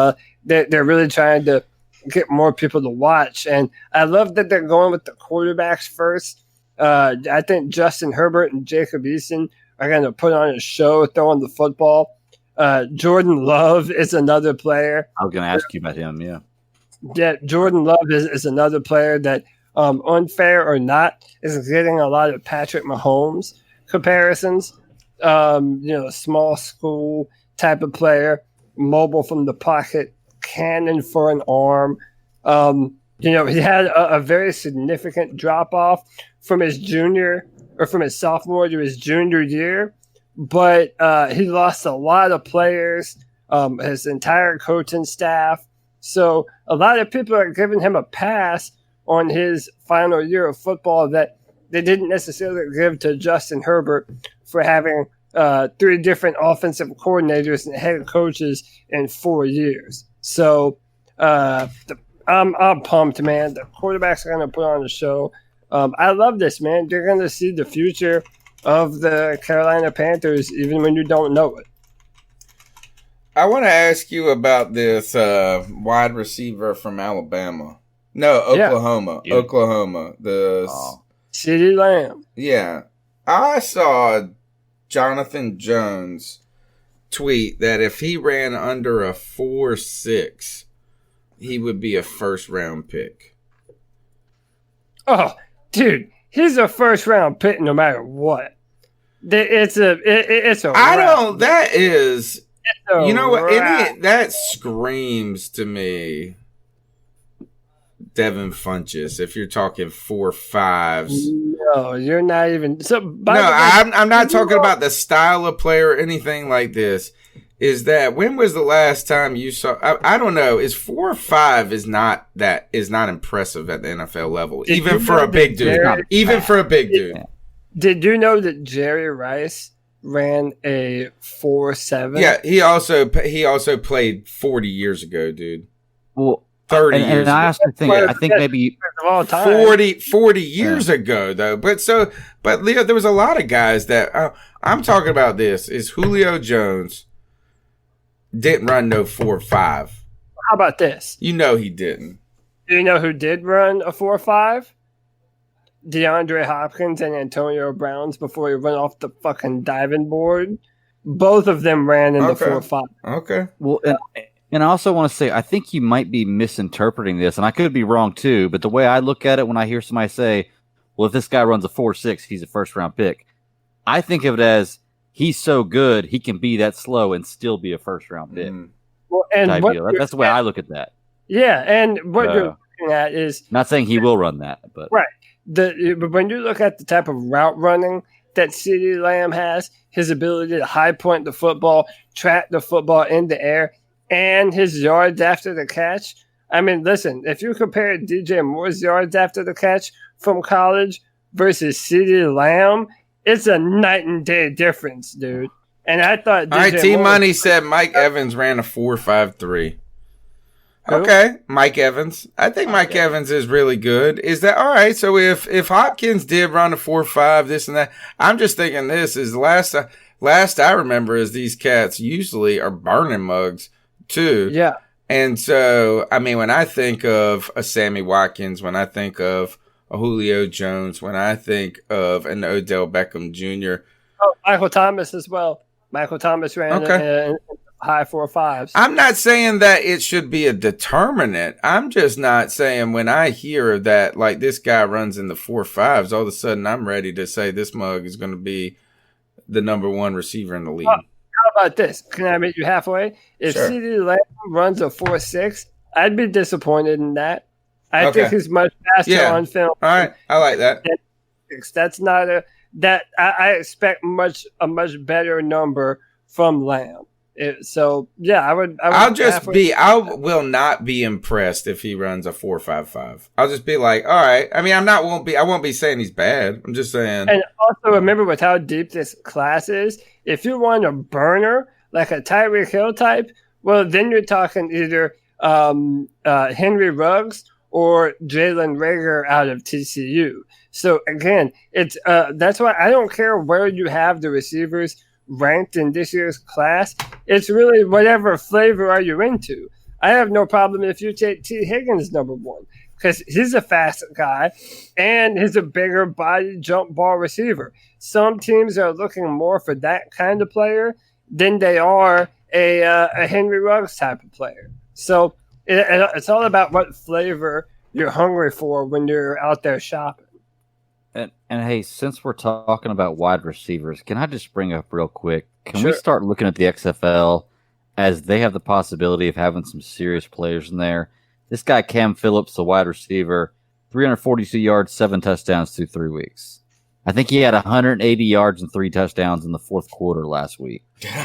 they're really trying to get more people to watch. And I love that they're going with the quarterbacks first. I think Justin Herbert and Jacob Eason are going to put on a show throwing the football. Jordan Love is another player. I was going to ask you about him, yeah. Yeah, Jordan Love is another player that, unfair or not, is getting a lot of Patrick Mahomes comparisons. Small school type of player, mobile from the pocket, cannon for an arm. He had a very significant drop off from his sophomore to his junior year, but he lost a lot of players, his entire coaching staff. So a lot of people are giving him a pass on his final year of football that they didn't necessarily give to Justin Herbert for having 3 different offensive coordinators and head coaches in 4 years. So I'm pumped, man. The quarterbacks are going to put on a show. I love this, man. You're going to see the future of the Carolina Panthers even when you don't know it. I want to ask you about this wide receiver from Alabama. No, Oklahoma. Yeah. Oklahoma. CeeDee Lamb. Yeah. I saw Jonathan Jones tweet that if he ran under a 4.6, he would be a first-round pick. Oh, dude, he's a first-round pick no matter what. It's a wrap. That is... You know what? Wrap. That screams to me Devin Funchess. If you're talking 4.5s, no, you're not even. I'm not talking about the style of player or anything like this. Is that when was the last time you saw? I don't know. Is 4.5 is not impressive at the NFL level, even for a big dude. For a big dude. Did you know that Jerry Rice ran a 4.7? Yeah, he also played 40 years ago, dude. Well, 30 years and I also think ago. I think maybe 40 years ago though. But Leo, there was a lot of guys that I'm talking about. This is Julio Jones didn't run no 4.5. How about this? You know he didn't. Do you know who did run a 4.5? DeAndre Hopkins and Antonio Browns before he went off the fucking diving board. Both of them ran in the 4.5. Okay. Well, and I also want to say, I think you might be misinterpreting this, and I could be wrong too, but the way I look at it when I hear somebody say, well, if this guy runs a 4.6, he's a first-round pick, I think of it as he's so good, he can be that slow and still be a first-round pick. Well, and That's the way I look at that. Yeah, and what you're looking at is... Not saying he will run that, but... Right. But when you look at the type of route running that CeeDee Lamb has, his ability to high point the football, track the football in the air, and his yards after the catch. I mean, listen, if you compare DJ Moore's yards after the catch from college versus CeeDee Lamb, it's a night and day difference, dude. And I thought all right, T-Money said Mike Evans ran a 4.53. Okay, Mike Evans. I think Mike Evans is really good. Is that all right? So if Hopkins did run a 4.5, this and that, I'm just thinking this is last I remember is these cats usually are burning mugs too. Yeah. And so, I mean, when I think of a Sammy Watkins, when I think of a Julio Jones, when I think of an Odell Beckham Jr. Oh, Michael Thomas as well. Michael Thomas ran in high 4.5s. I'm not saying that it should be a determinant. I'm just not saying when I hear that, like, this guy runs in the 4.5s, all of a sudden I'm ready to say this mug is going to be the number one receiver in the league. Well, how about this? Can I meet you halfway? If CeeDee Lamb runs a 4.6, I'd be disappointed in that. I think he's much faster on film. All right, I like that. That's not I expect a much better number from Lamb. I will not be impressed if he runs a 4.55. I'll just be like, all right. I mean, I won't be saying he's bad. I'm just saying. And also remember with how deep this class is, if you want a burner like a Tyreek Hill type, well, then you're talking either Henry Ruggs or Jalen Reagor out of TCU. So again, it's that's why I don't care where you have the receivers ranked in this year's class. It's really whatever flavor are you into. I have no problem if you take T. Higgins number one because he's a fast guy and he's a bigger body jump ball receiver. Some teams are looking more for that kind of player than they are a Henry Ruggs type of player. So it's all about what flavor you're hungry for when you're out there shopping. And hey, since we're talking about wide receivers, can I just bring up real quick? Can we start looking at the XFL as they have the possibility of having some serious players in there? This guy, Cam Phillips, the wide receiver, 342 yards, 7 touchdowns through 3 weeks. I think he had 180 yards and 3 touchdowns in the fourth quarter last week.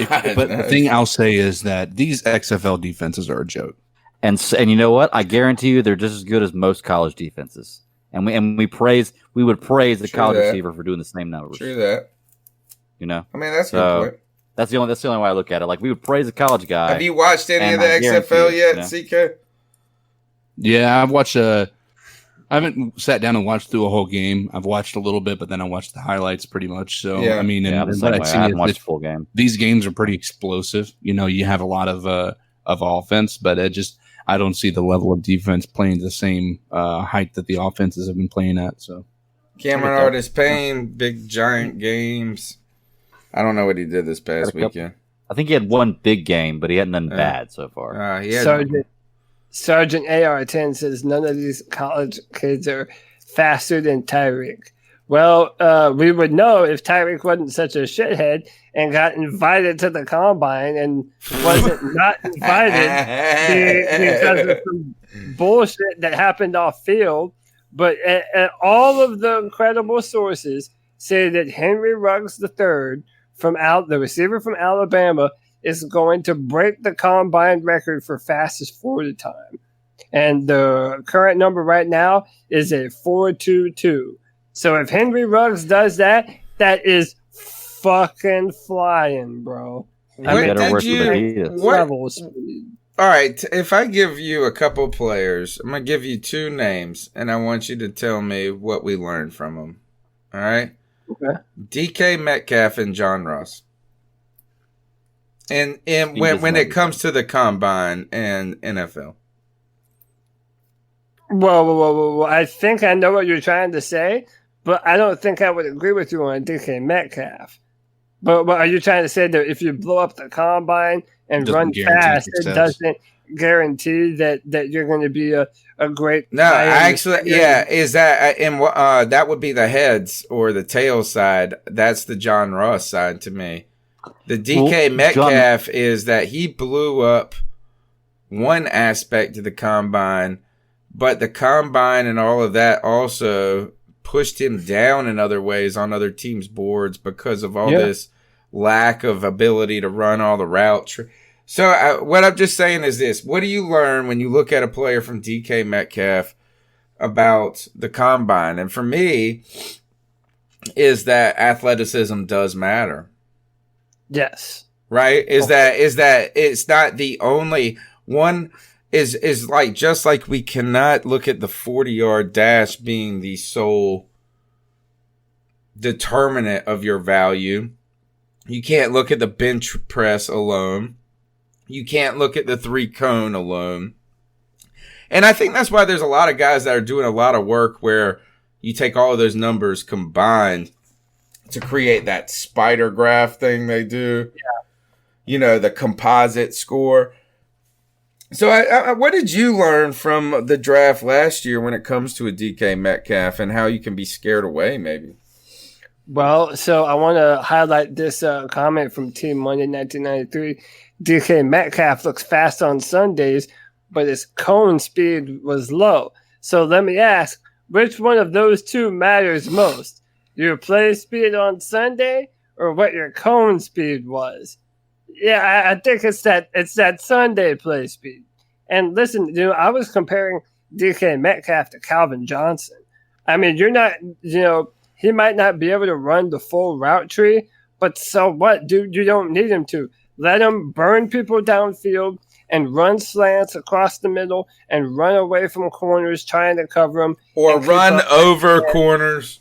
But the thing I'll say is that these XFL defenses are a joke. And you know what? I guarantee you they're just as good as most college defenses. And we would praise the college receiver for doing the same numbers. True that. You know? I mean, that's a good point. That's the only way I look at it. Like, we would praise the college guy. Have you watched any of the XFL yet, CK? Yeah, I've watched I haven't sat down and watched through a whole game. I've watched a little bit, but then I watched the highlights pretty much. So, Yeah. I mean, Yeah, and I what I see haven't is watched the full game. these games are pretty explosive. You know, you have a lot of offense, but I don't see the level of defense playing the same height that the offenses have been playing at. So, Cameron Artis Payne, big giant games. I don't know what he did this past weekend. I think he had one big game, but he hadn't done bad so far. Sergeant AR-10 says none of these college kids are faster than Tyreek. Well, we would know if Tyreek wasn't such a shithead and got invited to the combine and wasn't not invited because of some bullshit that happened off field. But all of the incredible sources say that Henry Ruggs III, the receiver from Alabama, is going to break the combine record for fastest 40 time. And the current number right now is a 4.22. So if Henry Ruggs does that, that is fucking flying, bro. All right, if I give you a couple players, I'm going to give you 2 names, and I want you to tell me what we learned from them. All right? Okay. DK Metcalf and John Ross. And when it comes to the combine and NFL. Well, I think I know what you're trying to say, but I don't think I would agree with you on DK Metcalf. But are you trying to say that if you blow up the combine and run fast, it doesn't guarantee that you're going to be a great? No, actually, yeah, is that that would be the heads or the tail side. That's the John Ross side to me. The DK Metcalf is that he blew up one aspect of the combine, but the combine and all of that also pushed him down in other ways on other teams' boards because of all this lack of ability to run all the routes. So what I'm just saying is this. What do you learn when you look at a player from DK Metcalf about the combine? And for me, is that athleticism does matter. Yes. Right? Is that it's not the only one is like, just like we cannot look at the 40-yard dash being the sole determinant of your value. You can't look at the bench press alone. You can't look at the 3-cone alone. And I think that's why there's a lot of guys that are doing a lot of work where you take all of those numbers combined to create that spider graph thing they do. Yeah. You know, the composite score. So what did you learn from the draft last year when it comes to a DK Metcalf and how you can be scared away maybe? Well, so I want to highlight this comment from Team Monday 1993. DK Metcalf looks fast on Sundays, but his cone speed was low. So let me ask, which one of those two matters most? Your play speed on Sunday or what your cone speed was? Yeah, I think it's that Sunday play speed. And listen, I was comparing DK Metcalf to Calvin Johnson. I mean, he might not be able to run the full route tree, but so what, dude? You don't need him to. Let him burn people downfield and run slants across the middle and run away from corners trying to cover them. Or run over corners.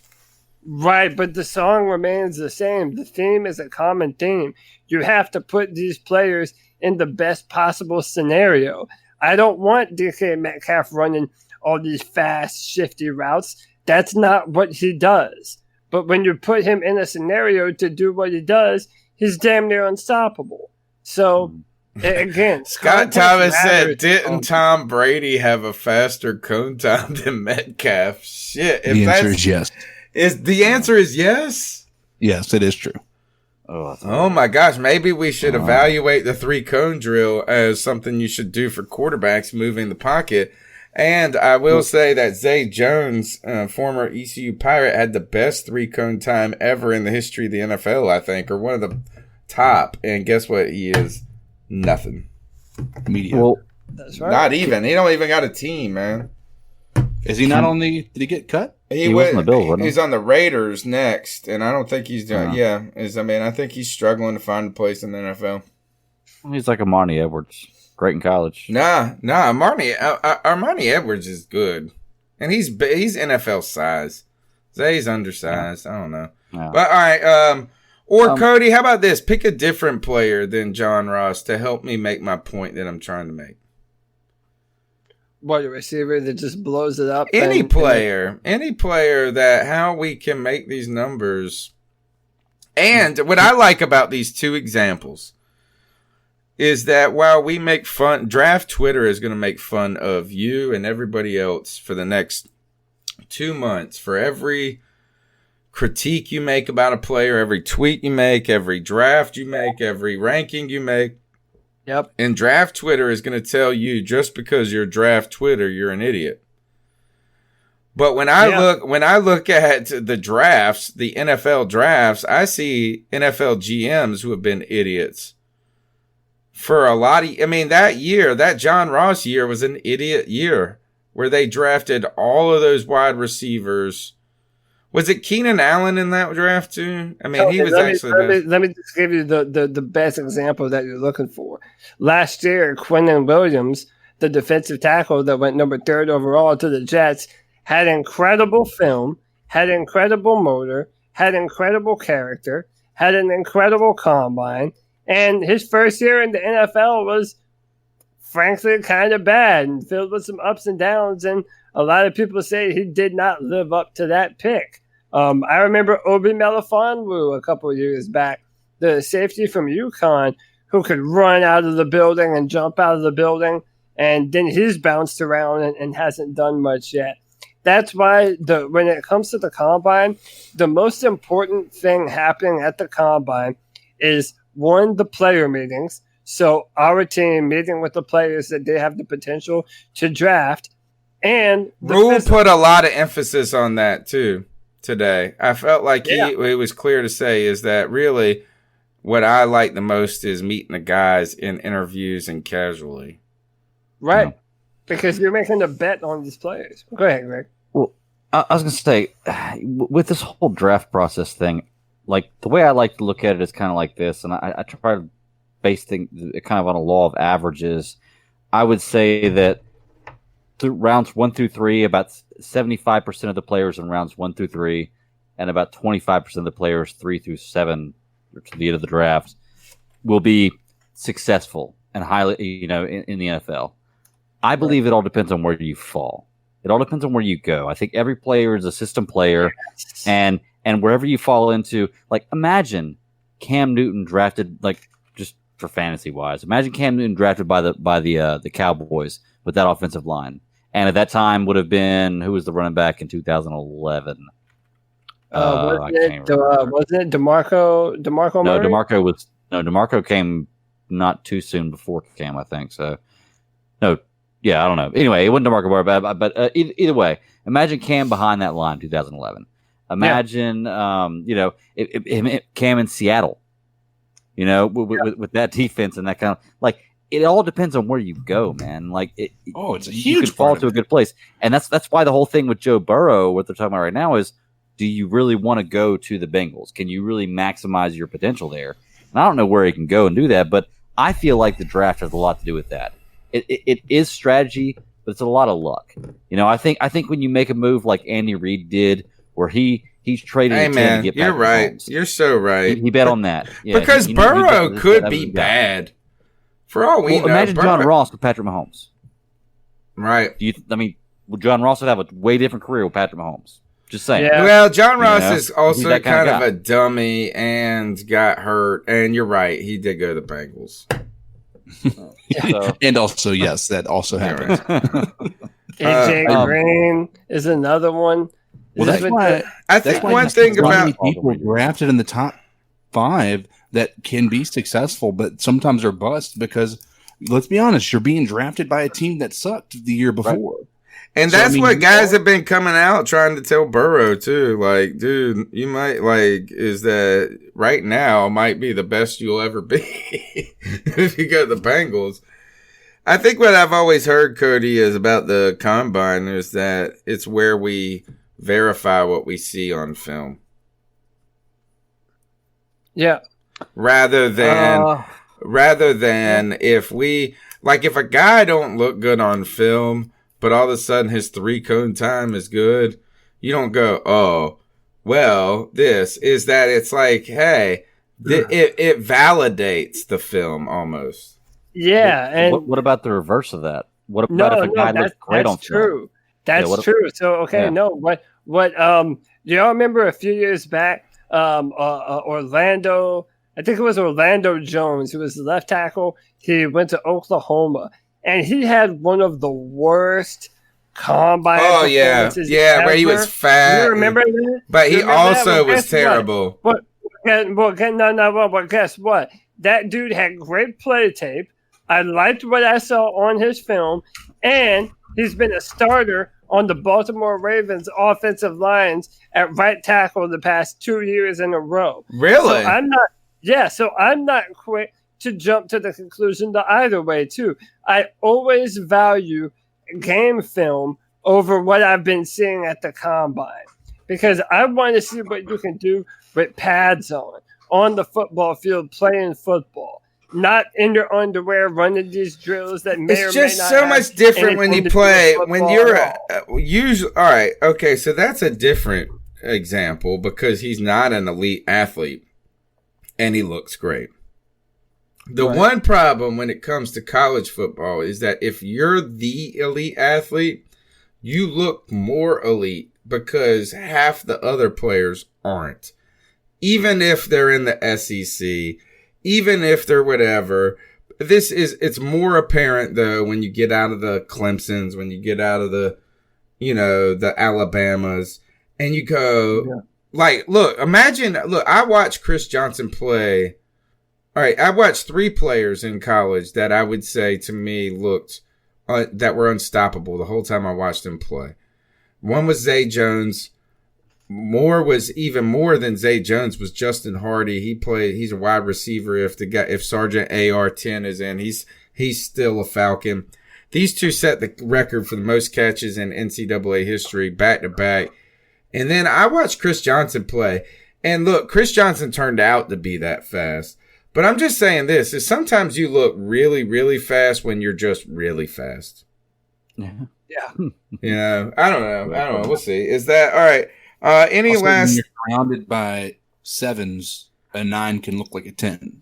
Right, but the song remains the same. The theme is a common theme. You have to put these players in the best possible scenario. I don't want DK Metcalf running all these fast, shifty routes. That's not what he does. But when you put him in a scenario to do what he does, he's damn near unstoppable. So, again, Scott Thomas said, didn't Tom Brady have a faster cone time than Metcalf? Shit. The answer is yes. The answer is yes? Yes, it is true. Oh my gosh. Maybe we should evaluate the 3-cone drill as something you should do for quarterbacks moving the pocket. And I will say that Zay Jones, former ECU Pirate, had the best 3-cone time ever in the history of the NFL, I think, or one of the top. And guess what he is? Nothing. Mediocre. Well, that's right. Not even. He don't even got a team, man. Is he not on the? Did he get cut? He was on the Bills, wasn't he? He's on the Raiders next, and I don't think he's doing. I think he's struggling to find a place in the NFL. He's like Amani Edwards, great in college. Nah. Armani Edwards is good, and he's NFL size. Zay's undersized. I don't know, but all right. Cody, how about this? Pick a different player than John Ross to help me make my point that I'm trying to make. What, a receiver that just blows it up? Any player that how we can make these numbers. And what I like about these two examples is that while we make fun, Draft Twitter is going to make fun of you and everybody else for the next 2 months. For every critique you make about a player, every tweet you make, every draft you make, every ranking you make. Yep. And Draft Twitter is going to tell you just because you're Draft Twitter, you're an idiot. But when I look at the drafts, the NFL drafts, I see NFL GMs who have been idiots for a lot of. I mean, that John Ross year was an idiot year where they drafted all of those wide receivers. Was it Keenan Allen in that draft too? I mean, he was actually. Let me just give you the best example that you're looking for. Last year, Quinnen Williams, the defensive tackle that went number 3rd overall to the Jets, had incredible film, had incredible motor, had incredible character, had an incredible combine, and his first year in the NFL was frankly kind of bad and filled with some ups and downs. And a lot of people say he did not live up to that pick. I remember Obi Melifonwu a couple of years back, the safety from UConn, who could run out of the building and jump out of the building, and then he's bounced around and hasn't done much yet. That's why when it comes to the combine, the most important thing happening at the combine is, one, the player meetings. So our team meeting with the players that they have the potential to draft. And Rule put a lot of emphasis on that too today. I felt like it was clear to say is that really what I like the most is meeting the guys in interviews and casually. Right. You know? Because you're making a bet on these players. Go ahead, Greg. Well, I was going to say, with this whole draft process thing, like the way I like to look at it is kind of like this, and I try to base things kind of on a law of averages. I would say that through rounds 1 through 3, about 75% of the players in rounds 1 through 3, and about 25% of the players 3 through 7, or to the end of the draft, will be successful and highly, in the NFL. I believe it all depends on where you fall. It all depends on where you go. I think every player is a system player, and wherever you fall into, like, imagine Cam Newton drafted, like, just for fantasy wise, imagine Cam Newton drafted by the Cowboys with that offensive line. And at that time would have been, who was the running back in 2011? Wasn't it DeMarco Murray? No, DeMarco came not too soon before Cam, I think. So, no, yeah, I don't know. Anyway, it wasn't DeMarco Murray, but either way, imagine Cam behind that line, 2011. Imagine, Cam in Seattle, with that defense and that kind of, like, it all depends on where you go, man. Like, it's a huge you could fall to a good place, and that's why the whole thing with Joe Burrow, what they're talking about right now, is, do you really want to go to the Bengals? Can you really maximize your potential there? And I don't know where he can go and do that, but I feel like the draft has a lot to do with that. It is strategy, but it's a lot of luck. I think when you make a move like Andy Reid did, where he's traded. Hey man, to get you're right. Mahomes. You're so right. He bet on that because Burrow could be bad. For all we know, imagine John Ross with Patrick Mahomes. Right. John Ross would have a way different career with Patrick Mahomes. Just saying. Yeah. Well, John Ross is also kind of a dummy and got hurt. And you're right. He did go to the Bengals. And also, yes, that also happened. AJ Green is another one. Well, that's why I think one thing about people drafted in the top 5 that can be successful, but sometimes are bust because, let's be honest, you're being drafted by a team that sucked the year before. And So, that's I mean, what guys have been coming out trying to tell Burrow too. Like, dude, you might is that right now might be the best you'll ever be if you go to the Bengals. I think what I've always heard, Cody, is about the combine is that it's where we verify what we see on film. Yeah. Rather than if a guy don't look good on film, but all of a sudden his 3-cone time is good, you don't go, oh, well, this is that. It's like, hey, it validates the film almost. Yeah, and what about the reverse of that? What about if a guy looks great on film? That's true. So okay, what do y'all remember a few years back? Orlando, I think it was Orlando Jones, who was the left tackle. He went to Oklahoma, and he had one of the worst combine performances ever. Where he was fat. You remember that? But he also was guess terrible. But guess what? That dude had great play tape. I liked what I saw on his film, and he's been a starter on the Baltimore Ravens offensive lines at right tackle the past 2 years in a row. Really? So I'm not quick to jump to the conclusion the either way too. I always value game film over what I've been seeing at the combine because I want to see what you can do with pads on the football field playing football. Not in your underwear running these drills that may or may not. It's just so much different when you play when you're usually all right. Okay, so that's a different example because he's not an elite athlete and he looks great. The one problem when it comes to college football is that if you're the elite athlete, you look more elite because half the other players aren't. Even if they're in the SEC. Even if they're whatever, it's more apparent though when you get out of the Clemsons, when you get out of the, the Alabamas, and you go look, I watched Chris Johnson play. All right, I watched 3 players in college that I would say to me looked that were unstoppable the whole time I watched them play. One was Zay Jones. Even more than Zay Jones was Justin Hardy. He's a wide receiver. If Sergeant AR-10 is in, he's still a Falcon. These two set the record for the most catches in NCAA history back to back. And then I watched Chris Johnson play. And look, Chris Johnson turned out to be that fast. But I'm just saying this is sometimes you look really, really fast when you're just really fast. Yeah. I don't know. We'll see. Is that all right? Any also, last? When you're surrounded by 7s, a 9 can look like a 10.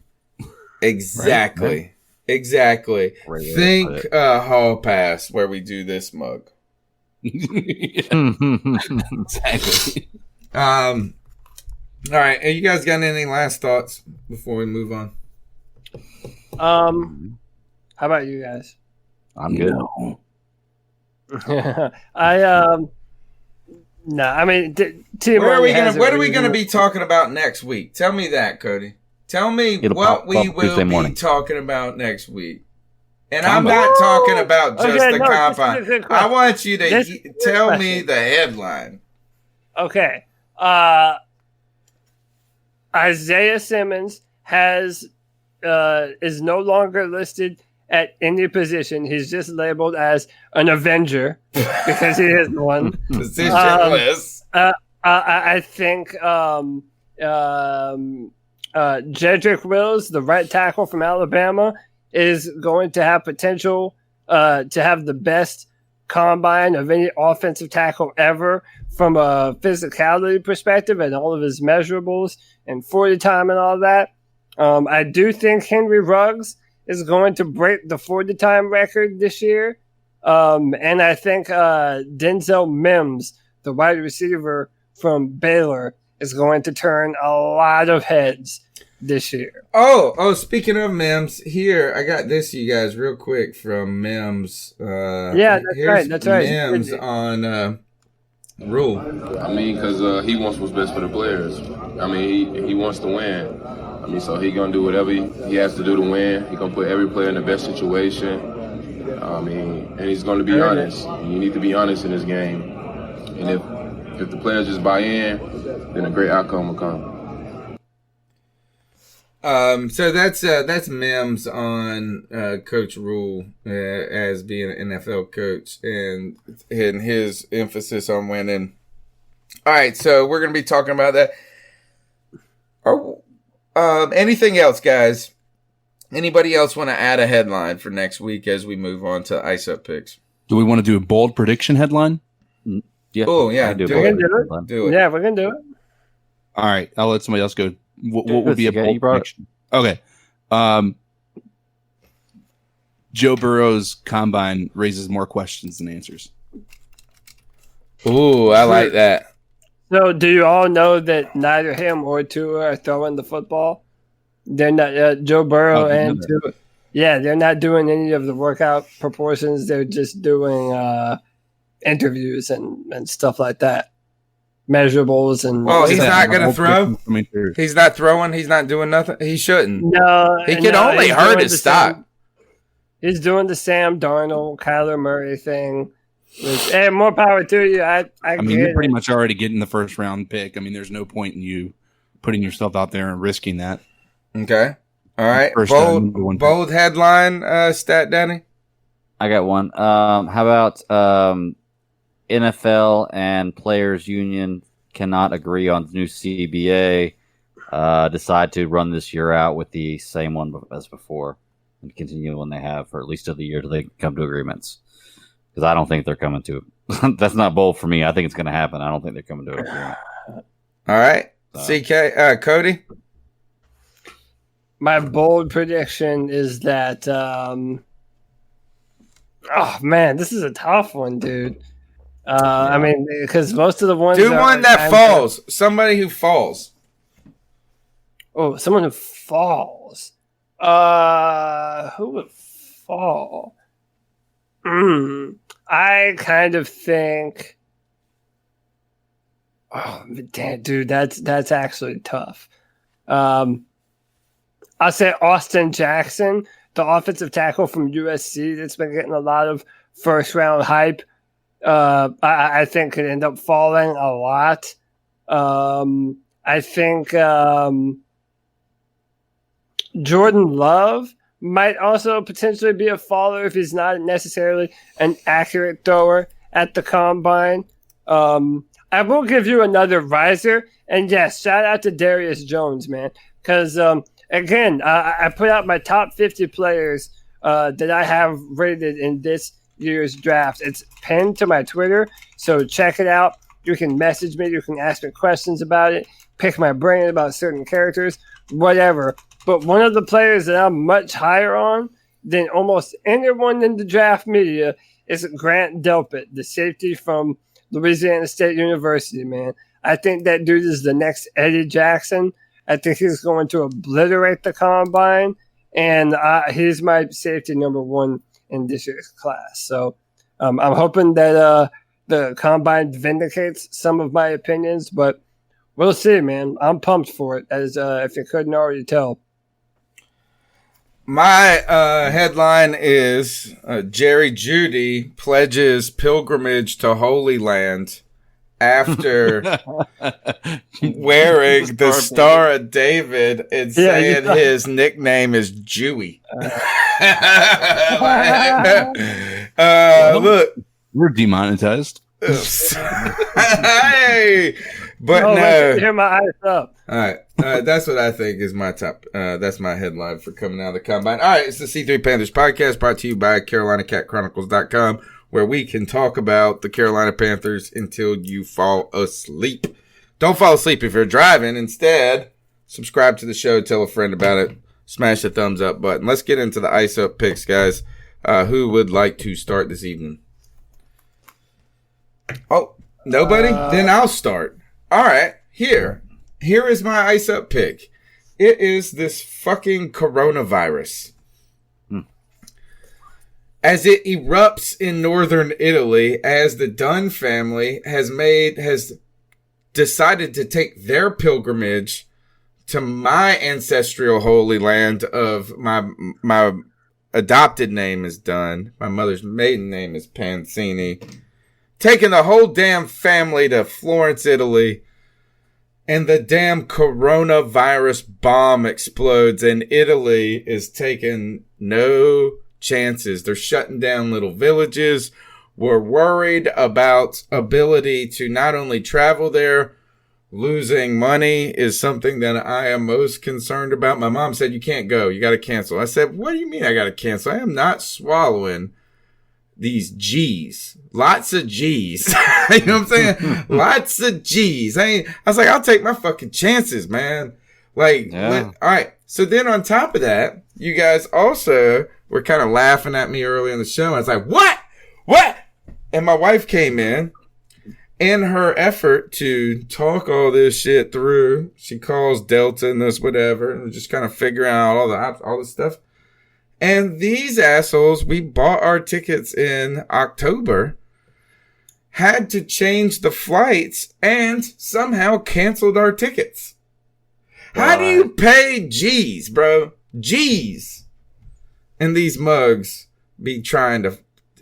Exactly. Right? Exactly. Think Hall Pass where we do this mug. Exactly. All right. You guys got any last thoughts before we move on? How about you guys? I'm good. No, I mean, what are we gonna be talking about next week? Tell me that, Cody. Tell me what we will be talking about next week. And I'm not talking about just the combine. I want you to tell me the headline. Okay. Isaiah Simmons is no longer listed at any position. He's just labeled as an Avenger because he is one. Positionless. I think Jedrick Wills, the right tackle from Alabama, is going to have potential to have the best combine of any offensive tackle ever from a physicality perspective and all of his measurables and 40 time and all that. I do think Henry Ruggs is going to break the 40 time record this year. And I think Denzel Mims, the wide receiver from Baylor, is going to turn a lot of heads this year. Oh, speaking of Mims, here, I got this, you guys, real quick from Mims. Yeah, that's right. Mims on Rule. I mean, because he wants what's best for the players. I mean, he wants to win. I mean, so he going to do whatever he has to do to win. He going to put every player in the best situation. I mean, and he's going to be honest. And you need to be honest in this game. And if the players just buy in, then a great outcome will come. So that's Mims on Coach Rule as being an NFL coach and his emphasis on winning. All right, so we're going to be talking about that. Anything else, guys? Anybody else want to add a headline for next week as we move on to Ice Up Picks? Do we want to do a bold prediction headline? Yeah. Oh, yeah. Do it. Yeah, we're going to do it. All right. I'll let somebody else go. What would be a bold prediction? Okay. Joe Burrow's combine raises more questions than answers. Ooh, I like that. So, do you all know that neither him or Tua are throwing the football? They're not Joe Burrow and Tua. Yeah, they're not doing any of the workout proportions. They're just doing interviews and stuff like that, measurables and. Oh, he's not going to throw. He's not throwing. He's not doing nothing. He shouldn't. No, he can only hurt his stock. He's doing the Sam Darnold, Kyler Murray thing. Hey, more power to you. I mean, you're pretty much already getting the first round pick. I mean, there's no point in you putting yourself out there and risking that. Okay. All right. Bold headline, Stat Danny. I got one. How about NFL and Players Union cannot agree on the new CBA, decide to run this year out with the same one as before and continue when they have for at least another year till they come to agreements. Because I don't think they're coming to that's not bold for me. I think it's going to happen. I don't think they're coming to an agreement. All right. CK, Cody? My bold prediction is that oh man, this is a tough one, dude. I mean, because most of the ones do one that falls. Somebody who falls. Oh, someone who falls. Who would fall? I kind of think. Oh, damn, dude, that's actually tough. I'll say Austin Jackson, the offensive tackle from USC that's been getting a lot of first round hype. I think could end up falling a lot. I think Jordan Love might also potentially be a faller if he's not necessarily an accurate thrower at the combine. I will give you another riser. And yes, shout out to Darius Jones, man. Because, again, I put out my top 50 players that I have rated in this year's draft. It's pinned to my Twitter, so check it out. You can message me. You can ask me questions about it, pick my brain about certain characters, whatever. But one of the players that I'm much higher on than almost anyone in the draft media is Grant Delpit, the safety from Louisiana State University, man. I think that dude is the next Eddie Jackson. I think he's going to obliterate the combine, and he's my safety number one in this year's class. So I'm hoping that the combine vindicates some of my opinions, but we'll see, man. I'm pumped for it, as if you couldn't already tell. My headline is Jerry Jeudy pledges pilgrimage to Holy Land after wearing the Star of David and saying his nickname is Jewy. Look. We're demonetized. Hey! But no. Hear my eyes up. All right. That's what I think is my top. That's my headline for coming out of the combine. All right. It's the C3 Panthers podcast brought to you by CarolinaCatChronicles.com, where we can talk about the Carolina Panthers until you fall asleep. Don't fall asleep if you're driving. Instead, subscribe to the show. Tell a friend about it. Smash the thumbs up button. Let's get into the Ice Up picks, guys. Who would like to start this evening? Oh, nobody? Then I'll start. All right, here is my Ice Up pick. It is this fucking coronavirus. As it erupts in northern Italy, as the Dunn family has decided to take their pilgrimage to my ancestral holy land of my adopted name is done. My mother's maiden name is Pancini. Taking the whole damn family to Florence, Italy. And the damn coronavirus bomb explodes, and Italy is taking no chances. They're shutting down little villages. We're worried about ability to not only travel there. Losing money is something that I am most concerned about. My mom said, you can't go. You got to cancel. I said, what do you mean I got to cancel? I am not swallowing these G's. Lots of G's. You know what I'm saying? Lots of G's. I was like, I'll take my fucking chances, man. Like, all right. So then on top of that, you guys also were kind of laughing at me early in the show. I was like, what? What? And my wife came in. In her effort to talk all this shit through, she calls Delta and this whatever, and just kind of figuring out all this stuff. And these assholes, we bought our tickets in October, had to change the flights, and somehow canceled our tickets. How do you pay G's, bro? G's. And these mugs be trying to...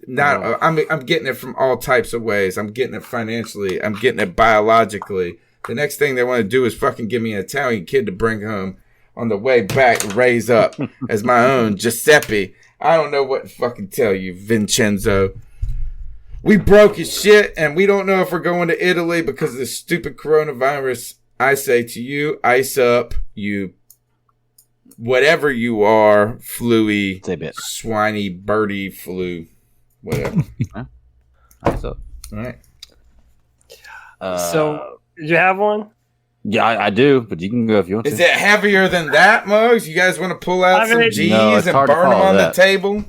I'm getting it from all types of ways. I'm getting it financially. I'm getting it biologically. The next thing they want to do is fucking give me an Italian kid to bring home on the way back to raise up as my own Giuseppe. I don't know what to fucking tell you, Vincenzo. We broke as shit, and we don't know if we're going to Italy because of this stupid coronavirus. I say to you, ice up, you whatever you are, fluey, swiney, birdie flu. Whatever. So, all right. So, you have one? Yeah, I do, but you can go if you want to. Is it heavier than that, Mugs? You guys want to pull out some G's and burn them on the table?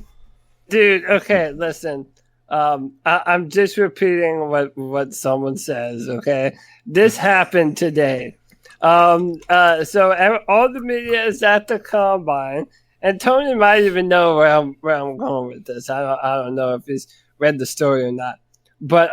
Dude, okay, listen. I'm just repeating what someone says, okay? This happened today. So all the media is at the Combine. And Tony might even know where I'm going with this. I don't know if he's read the story or not. But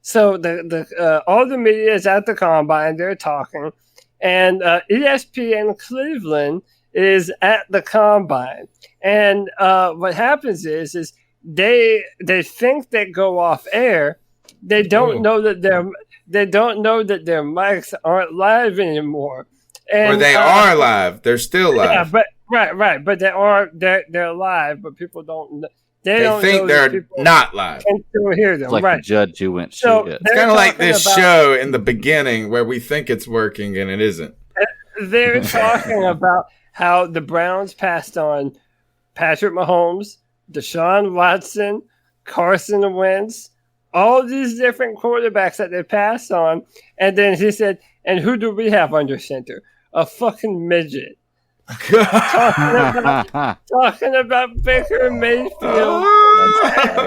so the all the media is at the Combine. They're talking, and ESPN Cleveland is at the Combine. And what happens is they think they go off air. They don't know that their mics aren't live anymore. And, or they are live. They're still live. Yeah, but right. But they're live, but people don't know. They don't think they're not live. Can still hear them. It's like right. the judge who went So shit. It's kind of like this show in the beginning where we think it's working and it isn't. They're talking about how the Browns passed on Patrick Mahomes, Deshaun Watson, Carson Wentz, all these different quarterbacks that they passed on. And then he said, and who do we have under center? A fucking midget. talking about Baker Mayfield.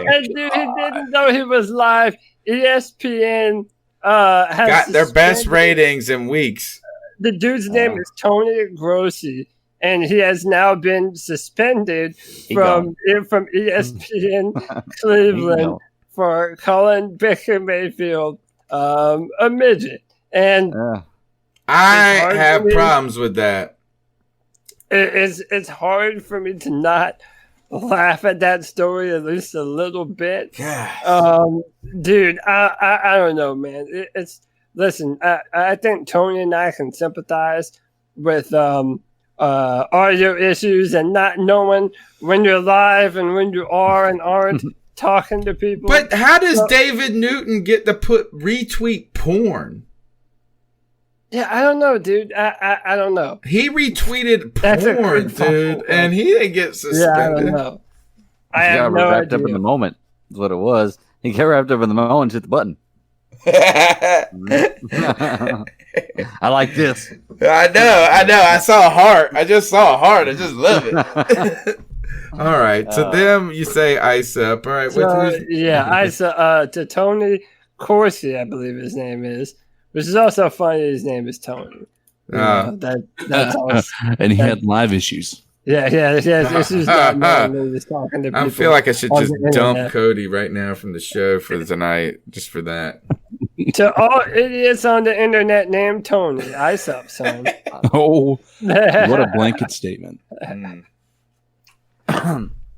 And dude, he didn't know he was live. ESPN has got their best ratings in weeks. The dude's name is Tony Grossi, and he has now been suspended from ESPN Cleveland for calling Baker Mayfield a midget. And I have problems with that. It's hard for me to not laugh at that story at least a little bit. Dude, I don't know, man. Listen. I think Tony and I can sympathize with audio issues and not knowing when you're live and when you are and aren't talking to people. But how does David Newton get to retweet porn? Yeah, I don't know, dude. I don't know. He retweeted porn, dude, and he didn't get suspended. Yeah, I don't know. I have no wrapped idea. up in the moment is what it was. He got wrapped up in the moment and hit the button. I like this. I know. I saw a heart. I just saw a heart. I just love it. All right. To them, you say ice up. All right. Ice to Tony Corsi, I believe his name is. Which is also funny. His name is Tony. That's always, and he had live issues. Yeah. This is not normal. He's talking to people. I feel like I should just dump Cody right now from the show for tonight, just for that. To all idiots on the internet named Tony, ice up, son. Oh, what a blanket statement.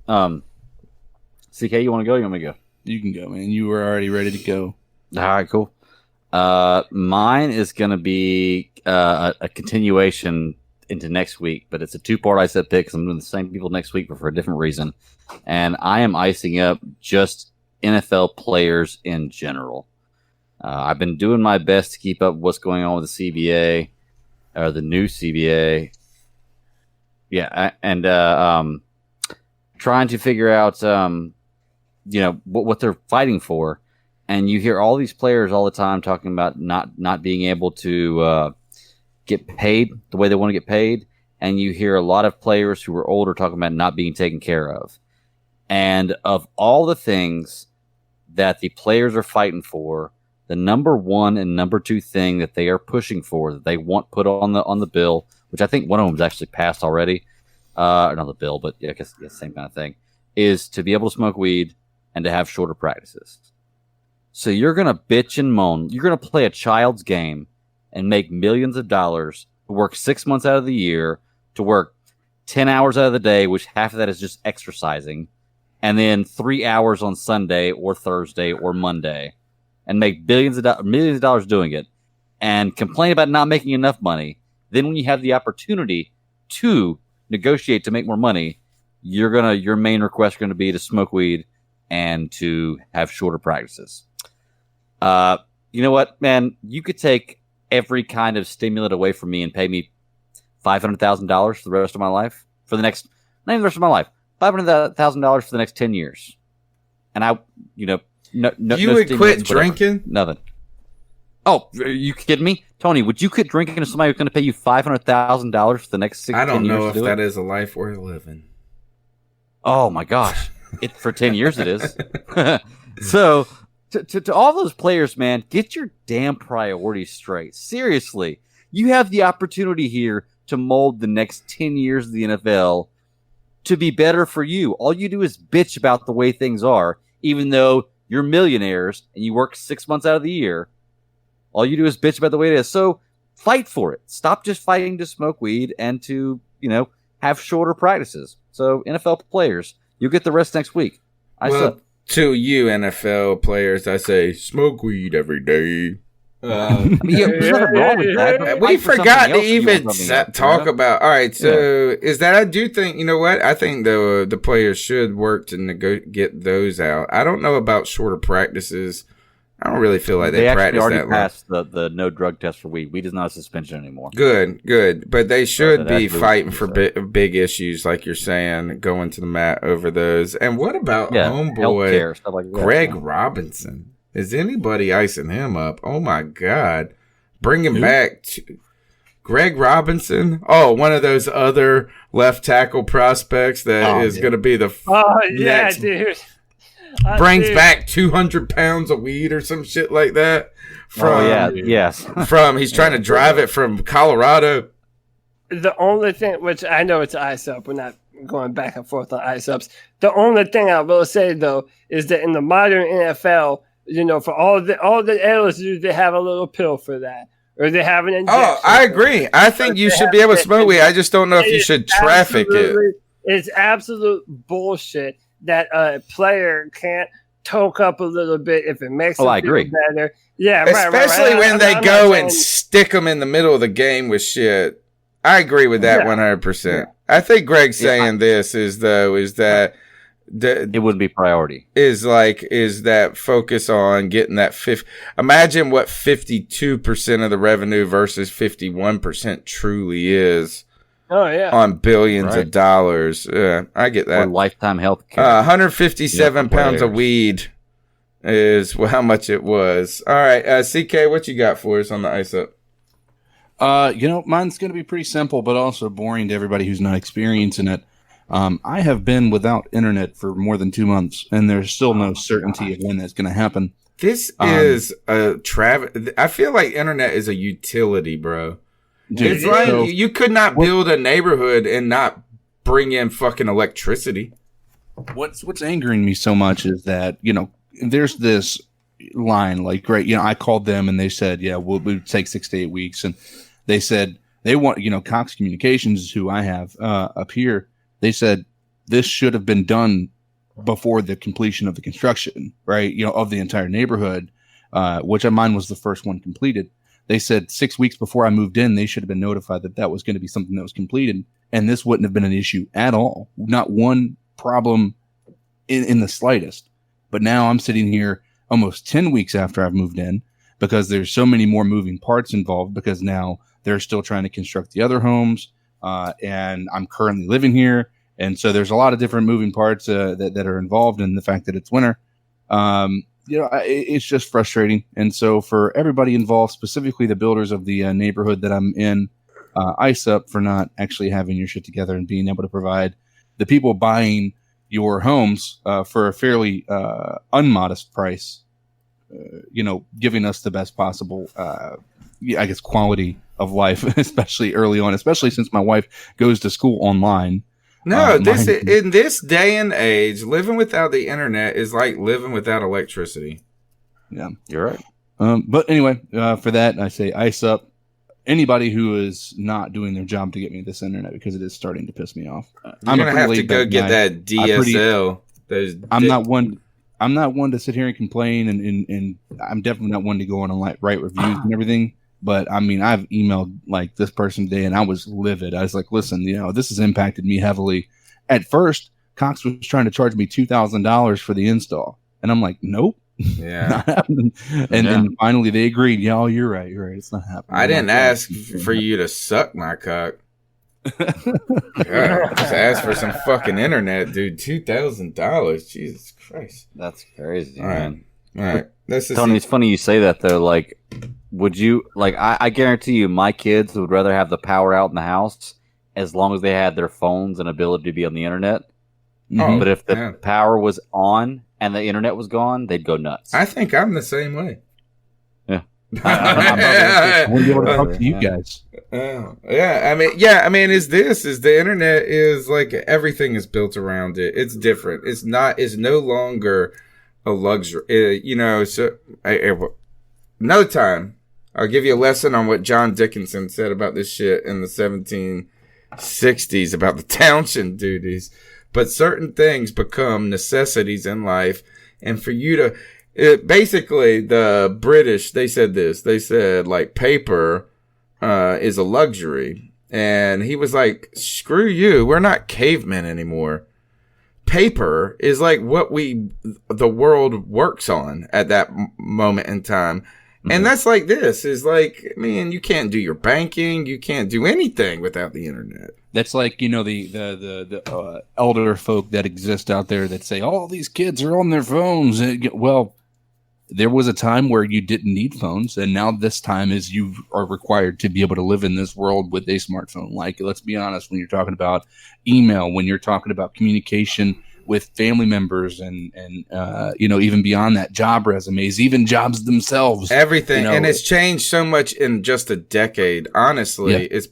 CK, you want to go? You want me to go? You can go, man. You were already ready to go. All right, cool. Mine is going to be a continuation into next week, but it's a two-part ice up pick because I'm doing the same people next week, but for a different reason. And I am icing up just NFL players in general. I've been doing my best to keep up with what's going on with the CBA, or the new CBA. Yeah, and trying to figure out, what they're fighting for. And you hear all these players all the time talking about not being able to get paid the way they want to get paid. And you hear a lot of players who are older talking about not being taken care of. And of all the things that the players are fighting for, the number one and number two thing that they are pushing for, that they want put on the bill, which I think one of them is actually passed already, not the bill, but yeah, I guess same kind of thing, is to be able to smoke weed and to have shorter practices. So you're going to bitch and moan. You're going to play a child's game and make millions of dollars to work 6 months out of the year, to work 10 hours out of the day, which half of that is just exercising, and then 3 hours on Sunday or Thursday or Monday, and make millions of dollars doing it, and complain about not making enough money. Then when you have the opportunity to negotiate to make more money, your main request is going to be to smoke weed and to have shorter practices. You know what, man? You could take every kind of stimulant away from me and pay me $500,000 for the rest of my life. For the next, not even the rest of my life, $500,000 for the next 10 years. And I, no, you would quit drinking? Nothing. Oh, are you kidding me? Tony, would you quit drinking if somebody was going to pay you $500,000 for the next 10 years? I don't know if that is a life worth living. Oh, my gosh. For 10 years it is. So, to all those players, man, get your damn priorities straight. Seriously. You have the opportunity here to mold the next 10 years of the NFL to be better for you. All you do is bitch about the way things are, even though you're millionaires and you work 6 months out of the year. All you do is bitch about the way it is. So fight for it. Stop just fighting to smoke weed and to, have shorter practices. So NFL players, you'll get the rest next week. To you NFL players, I say smoke weed every day. There's nothing wrong with that. We forgot to even talk about. All right, so is that I do think you know what I think the players should work to get those out. I don't know about shorter practices. I don't really feel like they practice already that long. passed the no drug test for weed. Weed is not a suspension anymore. Good. But they should be fighting for big issues, like you're saying, going to the mat over those. And what about homeboy stuff like that, Greg Robinson? Is anybody icing him up? Oh my God! Bring him back. Greg Robinson. Oh, one of those other left tackle prospects that is going to be the next. Dude. Brings back 200 pounds of weed or some shit like that. He's trying to drive it from Colorado. The only thing, which I know it's ice up, we're not going back and forth on ice ups. The only thing I will say though is that in the modern NFL, for all the LSU, they have a little pill for that, or they have an injection. Oh, I agree. I think you should be able to smoke weed. I just don't know if you should traffic it. It's absolute bullshit that a player can't toke up a little bit if it makes them feel better. Yeah, especially when they go and stick them in the middle of the game with shit. I agree with that 100%. I think Greg's saying this is that it wouldn't be priority. Is that focus on getting that imagine what 52% of the revenue versus 51% truly is. Oh, yeah. On billions of dollars. I get that. Or lifetime health care. 157 pounds of weed is how much it was. All right. CK, what you got for us on the ice up? Mine's going to be pretty simple, but also boring to everybody who's not experiencing it. I have been without internet for more than 2 months, and there's still no certainty of when that's going to happen. This is I feel like internet is a utility, bro. Dude, it's like you could not build a neighborhood and not bring in fucking electricity. What's angering me so much is that, there's this line like, great, I called them and they said, we'll take 6 to 8 weeks. And they said they want, Cox Communications is who I have up here. They said this should have been done before the completion of the construction, right? Of the entire neighborhood, which mine was the first one completed. They said 6 weeks before I moved in, they should have been notified that was going to be something that was completed. And this wouldn't have been an issue at all. Not one problem in the slightest. But now I'm sitting here almost 10 weeks after I've moved in because there's so many more moving parts involved because now they're still trying to construct the other homes. And I'm currently living here. And so there's a lot of different moving parts that are involved in the fact that it's winter. It's just frustrating. And so for everybody involved, specifically the builders of the neighborhood that I'm in, ice up for not actually having your shit together and being able to provide the people buying your homes for a fairly unmodest price, giving us the best possible, quality of life, especially early on, especially since my wife goes to school online. No, in this day and age, living without the internet is like living without electricity. Yeah, you're right. But anyway, for that, I say ice up. Anybody who is not doing their job to get me this internet because it is starting to piss me off. You're gonna have to go get that DSL. I'm not one to sit here and complain, and I'm definitely not one to go on and write reviews and everything. But I mean, I've emailed like this person today, and I was livid. I was like, "Listen, this has impacted me heavily." At first, Cox was trying to charge me $2,000 for the install, and I'm like, "Nope." Yeah. Not happening. And then finally they agreed. Yeah, you're right. It's not happening. I didn't ask for you to suck my cock. God, just ask for some fucking internet, dude. $2,000. Jesus Christ. That's crazy, All man. Right. Tony, it's funny you say that though. Like, would you I guarantee you my kids would rather have the power out in the house as long as they had their phones and ability to be on the internet. Oh, but if the power was on and the internet was gone, they'd go nuts. I think I'm the same way. Yeah. I want to be able to talk to you guys. I mean, is the internet is like everything is built around it. It's different. It's no longer a luxury. So another time I'll give you a lesson on what John Dickinson said about this shit in the 1760s about the township duties. But certain things become necessities in life. And for you to, basically the British, they said this, they said like paper, is a luxury. And he was like, screw you. We're not cavemen anymore. Paper is like what the world works on at that moment in time. Mm-hmm. And that's like this is like, man, you can't do your banking. You can't do anything without the internet. That's like, the elder folk that exist out there that say, all these kids are on their phones. Well, there was a time where you didn't need phones, and now this time is you are required to be able to live in this world with a smartphone. Like, let's be honest, when you're talking about email, when you're talking about communication with family members and even beyond that, job resumes, even jobs themselves. Everything. And it's changed so much in just a decade. Honestly, yeah. It's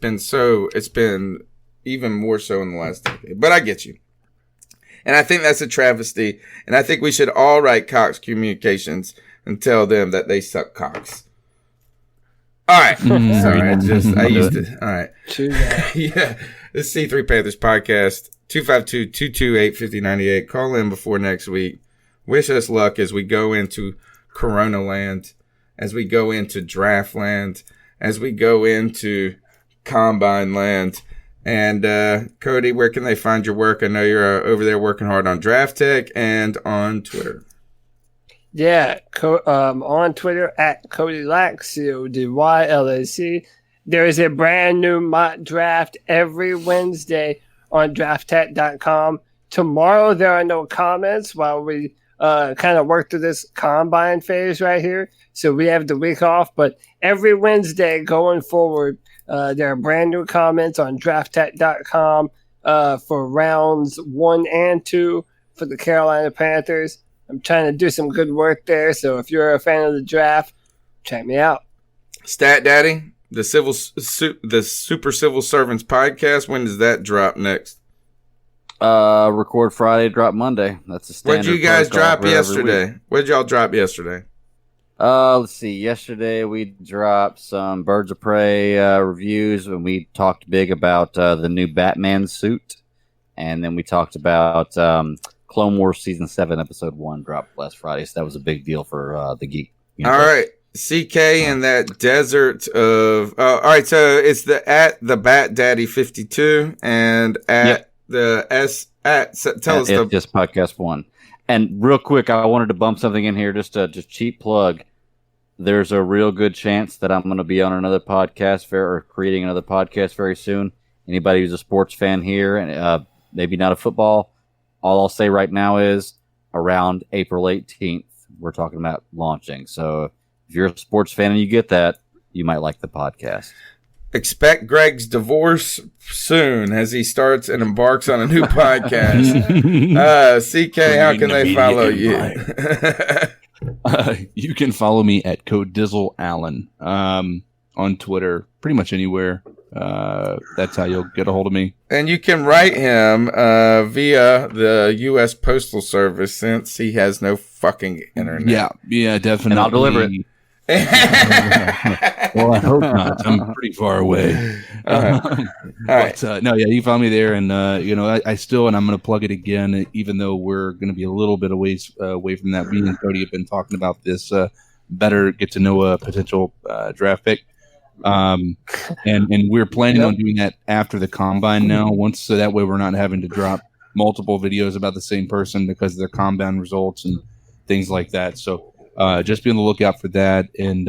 been even more so in the last decade. But I get you. And I think that's a travesty. And I think we should all write Cox Communications and tell them that they suck cocks. All right. Sorry. All right. Yeah. This is C3 Panthers podcast. 252-228-5098. Call in before next week. Wish us luck as we go into Corona land, as we go into draft land, as we go into combine land. And Cody, where can they find your work? I know you're over there working hard on Draft Tech and on Twitter. Yeah, on Twitter at Cody Lack, CODYLAC. There is a brand new mock draft every Wednesday on drafttech.com. Tomorrow there are no comments while we kind of work through this combine phase right here. So we have the week off, but every Wednesday going forward, there are brand new comments on drafttech.com for rounds 1 and 2 for the Carolina Panthers. I'm trying to do some good work there, so if you're a fan of the draft, check me out. Stat Daddy, the Super Civil Servants podcast, when does that drop next? Record Friday, drop Monday. That's the standard. What did you guys drop yesterday? What did y'all drop yesterday? Let's see. Yesterday we dropped some Birds of Prey reviews, and we talked big about the new Batman suit. And then we talked about Clone Wars Season 7, Episode 1 dropped last Friday. So that was a big deal for the Geek universe. All right. CK in that desert of... all right, so it's at the Bat Daddy 52 and at the S... tell us the... Just Podcast 1. And real quick, I wanted to bump something in here, just cheap plug. There's a real good chance that I'm going to be on another podcast or creating another podcast very soon. Anybody who's a sports fan here, and maybe not a football, all I'll say right now is around April 18th, we're talking about launching. So if you're a sports fan and you get that, you might like the podcast. Expect Greg's divorce soon as he starts and embarks on a new podcast. CK, how can they follow you? You can follow me at CodeDizzleAllen on Twitter, pretty much anywhere. That's how you'll get a hold of me. And you can write him via the U.S. Postal Service since he has no fucking internet. Yeah, definitely. And I'll deliver it. Well, I hope not. I'm pretty far away. All right. You found me there, and I still, and I'm going to plug it again, even though we're going to be a little bit away from that. Me and Cody have been talking about this. Better get to know a potential draft pick, and we're planning on doing that after the combine now. So that way we're not having to drop multiple videos about the same person because of their combine results and things like that. So. Just be on the lookout for that, and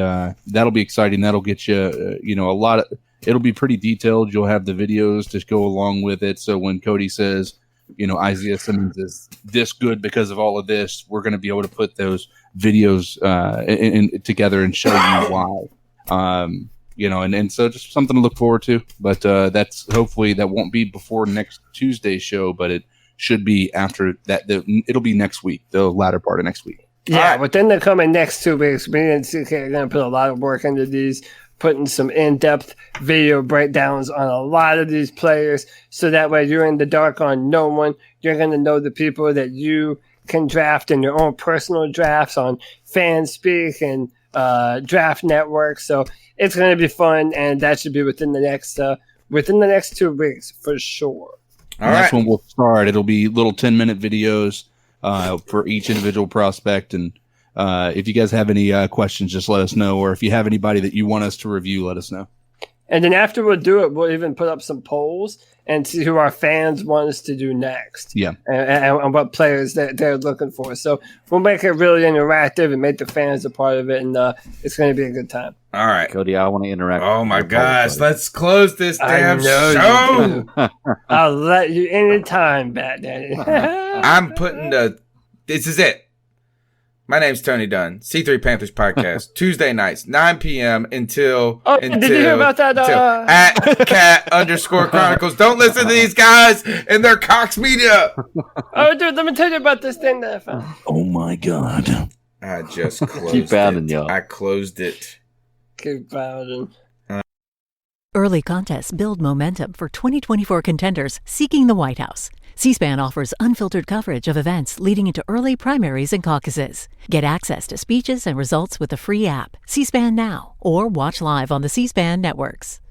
that'll be exciting. That'll get you, a lot of. It'll be pretty detailed. You'll have the videos to go along with it. So when Cody says, Isaiah Simmons is this good because of all of this, we're going to be able to put those videos together and show you why. And so just something to look forward to. But that's hopefully that won't be before next Tuesday's show, but it should be after that. It'll be next week, the latter part of next week. Yeah, within the coming next 2 weeks, me and CK are going to put a lot of work into these, putting some in-depth video breakdowns on a lot of these players, so that way you're in the dark on no one. You're going to know the people that you can draft in your own personal drafts on FanSpeak and Draft Network. So it's going to be fun, and that should be within the next 2 weeks for sure. That's when we'll start. It'll be little 10-minute videos. For each individual prospect, and if you guys have any questions, just let us know, or if you have anybody that you want us to review, let us know. And then after we do it, we'll even put up some polls and see who our fans want us to do next. Yeah, and what players they're looking for. So we'll make it really interactive and make the fans a part of it, and it's going to be a good time. All right, Cody, I want to interact. Oh my gosh, let's close this damn show. I'll let you anytime, Bat Daddy. I'm putting this is it. My name's Tony Dunn, C3 Panthers Podcast, Tuesday nights, 9 p.m. until did you hear about that? At cat_chronicles. Don't listen to these guys and their Cox Media. Oh, dude, let me tell you about this thing that I found. Oh my God. I just closed Keep bounding, y'all. I closed it. Keep bounding. Early contests build momentum for 2024 contenders seeking the White House. C-SPAN offers unfiltered coverage of events leading into early primaries and caucuses. Get access to speeches and results with the free app, C-SPAN Now, or watch live on the C-SPAN networks.